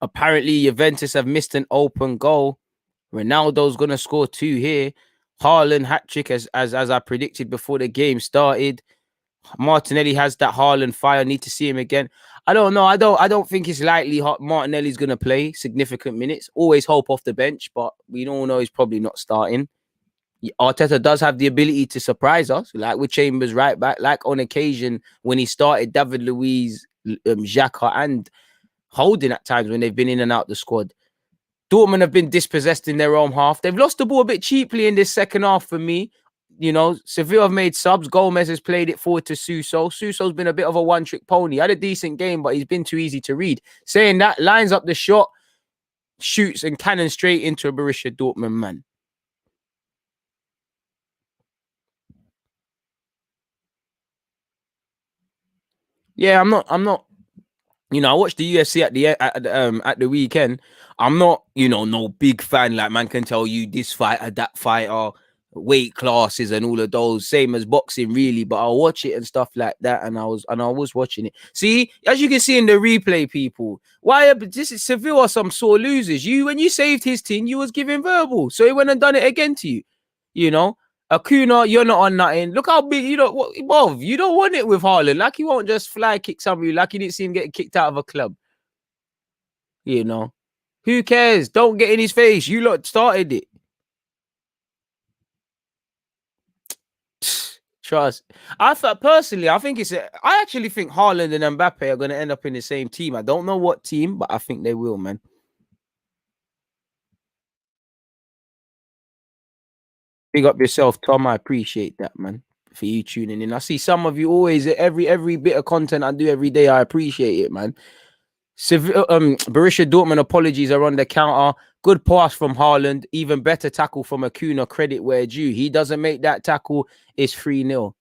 Apparently, Juventus have missed an open goal. Ronaldo's going to score 2 here. Haaland hat-trick as I predicted before the game started. Martinelli has that Haaland fire. Need to see him again. I don't know. I don't think it's likely Martinelli's going to play significant minutes. Always hope off the bench, but we all know he's probably not starting. Arteta does have the ability to surprise us, like with Chambers right back, like on occasion when he started David Luiz, Xhaka and Holding at times when they've been in and out the squad. Dortmund have been dispossessed in their own half. They've lost the ball a bit cheaply in this second half for me. You know, Sevilla have made subs. Gomez has played it forward to Suso. Suso's been a bit of a one-trick pony. Had a decent game, but he's been too easy to read. Saying that, lines up the shot, shoots and cannon straight into a Borussia Dortmund man. Yeah, I'm not. You know, I watched the UFC at the weekend. I'm not, you know, no big fan. Like, man can tell you this fighter, that fighter, weight classes and all of those, same as boxing, really. But I'll watch it and stuff like that. And I was watching it. See, as you can see in the replay, people, why this is Seville are some sore losers. You, when you saved his team, you was giving verbal, so he went and done it again to you. You know, Acuna, you're not on nothing. Look how big, you know, Bob, you don't want it with Haaland. Like, he won't just fly kick somebody. Like, you didn't see him get kicked out of a club. You know, who cares? Don't get in his face. You lot started it. Trust. I think I actually think Haaland and Mbappe are going to end up in the same team. I don't know what team, but I think they will, man. Big up yourself, Tom. I appreciate that, man, for you tuning in. I see some of you always, every bit of content I do every day. I appreciate it, man. Borussia Dortmund apologies are on the counter. Good pass from Haaland. Even better tackle from Acuna. Credit where due. He doesn't make that tackle. It's 3-0.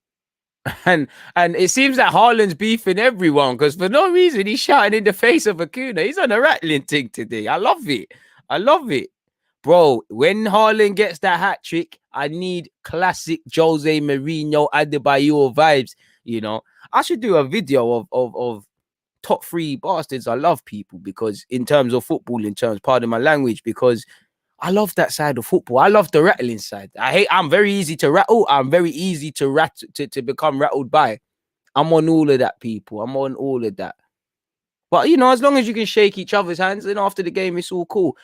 And it seems that Haaland's beefing everyone because for no reason he's shouting in the face of Acuna. He's on a rattling thing today. I love it. Bro, when Haaland gets that hat trick, I need classic Jose Mourinho Adebayor vibes. You know, I should do a video of top 3 bastards I love, people, because in terms of football, pardon my language, because I love that side of football. I love the rattling side. I'm very easy to rattle. I'm very easy to become rattled by. I'm on all of that, people. I'm on all of that. But, you know, as long as you can shake each other's hands, then after the game, it's all cool.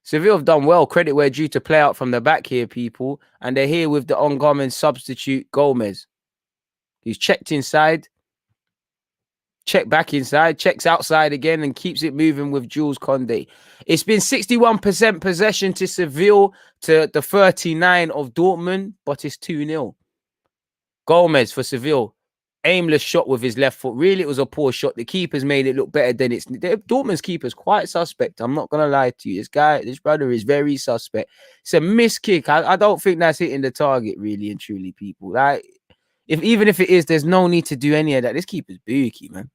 Seville have done well. Credit where due to play out from the back here, people. And they're here with the ongoing substitute, Gomez. He's checked inside. Check back inside, checks outside again, and keeps it moving with Jules Koundé. It's been 61% possession to Seville to the 39 of Dortmund, but it's 2-0. Gomez for Seville. Aimless shot with his left foot. Really, it was a poor shot. The keeper's made it look better than it's... Dortmund's keeper's quite suspect. I'm not going to lie to you. This brother is very suspect. It's a missed kick. I don't think that's hitting the target, really and truly, people. Like, even if it is, there's no need to do any of that. This keeper's bookie, man.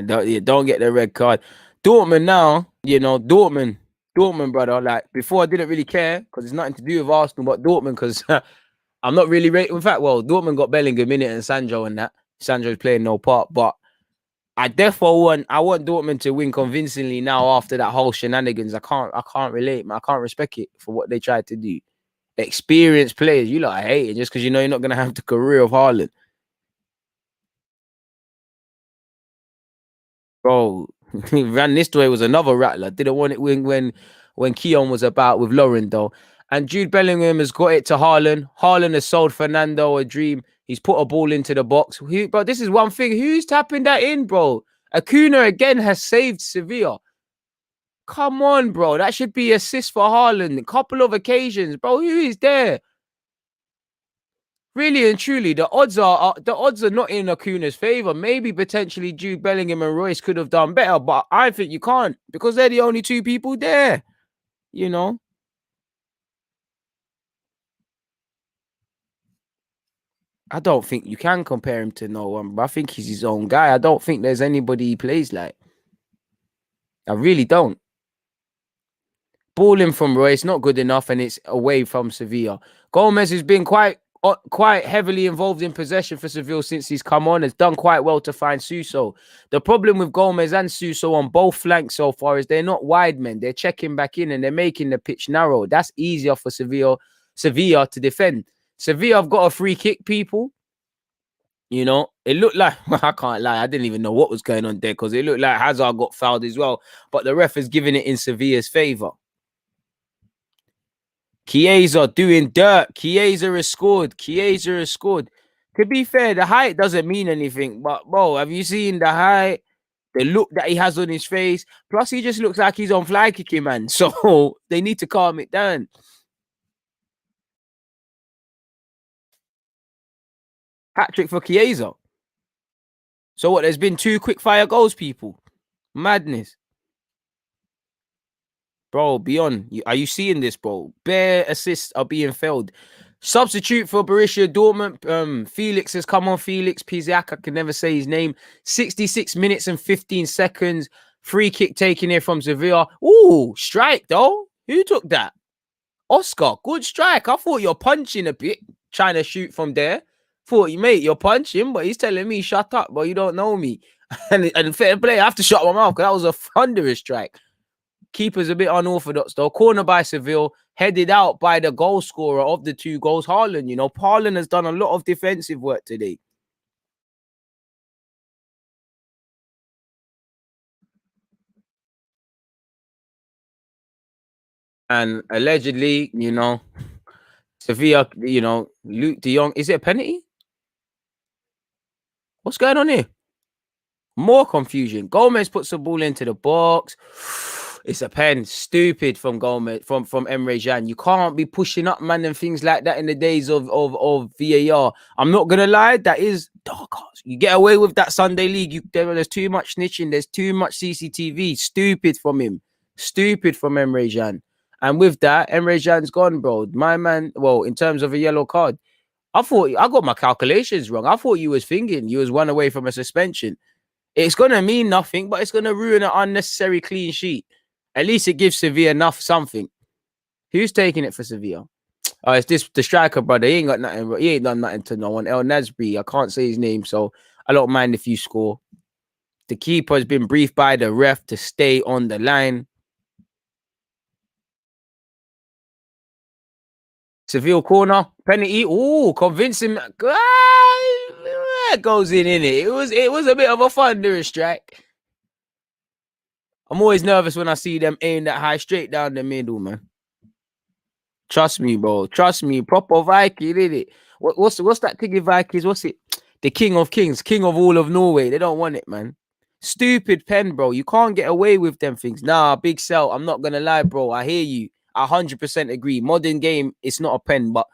Don't get the red card. Dortmund now, you know, Dortmund, brother. Like, before, I didn't really care because it's nothing to do with Arsenal, but Dortmund, because I'm not really rating. In fact, well, Dortmund got Bellingham in it and Sancho and that. Sancho's playing no part, but I want Dortmund to win convincingly now after that whole shenanigans. I can't relate, man. I can't respect it for what they tried to do. Experienced players, you lot, I hate it just because you know you're not gonna have the career of Haaland. Bro, Van Nistelrooy was another rattler. Didn't want it when Keon was about with Lauren, though. And Jude Bellingham has got it to Haaland. Haaland has sold Fernando a dream. He's put a ball into the box. But this is one thing. Who's tapping that in, bro? Acuna again has saved Sevilla. Come on, bro. That should be assist for Haaland. A couple of occasions, bro. Who is there? Really and truly, the odds are not in Acuna's favor. Maybe potentially Jude Bellingham and Royce could have done better, but I think you can't because they're the only 2 people there. You know, I don't think you can compare him to no one. But I think he's his own guy. I don't think there's anybody he plays like. I really don't. Balling from Royce, not good enough, and it's away from Sevilla. Gomez has been quite heavily involved in possession for Seville since he's come on. Has done quite well to find Suso. The problem with Gomez and Suso on both flanks so far is they're not wide men. They're checking back in and they're making the pitch narrow. That's easier for Sevilla to defend. Sevilla have got a free kick, people. You know, it looked like, I can't lie, I didn't even know what was going on there because it looked like Hazard got fouled as well. But the ref is giving it in Sevilla's favour. Chiesa doing dirt. Chiesa has scored. To be fair, the height doesn't mean anything. But bro, have you seen the height? The look that he has on his face. Plus, he just looks like he's on fly kicking, man. So they need to calm it down. Hat trick for Chiesa. So what? There's been 2 quick fire goals, people. Madness. Bro, beyond. Are you seeing this, bro? Bare assists are being failed. Substitute for Borussia Dortmund. Felix has come on. Felix Piziak. I can never say his name. 66 minutes and 15 seconds. Free kick taken here from Sevilla. Ooh, strike though. Who took that? Oscar, good strike. I thought you're punching a bit, trying to shoot from there. Thought you, mate, you're punching, but he's telling me, shut up, but you don't know me. and fair play, I have to shut my mouth because that was a thunderous strike. Keeper's a bit unorthodox though. Corner by Seville, headed out by the goal scorer of the 2 goals, Haaland. You know, Haaland has done a lot of defensive work today. And allegedly, you know, Sevilla, you know, Luke de Jong, is it a penalty? What's going on here? More confusion. Gomez puts the ball into the box. It's a pen. Stupid from Gomez, from Emre Can. You can't be pushing up, man, and things like that in the days of VAR. I'm not gonna lie, that is dark horse. You get away with that Sunday league. There's too much snitching. There's too much CCTV. Stupid from him. Stupid from Emre Can. And with that, Emre Can's gone, bro. My man. Well, in terms of a yellow card, I thought I got my calculations wrong. I thought you was thinking you was 1 away from a suspension. It's going to mean nothing, but it's going to ruin an unnecessary clean sheet. At least it gives Sevilla enough something. Who's taking it for Sevilla? Oh, it's this the striker, brother. He ain't got nothing. He ain't done nothing to no one. El Nasri. I can't say his name, so I don't mind if you score. The keeper has been briefed by the ref to stay on the line. Seville corner, penalty. Ooh, convincing. Goes in it. It was a bit of a thunderous strike. I'm always nervous when I see them aim that high straight down the middle, man. Trust me, bro. Trust me. Proper Viking, did it? What's that thing in Vikings? What's it? The King of Kings, King of all of Norway. They don't want it, man. Stupid pen, bro. You can't get away with them things. Nah, big sell. I'm not gonna lie, bro. I hear you. I 100% agree. Modern game, it's not a pen, but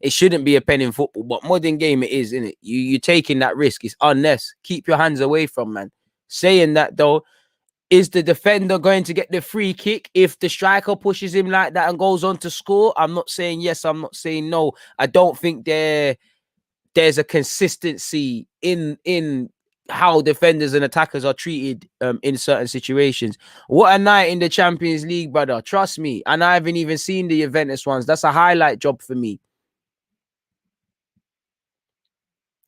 it shouldn't be a pen in football. But modern game, it is, isn't it? You're taking that risk. It's unnecessary. Keep your hands away from, man. Saying that though, is the defender going to get the free kick if the striker pushes him like that and goes on to score? I'm not saying yes. I'm not saying no. I don't think there's a consistency in how defenders and attackers are treated in certain situations. What a night in the Champions League, brother. Trust me. And I haven't even seen the Juventus ones. That's a highlight job for me.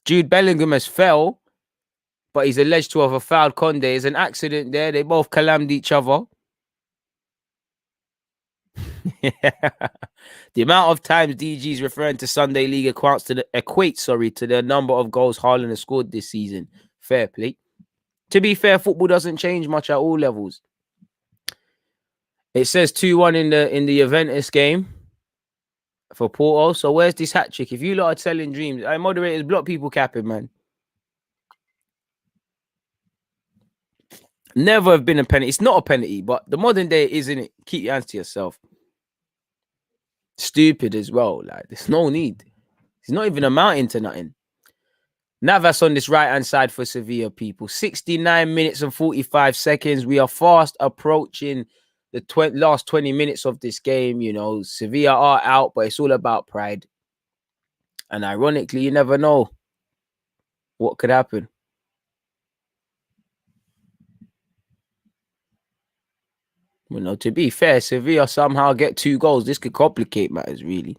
Jude Bellingham has fell, but he's alleged to have a fouled Conde. There's an accident there. They both calammed each other. The amount of times DG is referring to Sunday League equates to the number of goals Haaland has scored this season. Fair play. To be fair, football doesn't change much at all levels. It says 2-1 in the Juventus game for Porto. So where's this hat trick? If you lot are telling dreams, moderators block people capping, man. Never have been a penalty. It's not a penalty, but the modern day isn't it? Keep your hands to yourself. Stupid as well. Like, there's no need. It's not even amounting to nothing. Navas on this right-hand side for Sevilla, people. 69 minutes and 45 seconds. We are fast approaching the last 20 minutes of this game. You know, Sevilla are out, but it's all about pride. And ironically, you never know what could happen. You know, to be fair, Sevilla somehow get 2 goals. This could complicate matters, really.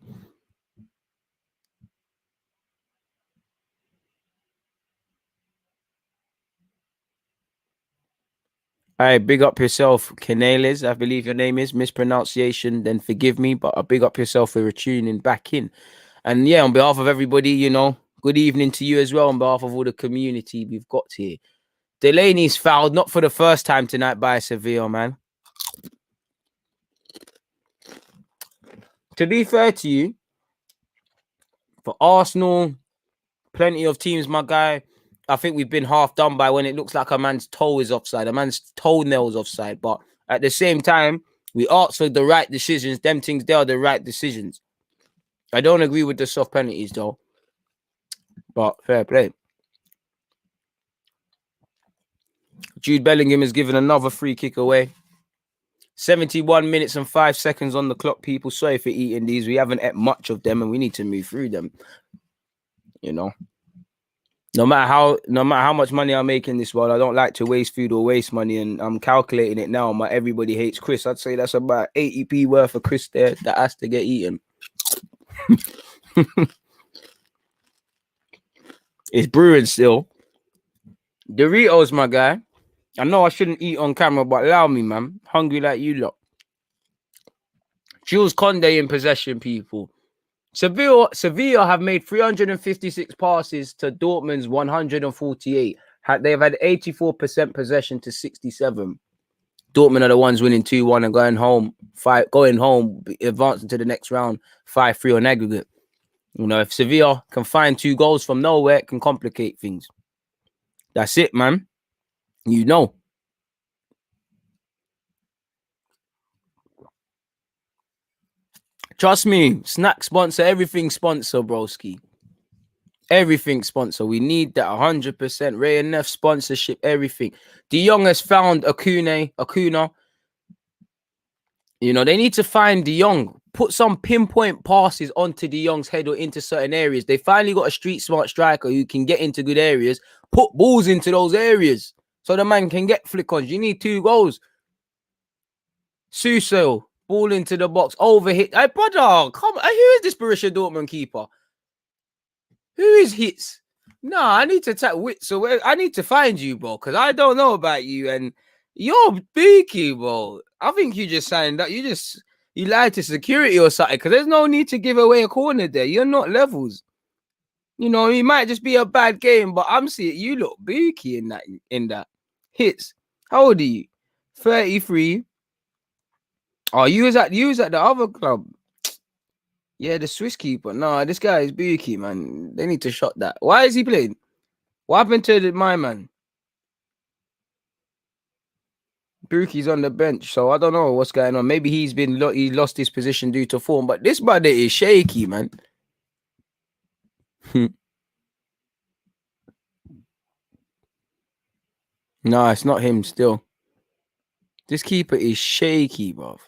All right, big up yourself, Canales. I believe your name is. Mispronunciation, then forgive me, but big up yourself for tuning back in. And yeah, on behalf of everybody, you know, good evening to you as well. On behalf of all the community we've got here. Delaney's fouled, not for the first time tonight by Sevilla, man. To be fair to you, for Arsenal plenty of teams, my guy. I think we've been half done by when it looks like a man's toe is offside, a man's toenails offside. But at the same time, we ask for the right decisions. Them things, they are the right decisions. I don't agree with the soft penalties, though. But fair play. Jude Bellingham is given another free kick away. 71 minutes and 5 seconds on the clock, people. Sorry for eating these. We haven't ate much of them and we need to move through them. You know, no matter how much money I make in this world, I don't like to waste food or waste money. And I'm calculating it now. My everybody hates Chris. I'd say that's about 80p worth of Chris there that has to get eaten. It's brewing still. Doritos, my guy. I know I shouldn't eat on camera, but allow me, man. Hungry like you lot. Jules Koundé in possession, people. Sevilla have made 356 passes to Dortmund's 148. They've had 84% possession to 67. Dortmund are the ones winning 2-1 and going home, advancing to the next round 5-3 on aggregate. You know, if Sevilla can find 2 goals from nowhere, it can complicate things. That's it, man. You know. Trust me, snack sponsor, everything sponsor, broski. Everything sponsor. We need that 100%. Ray and Neff sponsorship, everything. De Jong has found Acuna. You know, they need to find De Jong. Put some pinpoint passes onto De Jong's head or into certain areas. They finally got a street smart striker who can get into good areas. Put balls into those areas so the man can get flick-ons. You need 2 goals. Suso, ball into the box, overhit. Hey, brother, come on. Who is this Borussia Dortmund keeper? Who is Hits? No, I need to tap Wit. So I need to find you, bro, because I don't know about you. And you're beaky, bro. I think you just signed up. You lied to security or something, because there's no need to give away a corner there. You're not levels. You know, it might just be a bad game, but I'm seeing you look beaky in that. Hits. How old are you? 33. Oh, you was at the other club. Yeah, the Swiss keeper. No, this guy is beaky, man. They need to shot that. Why is he playing? What happened to my man? Buki's on the bench, so I don't know what's going on. Maybe he lost his position due to form, but this brother is shaky, man. No, it's not him still. This keeper is shaky, bro.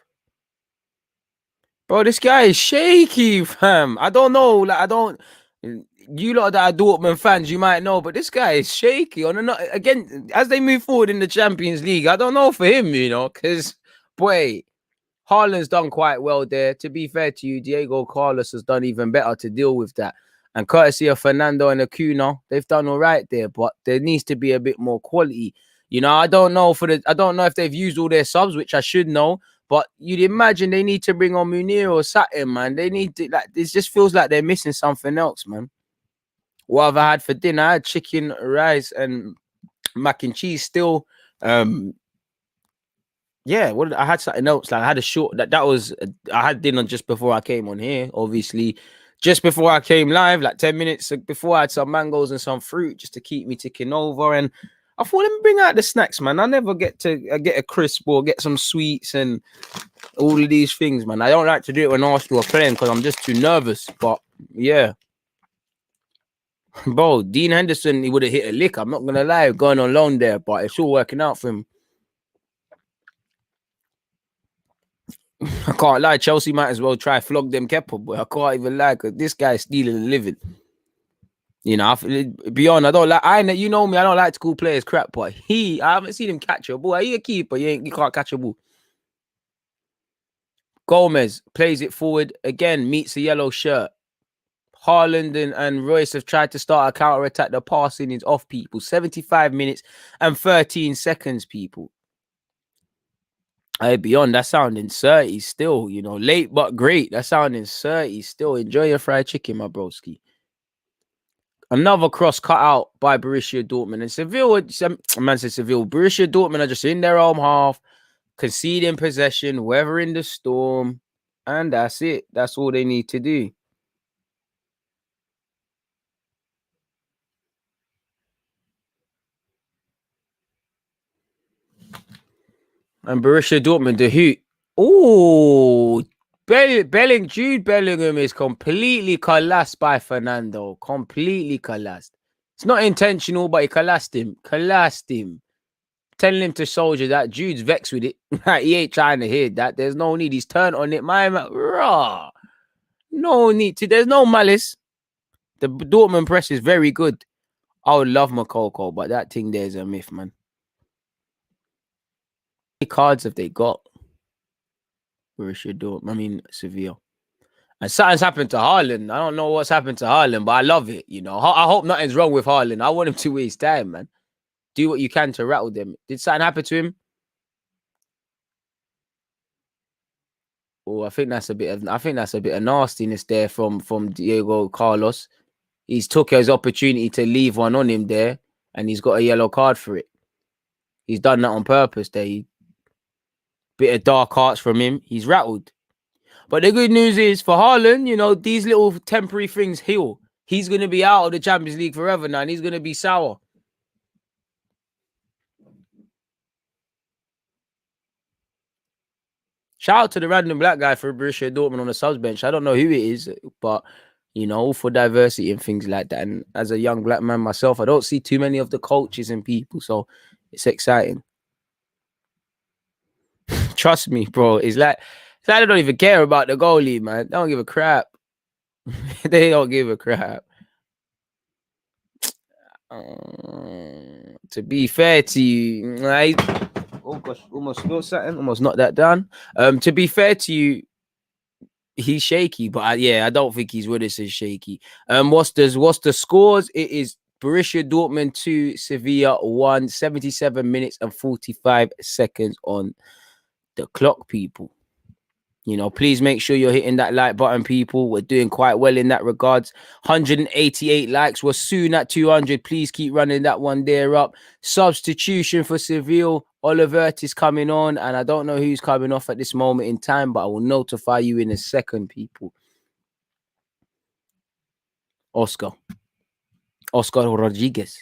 Bro, this guy is shaky, fam. I don't know. Like, you lot that are Dortmund fans, you might know, but this guy is shaky. Again, as they move forward in the Champions League, I don't know for him, you know, because, boy, Haaland's done quite well there. To be fair to you, Diego Carlos has done even better to deal with that. And courtesy of Fernando and Acuna, they've done all right there, but there needs to be a bit more quality. You know, I don't know if they've used all their subs, which I should know. But you'd imagine they need to bring on Munir or something, man. They need to, like, this just feels like they're missing something else, man. What have I had for dinner? I had chicken, rice, and mac and cheese still. Yeah, I had something else. Like I had a short I had dinner just before I came on here, obviously. Just before I came live, like 10 minutes before, I had some mangoes and some fruit just to keep me ticking over. And I thought, let me bring out the snacks, man. I never get a crisp or get some sweets and all of these things, man. I don't like to do it when Arsenal are playing because I'm just too nervous. But yeah, bro, Dean Henderson, he would have hit a lick. I'm not gonna lie, going on loan there, but it's all working out for him. I can't lie. Chelsea might as well try flog them Kepa, but I can't even lie because this guy's stealing a living. You know, beyond, I don't like. You know me, I don't like to call players crap, but I haven't seen him catch a ball. Are you a keeper? You can't catch a ball. Gomez plays it forward again, meets a yellow shirt. Haaland and Royce have tried to start a counter attack. The passing is off, people. 75 minutes and 13 seconds, people. Hey, beyond that sounding 30 still, you know, late but great. That sounding 30 still. Enjoy your fried chicken, my broski. Another cross cut out by Borussia Dortmund. And Sevilla, man said Sevilla. Borussia Dortmund are just in their home half, conceding possession, weathering the storm. And that's it. That's all they need to do. And Borussia Dortmund, the hoot. Oh, Jude Bellingham is completely collapsed by Fernando. Completely collapsed. It's not intentional, but he collapsed him. Telling him to soldier that. Jude's vexed with it. He ain't trying to hear that. There's no need. He's turned on it. Raw. No need to. There's no malice. The Dortmund press is very good. I would love Makoko, but that thing there is a myth, man. How many cards have they got? Borussia Dortmund, Sevilla. And something's happened to Haaland. I don't know what's happened to Haaland, but I love it. I hope nothing's wrong with Haaland. I want him to waste time, man. Do what you can to rattle them. Did something happen to him? Oh, I think that's a bit of nastiness there from Diego Carlos. He's took his opportunity to leave one on him there, and he's got a yellow card for it. He's done that on purpose there. Bit of dark arts from him. He's rattled. But the good news is for Haaland, these little temporary things heal. He's going to be out of the Champions League forever now, and he's going to be sour. Shout out to the random black guy for Borussia Dortmund on the subs bench. I don't know who it is, but, for diversity and things like that. And as a young black man myself, I don't see too many of the coaches and people, so it's exciting. Trust me, bro. It's like they don't even care about the goalie, man. They don't give a crap. They don't give a crap. To be fair to you, oh gosh, almost spilled something. Almost knocked that down. To be fair to you, he's shaky, but I don't think he's with us as shaky. What's the scores? It is Borussia Dortmund 2, Sevilla 1, 77 minutes and 45 seconds on the clock, people. Please make sure you're hitting that like button, people. We're doing quite well in that regards. 188 likes. We're soon at 200. Please keep running that one there up. Substitution for Seville. Olivert is coming on, and I don't know who's coming off at this moment in time, but I will notify you in a second, people. Oscar Rodriguez.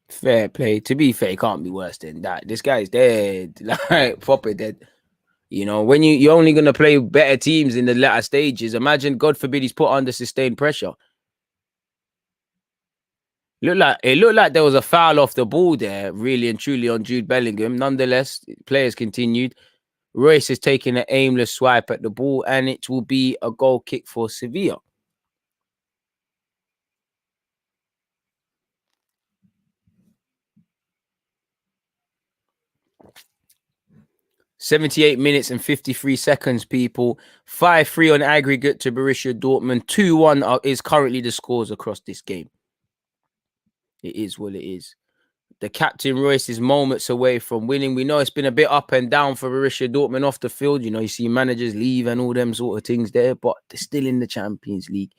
Fair play. To be fair, it can't be worse than that. This guy's dead. Like, proper dead. When you're only going to play better teams in the latter stages, imagine, God forbid, he's put under sustained pressure. It looked like there was a foul off the ball there, really and truly, on Jude Bellingham. Nonetheless, players continued. Royce is taking an aimless swipe at the ball, and it will be a goal kick for Sevilla. "78 minutes and 53 seconds, people. 5-3 on aggregate to Borussia Dortmund. 2-1 is currently the scores across this game. It is what it is. The captain Royce is moments away from winning. We know it's been a bit up and down for Borussia Dortmund off the field. You see managers leave and all them sort of things there, but they're still in the Champions League.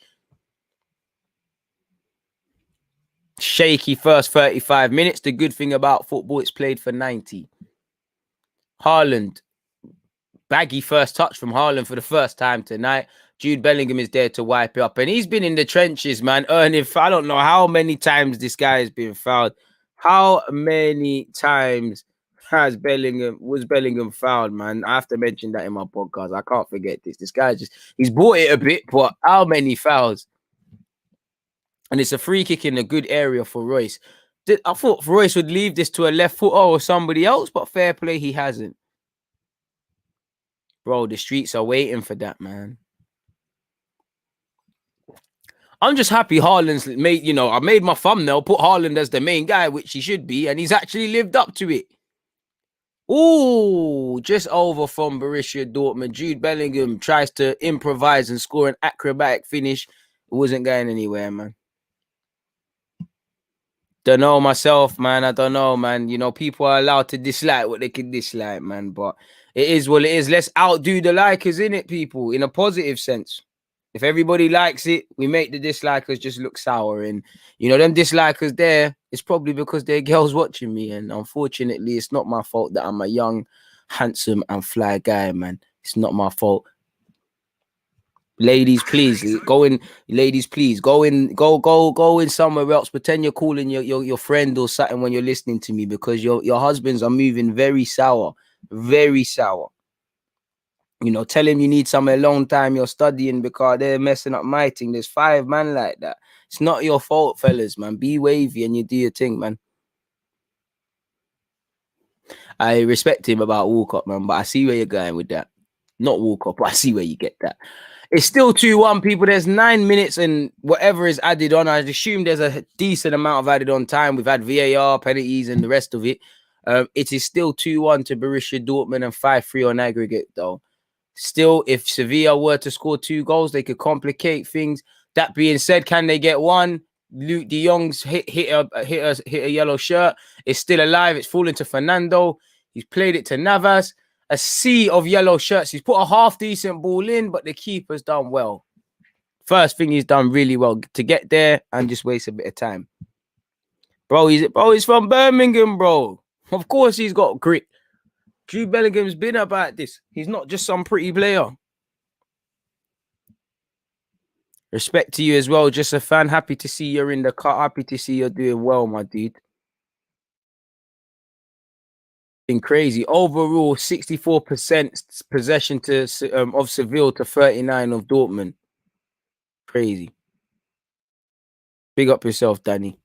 Shaky first 35 minutes. The good thing about football, it's played for 90. Haaland. Baggy first touch from Haaland for the first time tonight. Jude Bellingham is there to wipe it up. And he's been in the trenches, man, earning, I don't know how many times this guy has been fouled. How many times was Bellingham fouled, man? I have to mention that in my podcast. I can't forget this. This guy he's bought it a bit, but how many fouls? And it's a free kick in a good area for Royce. I thought Royce would leave this to a left footer or somebody else, but fair play, he hasn't. Bro, the streets are waiting for that, man. I'm just happy Haaland's made, I made my thumbnail, put Haaland as the main guy, which he should be, and he's actually lived up to it. Ooh, just over from Borussia Dortmund. Jude Bellingham tries to improvise and score an acrobatic finish. It wasn't going anywhere, man. Don't know myself, man. I don't know, man. People are allowed to dislike what they can dislike, man. But it is what it is. Let's outdo the likers, innit, people, in a positive sense. If everybody likes it, we make the dislikers just look sour. And, them dislikers there, it's probably because they're girls watching me. And unfortunately, it's not my fault that I'm a young, handsome and fly guy, man. It's not my fault. Ladies, please go in. Ladies, please go in. Go in somewhere else. Pretend you're calling your friend or something when you're listening to me, because your husbands are moving very sour, very sour. You know, tell him you need some alone time. You're studying because they're messing up my thing. There's 5 man like that. It's not your fault, fellas, man. Be wavy and you do your thing, man. I respect him about Walcott, man, but I see where you're going with that. Not Walcott, but I see where you get that. It's still 2-1, people. There's 9 minutes and whatever is added on. I assume there's a decent amount of added on time. We've had VAR, penalties, and the rest of it. It is still 2-1 to Borussia Dortmund and 5-3 on aggregate, though. Still, if Sevilla were to score 2 goals, they could complicate things. That being said, can they get one? Luke de Jong's hit a yellow shirt. It's still alive. It's fallen to Fernando. He's played it to Navas. A sea of yellow shirts. He's put a half decent ball in, but the keeper's done well. First thing he's done really well to get there and just waste a bit of time. Bro, he's from Birmingham, bro. Of course he's got grit. Jude Bellingham's been about this. He's not just some pretty player. Respect to you as well. Just a fan. Happy to see you're in the car. Happy to see you're doing well, my dude. Been crazy. Overall, 64% possession of Seville to 39 of Dortmund. Crazy. Big up yourself, Danny.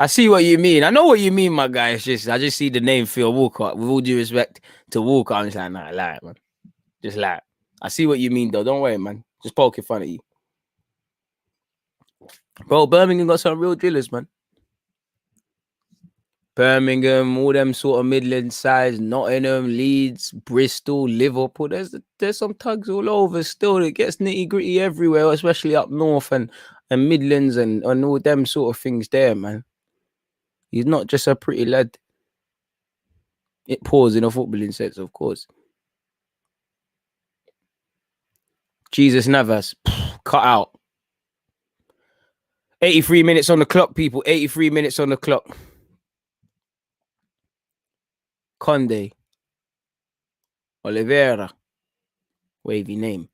I see what you mean. I know what you mean, my guy. It's just I just see the name Phil Walcott. With all due respect to Walcott, I'm just like, nah, lie, man. Just lie. I see what you mean, though. Don't worry, man. Just poking fun at you. Bro, Birmingham got some real drillers, man. Birmingham, all them sort of Midland sides, Nottingham, Leeds, Bristol, Liverpool. There's some tugs all over still. It gets nitty-gritty everywhere, especially up north and Midlands and all them sort of things there, man. He's not just a pretty lad. It pours in a footballing sense, of course. Jesus Navas, cut out. 83 minutes on the clock, people. 83 minutes on the clock. Conde. Oliveira. Wavy name.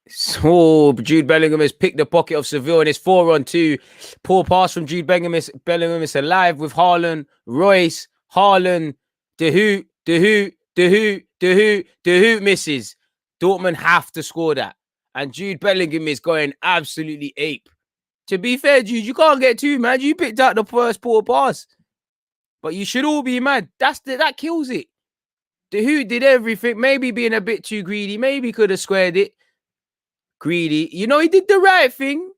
So Jude Bellingham has picked the pocket of Seville and it's 4-on-2. Poor pass from Jude Bellingham. Bellingham is alive with Haaland, Royce, Haaland, De Hoot misses. Dortmund have to score that. And Jude Bellingham is going absolutely ape. To be fair, Jude, you can't get too mad. You picked out the first poor pass. But you should all be mad. That kills it. De Hoot did everything. Maybe being a bit too greedy. Maybe could have squared it. Greedy. You know, he did the right thing.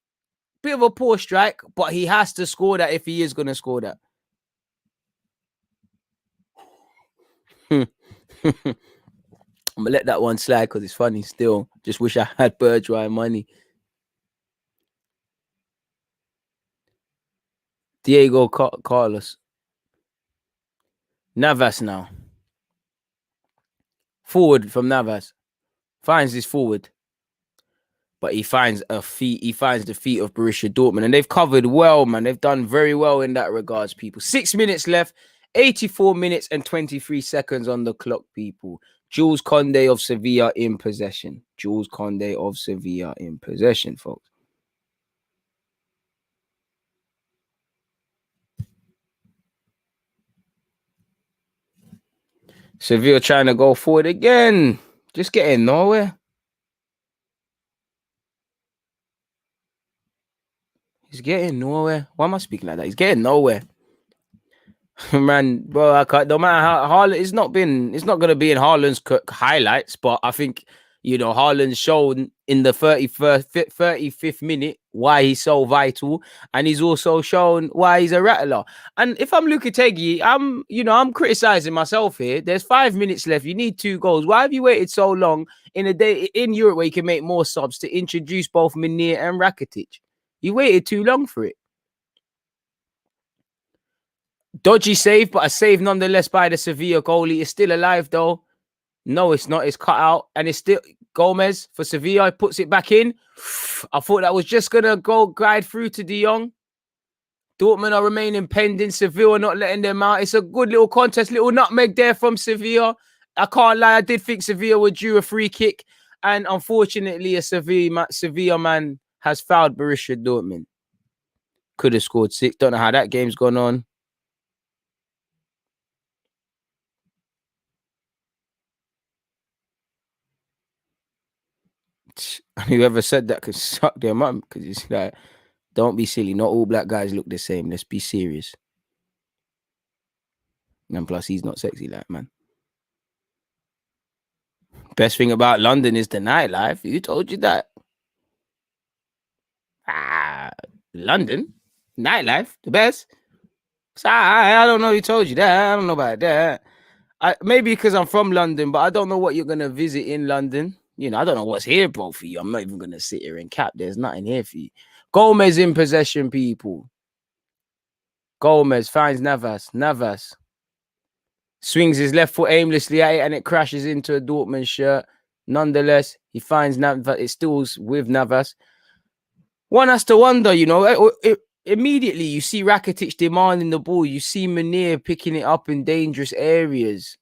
Bit of a poor strike, but he has to score that if he is going to score that. I'm going to let that one slide because it's funny still. Just wish I had Bergwijn money. Diego Carlos. Navas now. Forward from Navas. Finds his forward. But he finds the feet of Borussia Dortmund. And they've covered well, man. They've done very well in that regards, people. 6 minutes left. 84 minutes and 23 seconds on the clock, people. Jules Koundé of Sevilla in possession. Jules Koundé of Sevilla in possession, folks. Sevilla trying to go forward again. Just getting nowhere. He's getting nowhere. Why am I speaking like that? He's getting nowhere. Man, bro, I can't, no matter how Haaland, it's not going to be in Haaland's highlights, but I think, you know, Haaland's shown in the 35th minute why he's so vital, and he's also shown why he's a rattler. And if I'm Lopetegui, I'm criticizing myself here. There's 5 minutes left. You need 2 goals. Why have you waited so long in a day in Europe where you can make more subs to introduce both Munir and Rakitic? You waited too long for it. Dodgy save, but a save nonetheless by the Sevilla goalie. It's still alive, though. No, it's not. It's cut out. And it's still Gomez for Sevilla. Puts it back in. I thought that was just going to go glide through to De Jong. Dortmund are remaining pending. Sevilla not letting them out. It's a good little contest. Little nutmeg there from Sevilla. I can't lie. I did think Sevilla would due a free kick. And unfortunately, a Sevilla man has fouled Borussia Dortmund. Could have scored 6. Don't know how that game's gone on. Whoever said that could suck their mum, because it's like, don't be silly. Not all black guys look the same. Let's be serious. And plus, he's not sexy like, man. Best thing about London is the nightlife. Who told you that? London? Nightlife? The best? So I don't know who told you that. I don't know about that. Maybe because I'm from London, but I don't know what you're going to visit in London. You know, I don't know what's here, bro, for you. I'm not even going to sit here and cap. There's nothing here for you. Gomez in possession, people. Gomez finds Navas. Swings his left foot aimlessly at it and it crashes into a Dortmund shirt. Nonetheless, he finds Navas. It's still with Navas. One has to wonder, you know, immediately you see Rakitic demanding the ball. You see Munir picking it up in dangerous areas.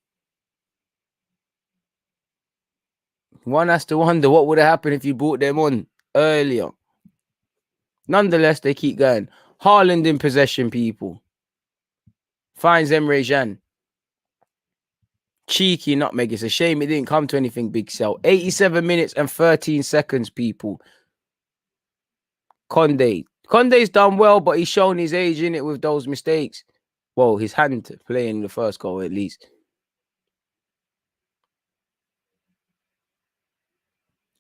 One has to wonder what would have happened if you brought them on earlier. Nonetheless, they keep going. Haaland in possession, people. Finds Emre Can. Cheeky nutmeg. It's a shame it didn't come to anything big sell. 87 minutes and 13 seconds, people. Conde's done well, but he's shown his age in it with those mistakes. Well, his hand playing the first goal at least.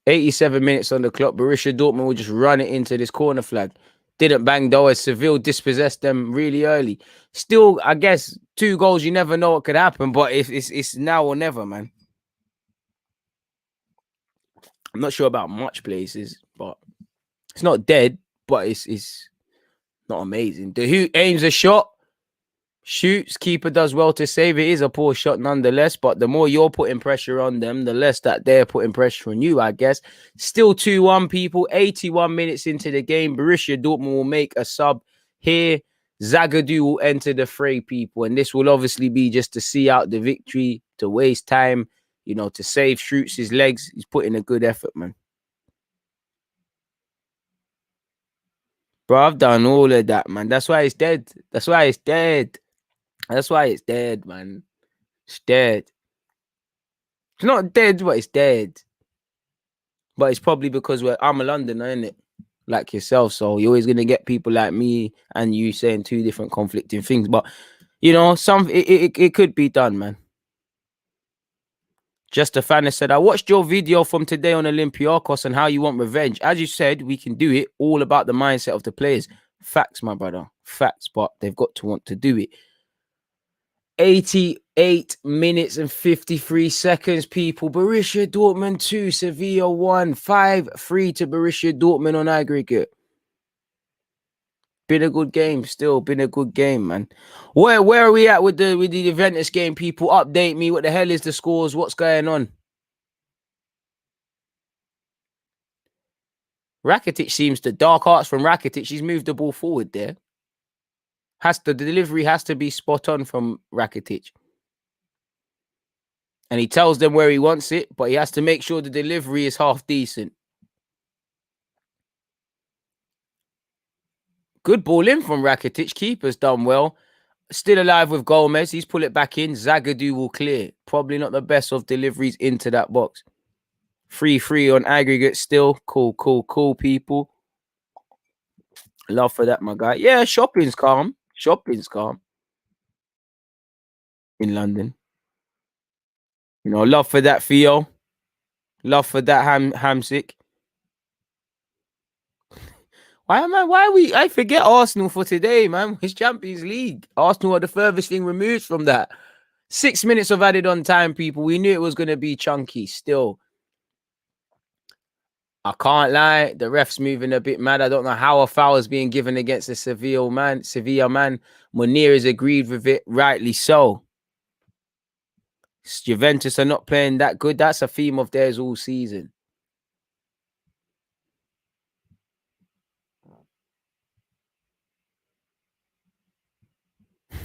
87 minutes on the clock. Borussia Dortmund will just run it into this corner flag. Didn't bang though, as Seville dispossessed them really early. Still, I guess 2 goals, you never know what could happen, but it's now or never, man. I'm not sure about much places, but it's not dead, but it's not amazing. The who aims a shot, shoots, keeper does well to save. It is a poor shot nonetheless, but the more you're putting pressure on them, the less that they're putting pressure on you, I guess. Still 2-1, people. 81 minutes into the game. Borussia Dortmund will make a sub here. Zagadou will enter the fray, people. And this will obviously be just to see out the victory, to waste time, you know, to save Schrutz's legs. He's putting a good effort, man. Bro, I've done all of that, man. That's why it's dead. That's why it's dead. That's why it's dead, man. It's dead. It's not dead, but it's dead. But it's probably because I'm a Londoner, isn't it? Like yourself. So you're always gonna get people like me and you saying 2 different conflicting things. But you know, it could be done, man. Just a fan said, I watched your video from today on Olympiacos and how you want revenge. As you said, we can do it. All about the mindset of the players. Facts, my brother. Facts, but they've got to want to do it. 88 minutes and 53 seconds, people. Borussia Dortmund 2, Sevilla 1. 5-3 to Borussia Dortmund on aggregate. Been a good game, still. Been a good game, man. Where are we at with the Juventus game, people? Update me. What the hell is the scores? What's going on? Rakitic seems to dark arts from Rakitic. He's moved the ball forward there. The delivery has to be spot on from Rakitic. And he tells them where he wants it, but he has to make sure the delivery is half decent. Good ball in from Rakitic. Keeper's done well. Still alive with Gomez. He's pulled it back in. Zagadou will clear. Probably not the best of deliveries into that box. 3-3 on aggregate still. Cool, people. Love for that, my guy. Yeah, shopping's calm. In London. You know, love for that, Theo. Love for that, Hamsik. I forget Arsenal for today, man. It's Champions League. Arsenal are the furthest thing removed from that. 6 minutes of added on time, people. We knew it was going to be chunky still. I can't lie. The ref's moving a bit mad. I don't know how a foul is being given against a Sevilla man. Munir is agreed with it. Rightly so. Juventus are not playing that good. That's a theme of theirs all season.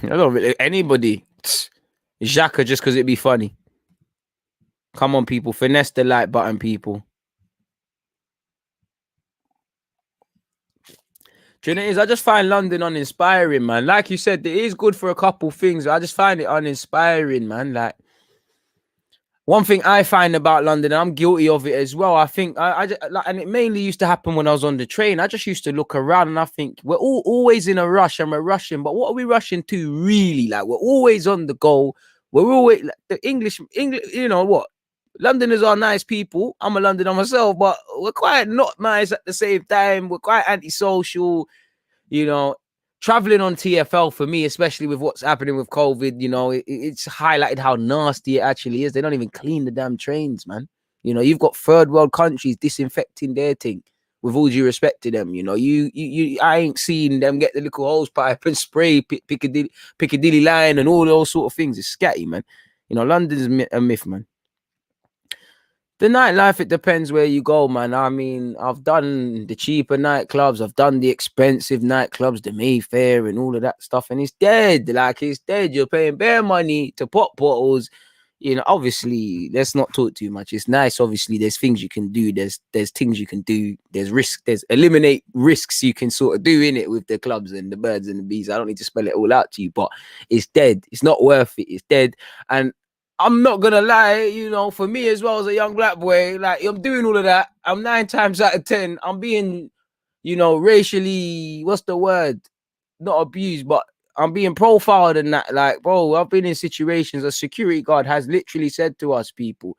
I don't really anybody. Xhaka just because it'd be funny. Come on, people. Finesse the like button, people. Do you know what it is? I just find London uninspiring, man. Like you said, it is good for a couple things. I just find it uninspiring, man. Like, one thing I find about London, and I'm guilty of it as well. I think I just, like, and it mainly used to happen when I was on the train. I just used to look around and I think we're always in a rush and we're rushing, but what are we rushing to really? Like, we're always on the go. We're always like, the English. You know what? Londoners are nice people. I'm a Londoner myself, but we're quite not nice at the same time. We're quite antisocial. You know, traveling on TFL for me, especially with what's happening with COVID, you know, it's highlighted how nasty it actually is. They don't even clean the damn trains, man. You know, you've got third world countries disinfecting their thing. With all due respect to them, you know, I ain't seen them get the little hose pipe and spray Piccadilly line and all those sort of things. It's scatty, man. You know, London's a myth, man. The nightlife, it depends where you go, man. I mean, I've done the cheaper nightclubs, I've done the expensive nightclubs, the Mayfair and all of that stuff, and it's dead. Like, it's dead. You're paying bare money to pop bottles. You know, obviously, let's not talk too much. It's nice. Obviously, there's things you can do. There's things you can do. There's risk. There's eliminate risks you can sort of do in it with the clubs and the birds and the bees. I don't need to spell it all out to you, but it's dead. It's not worth it. It's dead. And I'm not gonna lie, you know, for me as well as a young black boy, like, I'm doing all of that. I'm 9 times out of 10, I'm being, you know, racially, what's the word? Not abused, but I'm being profiled and that. Like, bro, I've been in situations a security guard has literally said to us, people,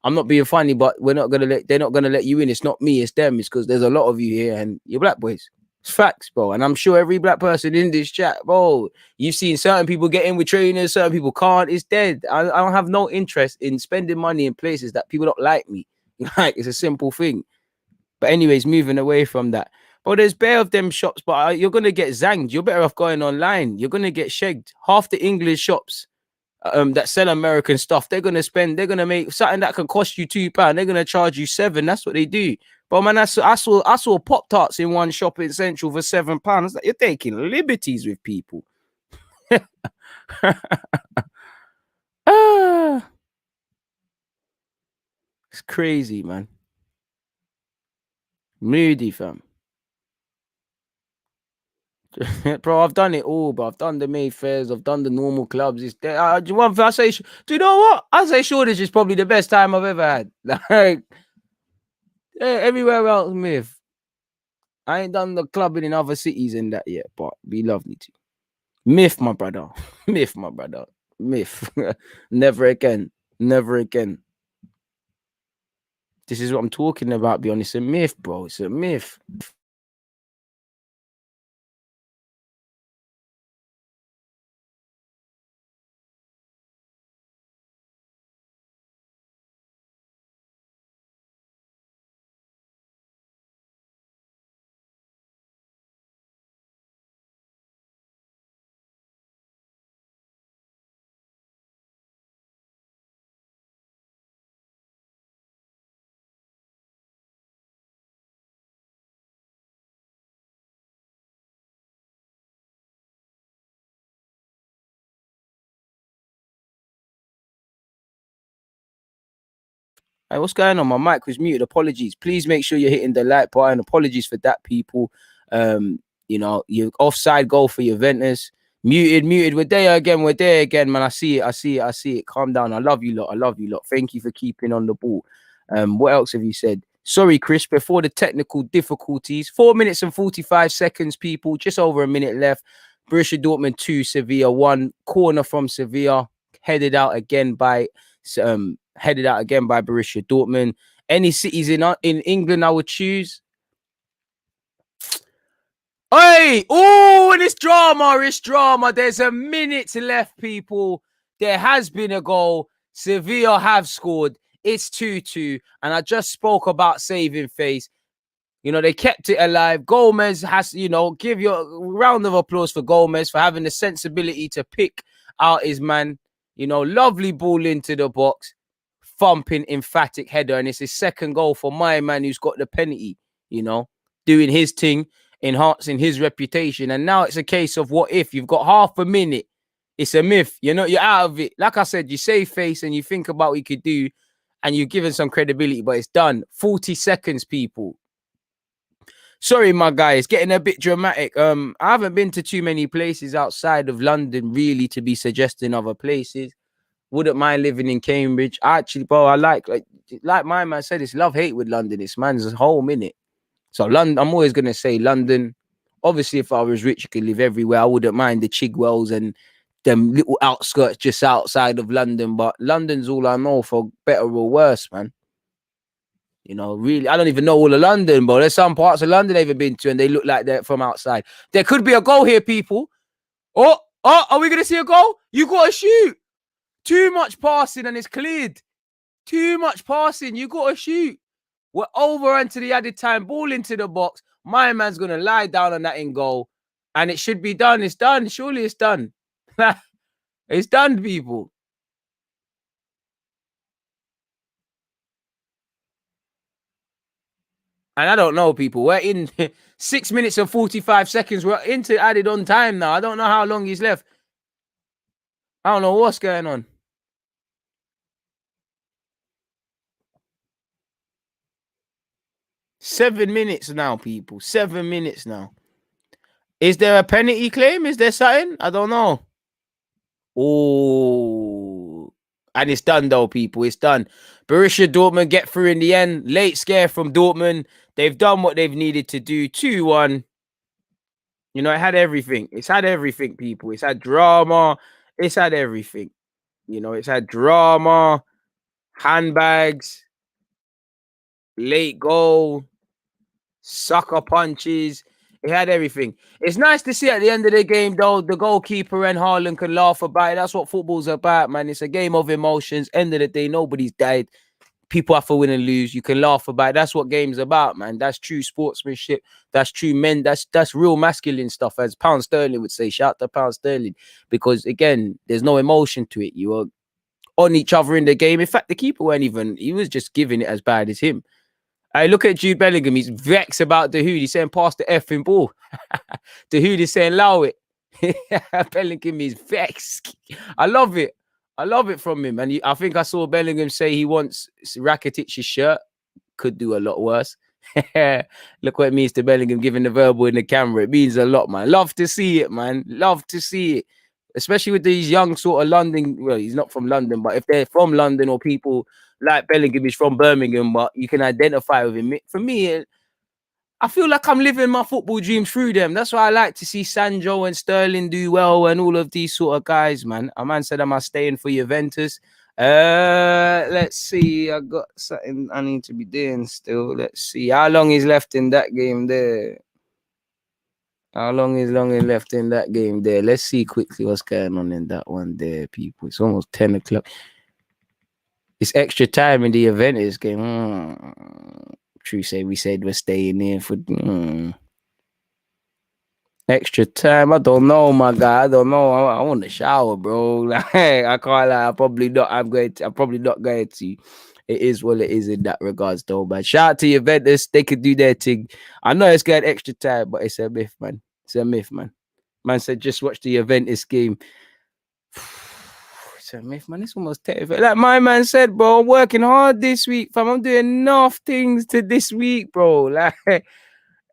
I'm not being funny, but they're not gonna let you in. It's not me, it's them. It's because there's a lot of you here and you're black boys. It's facts, bro. And I'm sure every black person in this chat, bro, you've seen certain people get in with trainers, certain people can't. It's dead. I don't have no interest in spending money in places that people don't like me. Like, it's a simple thing. But anyways, moving away from that. But there's bare of them shops, but you're gonna get zanged. You're better off going online. You're gonna get shagged. Half the English shops that sell American stuff, they're gonna make something that can cost you £2. They're gonna charge you £7. That's what they do. But man, I saw Pop Tarts in one shop in Central for £7. Like, you're taking liberties with people. It's crazy, man. Moody, fam. Bro, I've done it all, but I've done the Mayfairs, I've done the normal clubs. It's one thing I say, do you know what? I say Shoreditch is probably the best time I've ever had. Like, everywhere else, myth. I ain't done the clubbing in other cities and that yet, but be lovely to. Myth, my brother. Myth, my brother. Myth. Never again. Never again. This is what I'm talking about, be honest. It's a myth, bro. It's a myth. Hey, what's going on? My mic was muted. Apologies. Please make sure you're hitting the like button. Apologies for that, people. You know, your offside goal for Juventus. Muted. We're there again, man. I see it. Calm down. I love you lot. Thank you for keeping on the ball. What else have you said? Sorry, Chris, before the technical difficulties. 4 minutes and 45 seconds, people. Just over a minute left. Borussia Dortmund 2, Sevilla 1. Corner from Sevilla. Headed out again by Borussia Dortmund. Any cities in England I would choose? Hey, oh, and it's drama. There's a minute left, people. There has been a goal. Sevilla have scored. It's 2-2. And I just spoke about saving face. You know, they kept it alive. Gomez has, you know, give you a round of applause for Gomez for having the sensibility to pick out his man. You know, lovely ball into the box. Thumping, emphatic header. And it's his second goal for my man who's got the penalty, you know, doing his thing, enhancing his reputation. And now it's a case of what if you've got half a minute. It's a myth. You're out of it. Like I said, you save face and you think about what you could do. and you've given some credibility, but it's done. 40 seconds, people. Sorry, my guy, it's getting a bit dramatic. I haven't been to too many places outside of London, really, to be suggesting other places. Wouldn't mind living in Cambridge. Actually, bro, I like my man said, it's love-hate with London. It's man's home, innit? So London, I'm always gonna say London. Obviously, if I was rich, I could live everywhere. I wouldn't mind the Chigwells and them little outskirts just outside of London. But London's all I know, for better or worse, man. You know, really, I don't even know all of London, but there's some parts of London I've been to and they look like they're from outside. There could be a goal here, people. Oh, are we gonna see a goal? You gotta shoot. Too much passing and it's cleared. Too much passing. You gotta shoot. We're over into the added time. Ball into the box. My man's gonna lie down on that in goal, and it should be done. It's done. Surely it's done. It's done, people. And I don't know, people. We're in 6 minutes and 45 seconds. We're into added on time now. I don't know how long he's left. I don't know what's going on. 7 minutes now, people. 7 minutes now. Is there a penalty claim? Is there something? I don't know. Oh, and it's done though, people. It's done. Borussia Dortmund get through in the end. Late scare from Dortmund. They've done what they've needed to do. 2-1. You know, it had everything. It's had everything, people. It's had drama. It's had everything. You know, it's had drama, handbags, late goal, sucker punches. It had everything. It's nice to see at the end of the game, though, the goalkeeper and Haaland can laugh about it. That's what football's about, man. It's a game of emotions. End of the day, nobody's died. People have to win and lose. You can laugh about it. That's what game's about, man. That's true sportsmanship. That's true men. That's real masculine stuff, as Pound Sterling would say. Shout out to Pound Sterling. Because, again, there's no emotion to it. You are on each other in the game. In fact, the keeper weren't even, he was just giving it as bad as him. I look at Jude Bellingham. He's vexed about the hood. He's saying, pass the effing ball. The hood is saying, allow it. Bellingham is vexed. I love it. I love it from him. And I think I saw Bellingham say he wants Rakitic's shirt. Could do a lot worse. Look what it means to Bellingham giving the verbal in the camera. It means a lot, man. Love to see it, man. Love to see it. Especially with these young sort of London. Well, he's not from London, but if they're from London or people like Bellingham is from Birmingham, but you can identify with him. For me, I feel like I'm living my football dreams through them. That's why I like to see Sancho and Sterling do well and all of these sort of guys, man. A man said, am I staying for Juventus? Let's see. I got something I need to be doing still. Let's see. How long is left in that game there? How long is left in that game there? Let's see quickly what's going on in that one there, people. It's almost 10 o'clock. It's extra time in the Juventus game. True say we said we're staying here for extra time. I don't know, my guy. I don't know. I want to shower, bro. Like, I can't lie. I'm probably not going to. It is what it is in that regards, though, man. Shout out to Juventus. They could do their thing. I know it's got extra time, but it's a myth, man. It's a myth, man. Man said just watch the Juventus game. It's a myth, man. It's almost terrible. Like my man said, bro, I'm working hard this week, fam. I'm doing enough things to this week, bro. Like,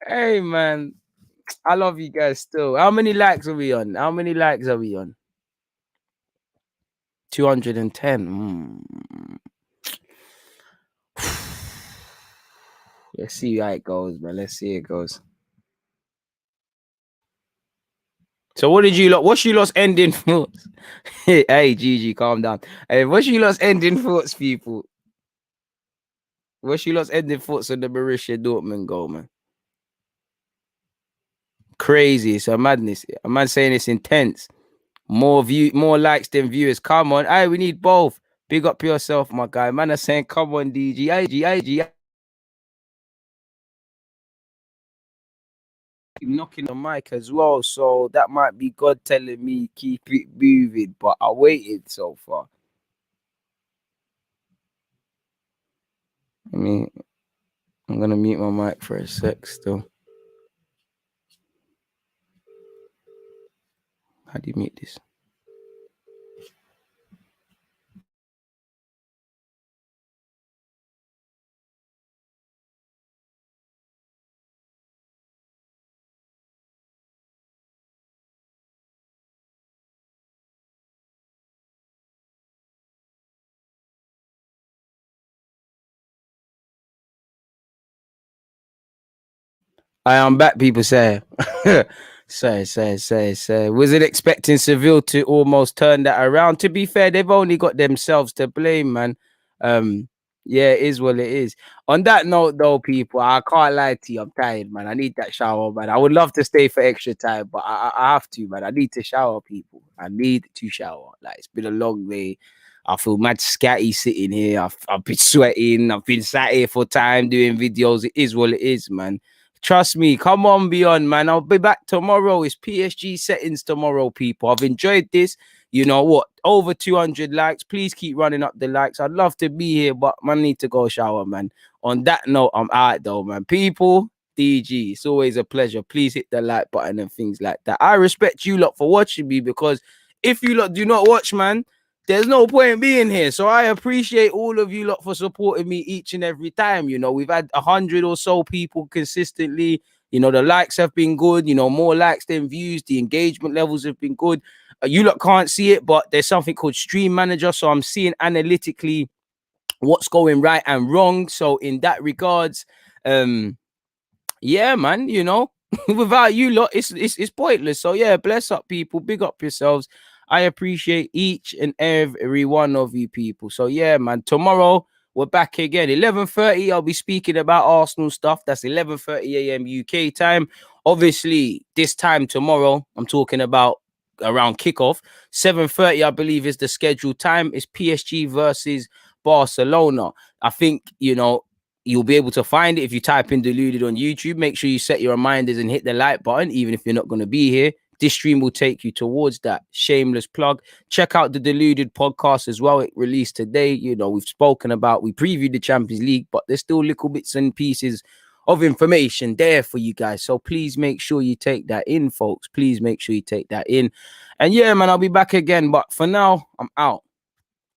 hey, man. I love you guys still. How many likes are we on? 210. Let's see how it goes, man. Let's see how it goes. So what's you lot's ending thoughts? Hey, Gigi, calm down. Hey, what's you lot's ending thoughts, people? What's you lot's ending thoughts on the Borussia Dortmund goal, man? Crazy. It's a madness. A man saying it's intense. More likes than viewers. Come on. Hey, we need both. Big up yourself, my guy. Man are saying, come on, DG. IG. Knocking the mic as well. So that might be God telling me keep it moving. But I waited so far. I mean, I'm gonna mute my mic for a sec still. How do you mute this? I am back, people say. Say. Was it expecting Seville to almost turn that around? To be fair, they've only got themselves to blame, man. Um, yeah, it is what it is. On that note, though, people, I can't lie to you. I'm tired, man. I need that shower, man. I would love to stay for extra time, but I have to, man. I need to shower, people. I need to shower. Like, it's been a long day. I feel mad scatty sitting here. I've been sweating. I've been sat here for time doing videos. It is what it is, man. Trust me, come on, Beyond, man. I'll be back tomorrow. It's PSG settings tomorrow, people. I've enjoyed this. You know what? Over 200 likes. Please keep running up the likes. I'd love to be here, but man, I need to go shower, man. On that note, I'm out though, man. People, DG, it's always a pleasure. Please hit the like button and things like that. I respect you lot for watching me, because if you lot do not watch, man, there's no point in being here. So I appreciate all of you lot for supporting me each and every time. You know, we've had 100 or so people consistently. You know, the likes have been good. You know, more likes than views. The engagement levels have been good. You lot can't see it, but there's something called Stream Manager. So I'm seeing analytically what's going right and wrong. So in that regards, yeah, man, you know, without you lot, it's pointless. So yeah, bless up, people. Big up yourselves. I appreciate each and every one of you people. So yeah, man, tomorrow we're back again. 11:30, I'll be speaking about Arsenal stuff. That's 11:30 a.m. UK time. Obviously, this time tomorrow, I'm talking about around kickoff. 7:30, I believe, is the scheduled time. It's PSG versus Barcelona. I think, you know, you'll be able to find it if you type in Deluded on YouTube. Make sure you set your reminders and hit the like button, even if you're not going to be here. This stream will take you towards that. Shameless plug. Check out the Deluded podcast as well. It released today. You know, we previewed the Champions League, but there's still little bits and pieces of information there for you guys. So please make sure you take that in, folks. Please make sure you take that in. And yeah, man, I'll be back again. But for now, I'm out.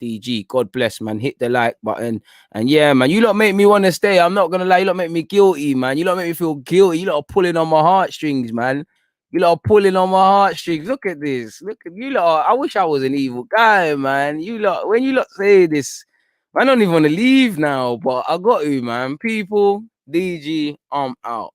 DG, God bless, man. Hit the like button. And yeah, man, you lot make me want to stay. I'm not gonna lie, you lot make me guilty, man. You lot make me feel guilty. You lot are pulling on my heartstrings, man. You lot are pulling on my heartstrings. Look at this. Look at you lot. I wish I was an evil guy, man. You lot, when you lot say this, I don't even want to leave now, but I got you, man. People, DG, I'm out.